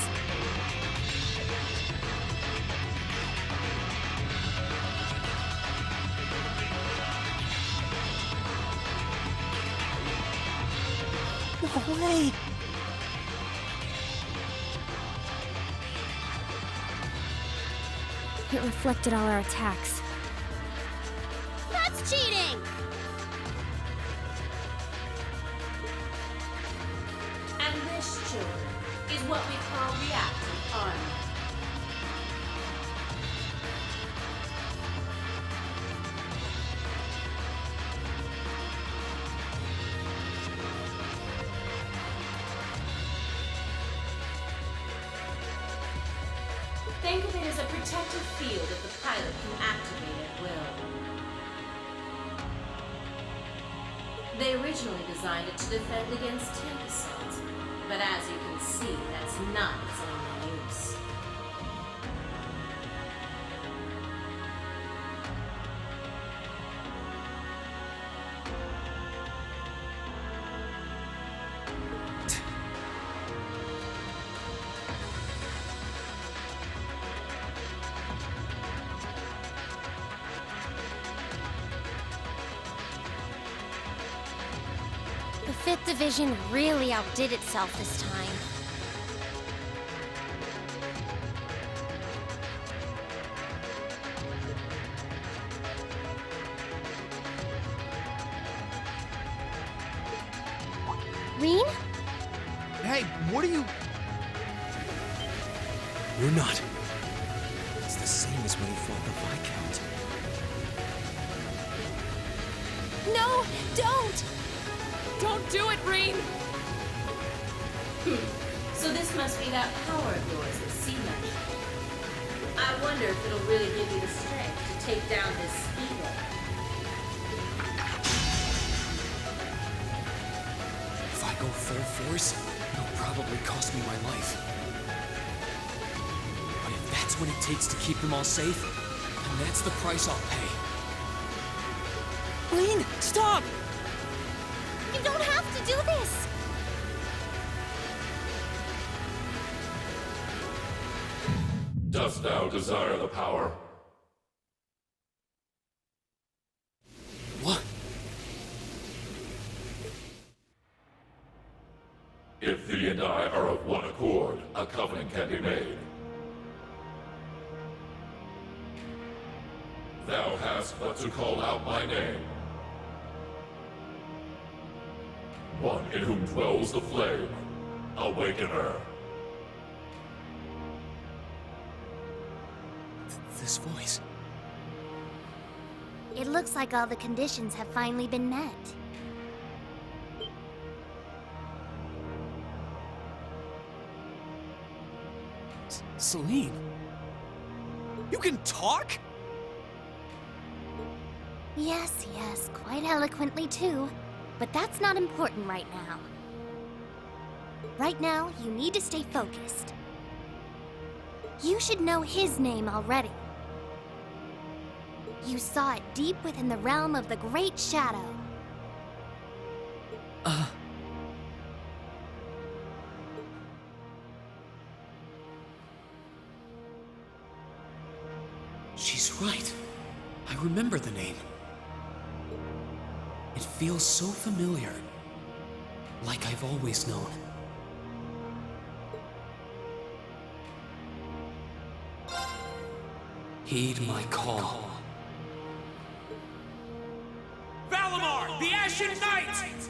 No way! It reflected all our attacks. That's cheating! And this, children, is what we call reactive armor. Think of it as a protective field that the pilot can activate at will. They originally designed it to defend against tank assault, but as you can see, that's not its only use. The 5th Division really outdid itself this time. Reen? Hey, what are you... You're not. It's the same as when he fought the Viscount. No! Don't! Don't do it, Reen! So this must be that power of yours that C mentioned. I wonder if it'll really give you the strength to take down this evil. If I go full force, it'll probably cost me my life. But if that's what it takes to keep them all safe, then that's the price I'll pay. Reen, stop! You don't have to do this! Dost thou desire the power? What? If thee and I are of one accord, a covenant can be made. Thou hast but to call out my name. One in whom dwells the flame. Awaken her. This voice. It looks like all the conditions have finally been met. Celine? You can talk? Yes, yes, quite eloquently too. But that's not important right now. Right now, you need to stay focused. You should know his name already. You saw it deep within the realm of the Great Shadow. She's right. I remember the name. It feels so familiar. Like I've always known. Heed my call. Valimar, the Azure Ashen Knight!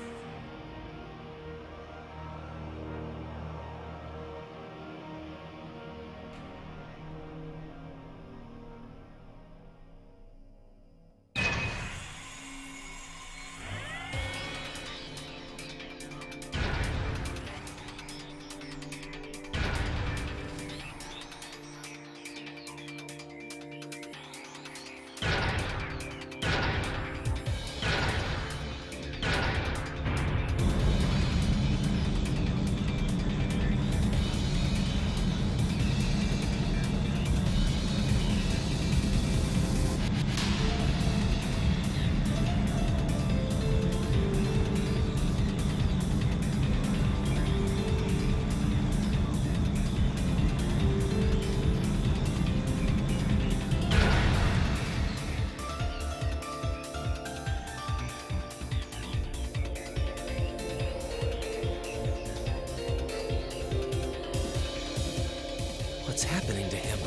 What's happening to him?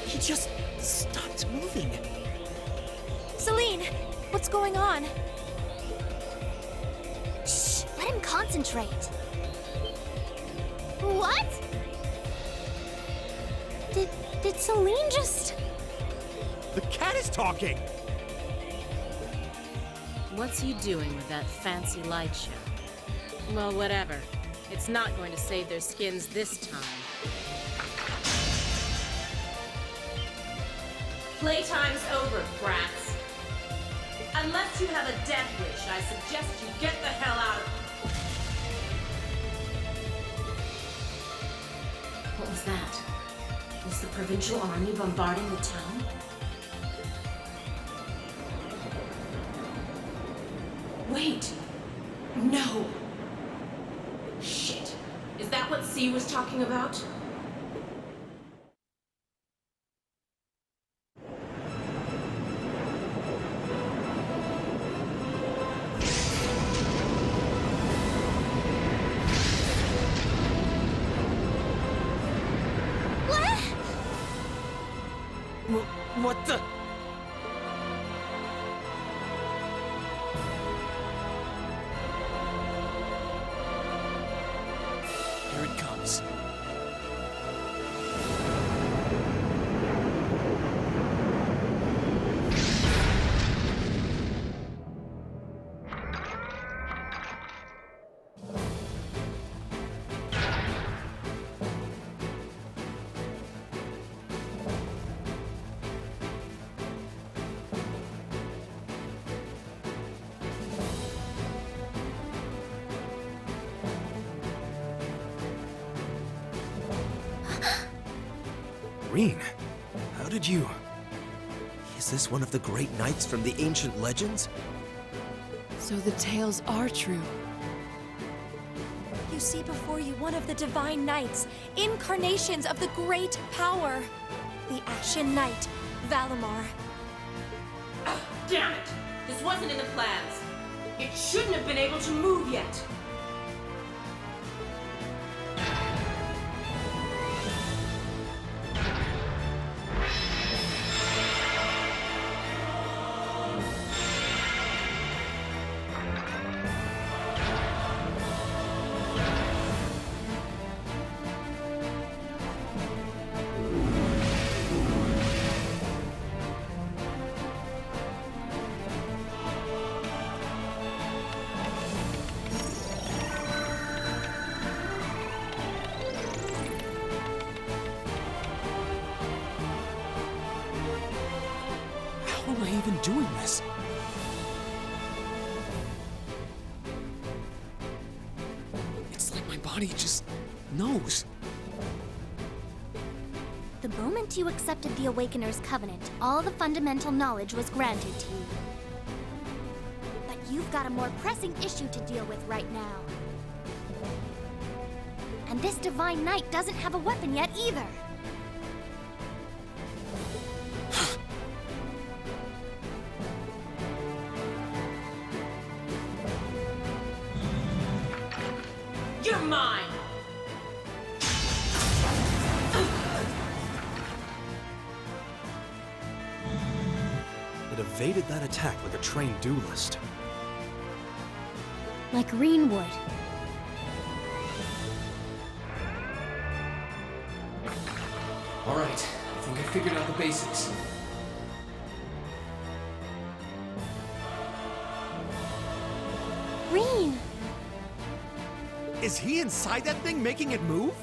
He just stopped moving. Celine, what's going on? Shh, let him concentrate. What? Did Celine just... The cat is talking! What's he doing with that fancy light show? Well, whatever. It's not going to save their skins this time. Playtime's over, brats. Unless you have a death wish, I suggest you get the hell out of here. What was that? Was the provincial army bombarding the town? Wait! No! Shit! Is that what C was talking about? What the? Here it comes. Green, how did you... Is this one of the great knights from the ancient legends? So the tales are true. You see before you one of the divine knights, incarnations of the great power. The Ashen Knight, Valimar. Oh, damn it! This wasn't in the plans. It shouldn't have been able to move yet. How am I even doing this? It's like my body just knows. The moment you accepted the Awakener's Covenant, all the fundamental knowledge was granted to you. But you've got a more pressing issue to deal with right now. And this Divine Knight doesn't have a weapon yet either. You're mine! It evaded that attack like a trained duelist. like Greenwood. Alright, I think I figured out the basics. Green! Is he inside that thing making it move?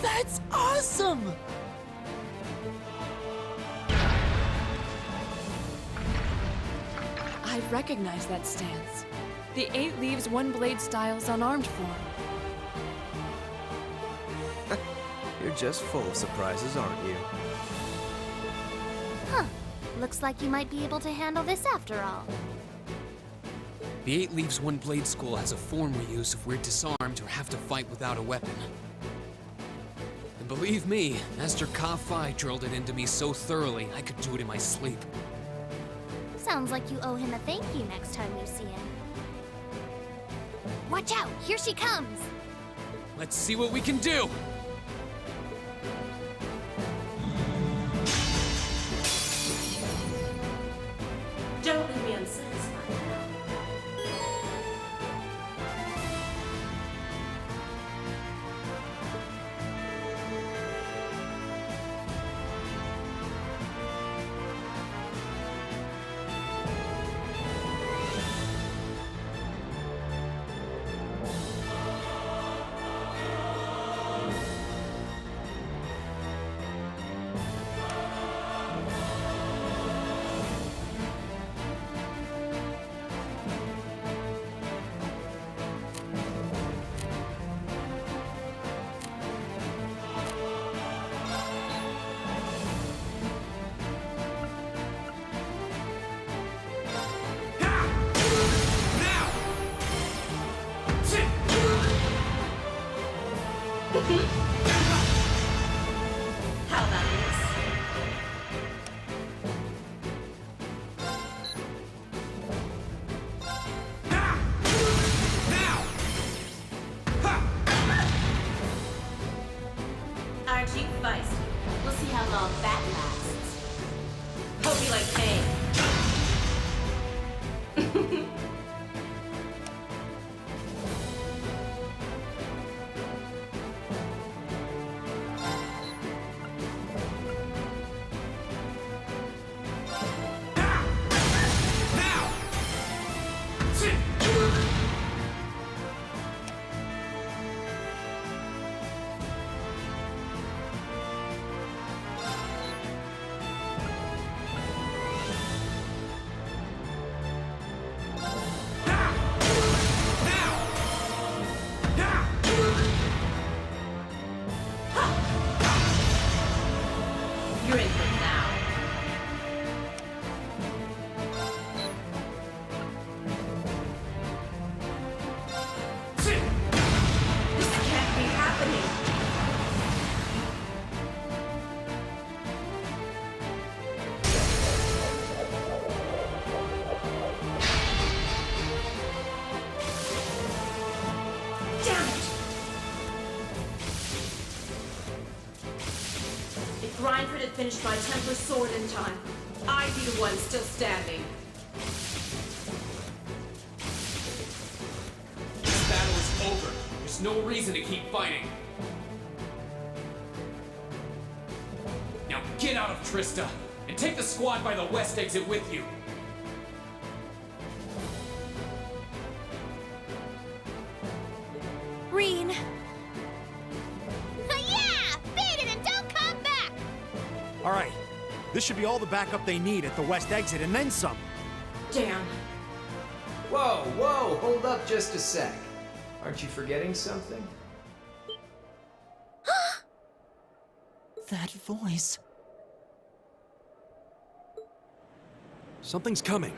That's awesome! I recognize that stance. The 8 leaves, 1 blade style's unarmed form. You're just full of surprises, aren't you? Huh. Looks like you might be able to handle this after all. The 8 Leaves One Blade School has a form we use if we're disarmed or have to fight without a weapon. And believe me, Master Ka-Fai drilled it into me so thoroughly I could do it in my sleep. Sounds like you owe him a thank you next time you see him. Watch out! Here she comes! Let's see what we can do! Don't leave me unsatisfied now. How about this? Aren't you feisty? We'll see how long that lasts. Hope you like pain. You're in for it now. This can't be happening. Damn it! If Grindford had finished my Templar sword in time, I'd be the one still standing. This battle is over. There's no reason to keep fighting. Now get out of Trista, and take the squad by the west exit with you. Green! Yeah! Beat it and don't come back! All right. This should be all the backup they need at the west exit, and then some. Damn. Whoa, whoa, hold up just a sec. Aren't you forgetting something? That voice. Something's coming.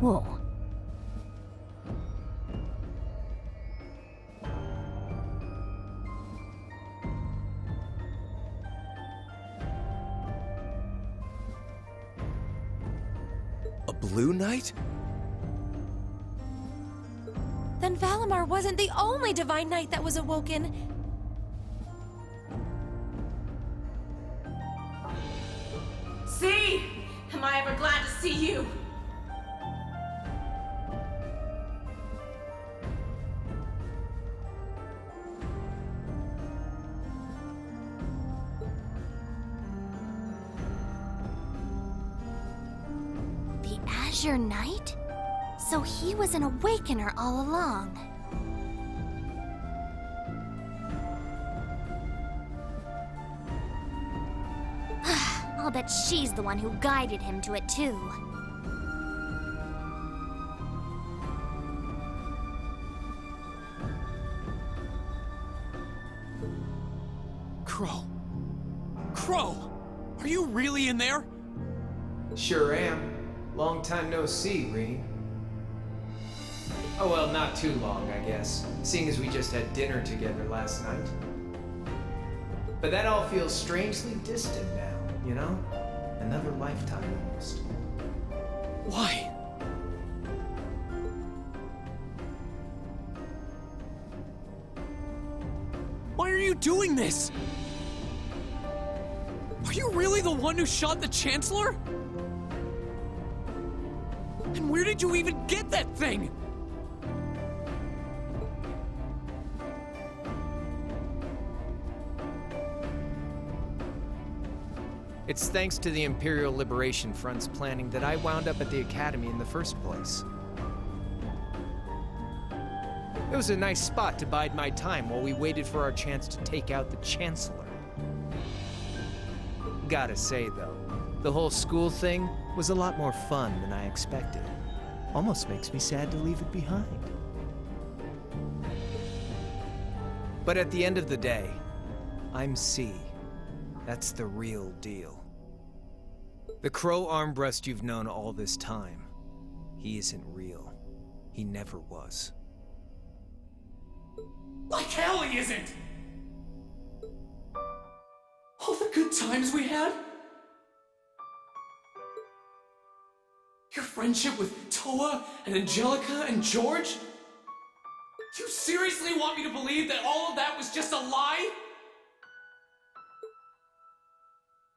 Whoa. Blue Knight? Then Valimar wasn't the only Divine Knight that was awoken. See? Am I ever glad to see you? The Azure Knight? So he was an Awakener all along. I'll bet she's the one who guided him to it, too. Crow. Crow! Are you really in there? Sure am. Long time no see, Reen. Oh well, not too long, I guess, seeing as we just had dinner together last night. But that all feels strangely distant now, you know? Another lifetime almost. Why? Why are you doing this? Are you really the one who shot the Chancellor? And where did you even get that thing? It's thanks to the Imperial Liberation Front's planning that I wound up at the Academy in the first place. It was a nice spot to bide my time while we waited for our chance to take out the Chancellor. Gotta say, though, the whole school thing was a lot more fun than I expected. Almost makes me sad to leave it behind. But at the end of the day, I'm C. That's the real deal. The Crow Armbrust you've known all this time, he isn't real. He never was. Like hell he isn't! All the good times we had? Your friendship with Toa and Angelica and George? You seriously want me to believe that all of that was just a lie?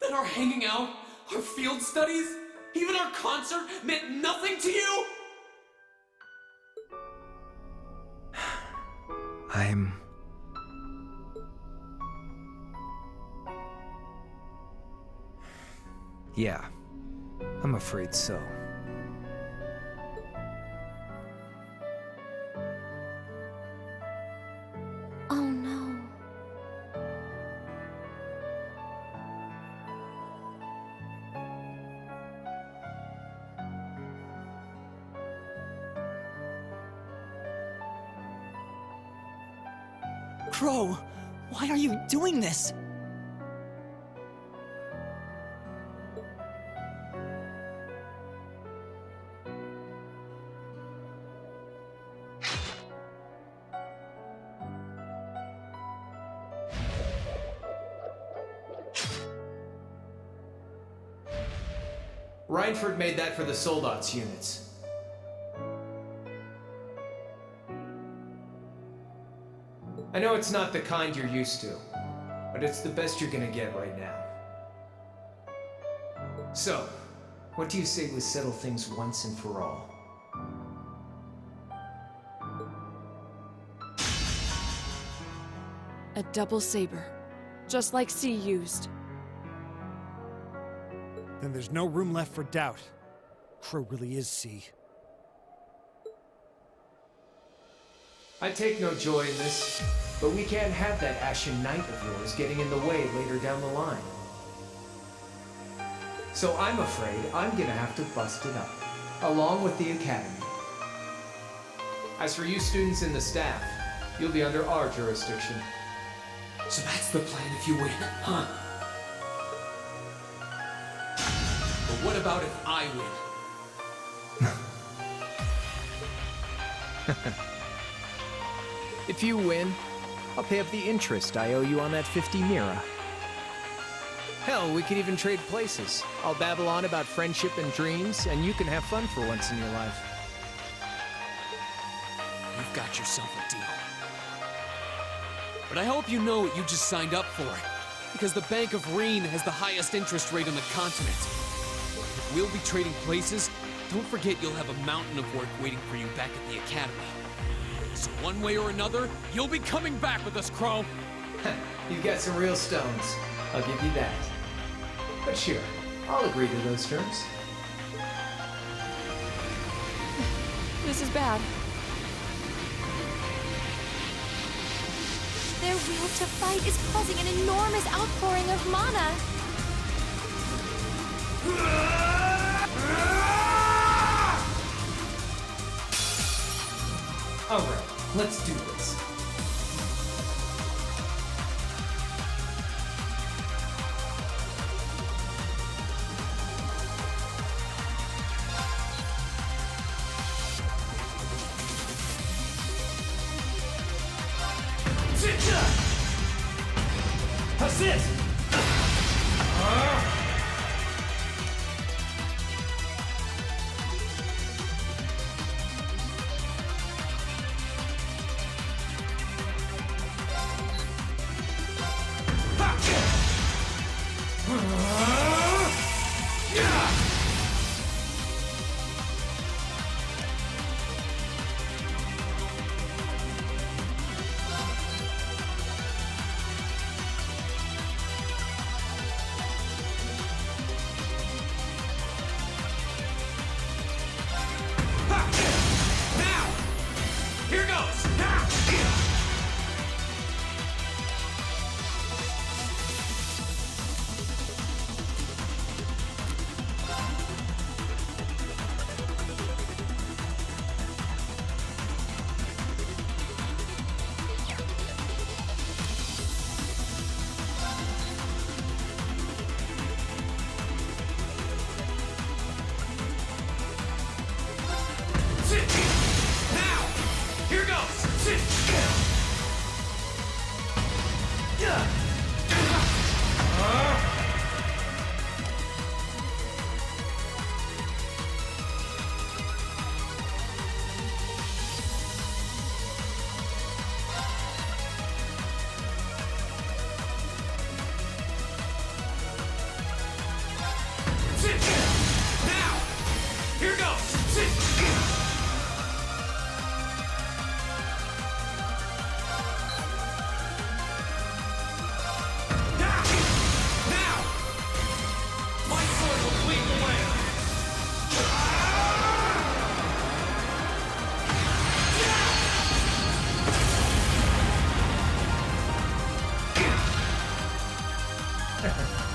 That our hanging out, our field studies, even our concert meant nothing to you? Yeah, I'm afraid so. Oh no. Crow, why are you doing this? Reinford made that for the Soldats units. I know it's not the kind you're used to, but it's the best you're gonna get right now. So, what do you say we settle things once and for all? A double saber, just like C used. Then there's no room left for doubt. Crow really is C. I take no joy in this, but we can't have that Ashen Knight of yours getting in the way later down the line. So I'm afraid I'm gonna have to bust it up, along with the Academy. As for you students and the staff, you'll be under our jurisdiction. So that's the plan if you win, huh? But what about if I win? If you win, I'll pay up the interest I owe you on that 50 Mira. Hell, we could even trade places. I'll babble on about friendship and dreams, and you can have fun for once in your life. You've got yourself a deal. But I hope you know what you just signed up for. Because the Bank of Reen has the highest interest rate on the continent. If we'll be trading places, don't forget you'll have a mountain of work waiting for you back at the Academy. So one way or another, you'll be coming back with us, Crow. You've got some real stones. I'll give you that. But sure, I'll agree to those terms. This is bad. Their will to fight is causing an enormous outpouring of mana. Alright, let's do this. Assist!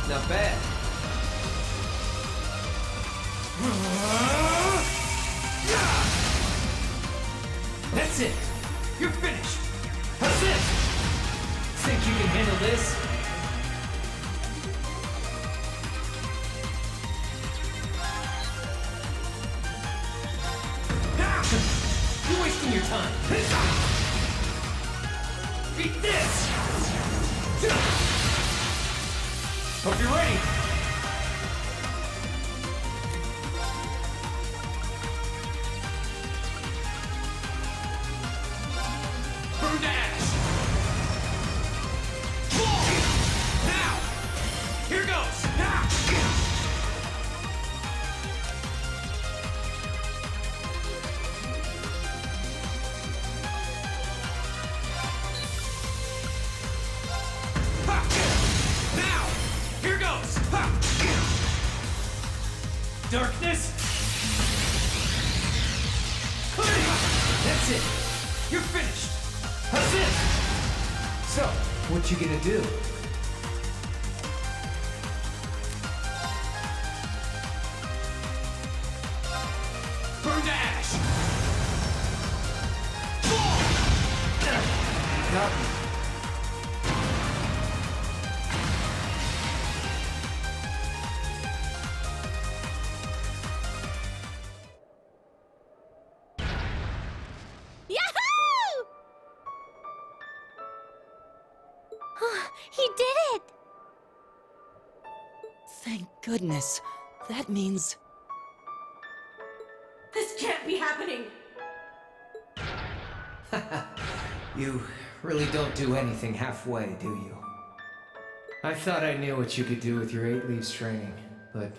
Not bad. That's it! You're finished! Assist! Think you can handle this? You're wasting your time. Beat this! Hope you're ready. Burn to ash! Now! Here goes! Now! Here goes! Darkness! That's it. You're finished! Assist! So, what you gonna do? Burn to ash! Got me. He did Thank goodness. That means... This can't be happening! You really don't do anything halfway, do you? I thought I knew what you could do with your 8 leaves training, but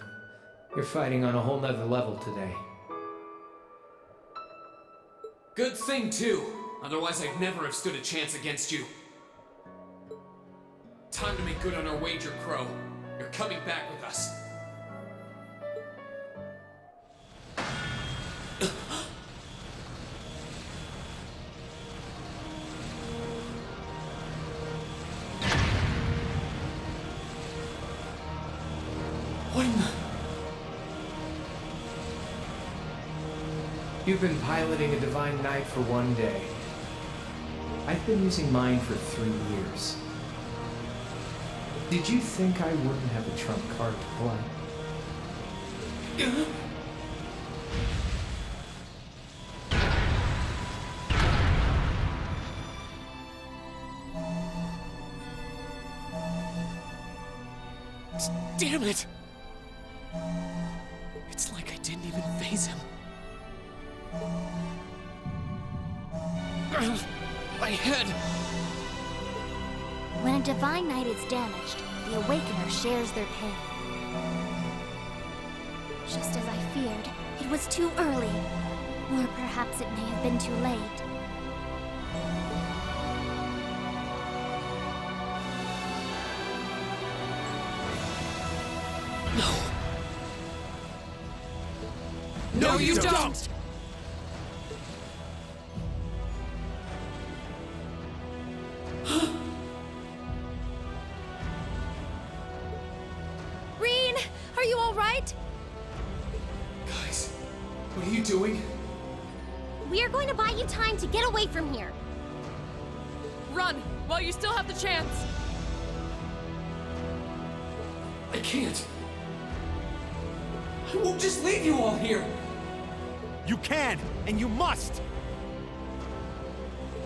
you're fighting on a whole nother level today. Good thing, too. Otherwise, I'd never have stood a chance against you. Time to make good on our wager, Crow. You're coming back with us. What in the... You've been piloting a Divine Knight for 1 day. I've been using mine for 3 years. Did you think I wouldn't have a trump card to play? Damn it! It's like I didn't even phase him. My head! When a Divine Knight is damaged, the Awakener shares their pain. Just as I feared, it was too early. Or perhaps it may have been too late. No, you don't! Reen, are you all right? Guys, what are you doing? We are going to buy you time to get away from here. Run, while you still have the chance. I can't. I won't just leave you all here. You can, and you must!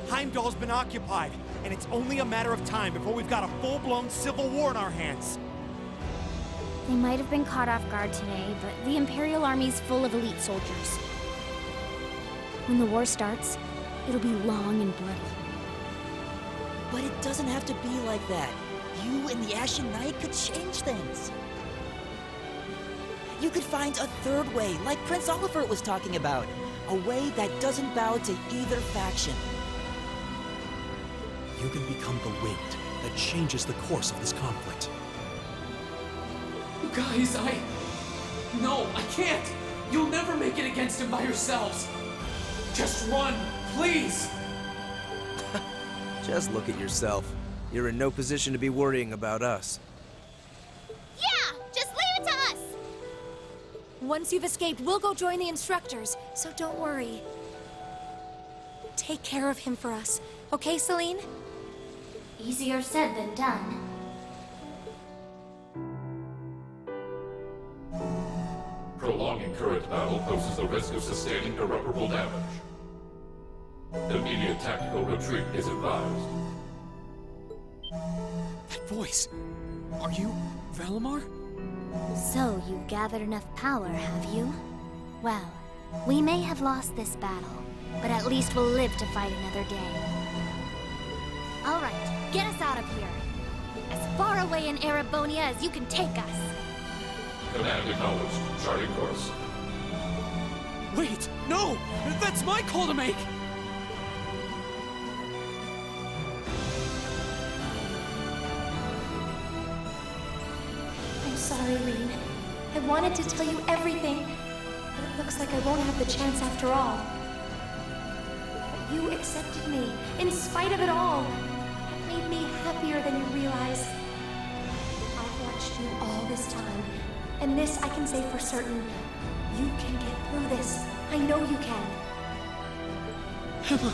Heimdall's been occupied, and it's only a matter of time before we've got a full-blown civil war in our hands. They might have been caught off guard today, but the Imperial Army's full of elite soldiers. When the war starts, it'll be long and bloody. But it doesn't have to be like that. You and the Ashen Knight could change things. You could find a third way, like Prince Oliver was talking about. A way that doesn't bow to either faction. You can become the wind that changes the course of this conflict. You guys, No, I can't! You'll never make it against him by yourselves! Just run, please! Just look at yourself. You're in no position to be worrying about us. Yeah, just leave it to us. Once you've escaped, we'll go join the instructors, so don't worry. Take care of him for us, okay, Celine? Easier said than done. Prolonging current battle poses the risk of sustaining irreparable damage. Immediate tactical retreat is advised. That voice! Are you Valimar? So you've gathered enough power, have you? Well, we may have lost this battle, but at least we'll live to fight another day. All right, get us out of here. As far away in Erebonia as you can take us. Command acknowledged. Charting course. Wait! No! That's my call to make! I'm sorry, Reen. I wanted to tell you everything, but it looks like I won't have the chance after all. But you accepted me, in spite of it all. It made me happier than you realize. I've watched you all this time, and this I can say for certain. You can get through this. I know you can. Emma!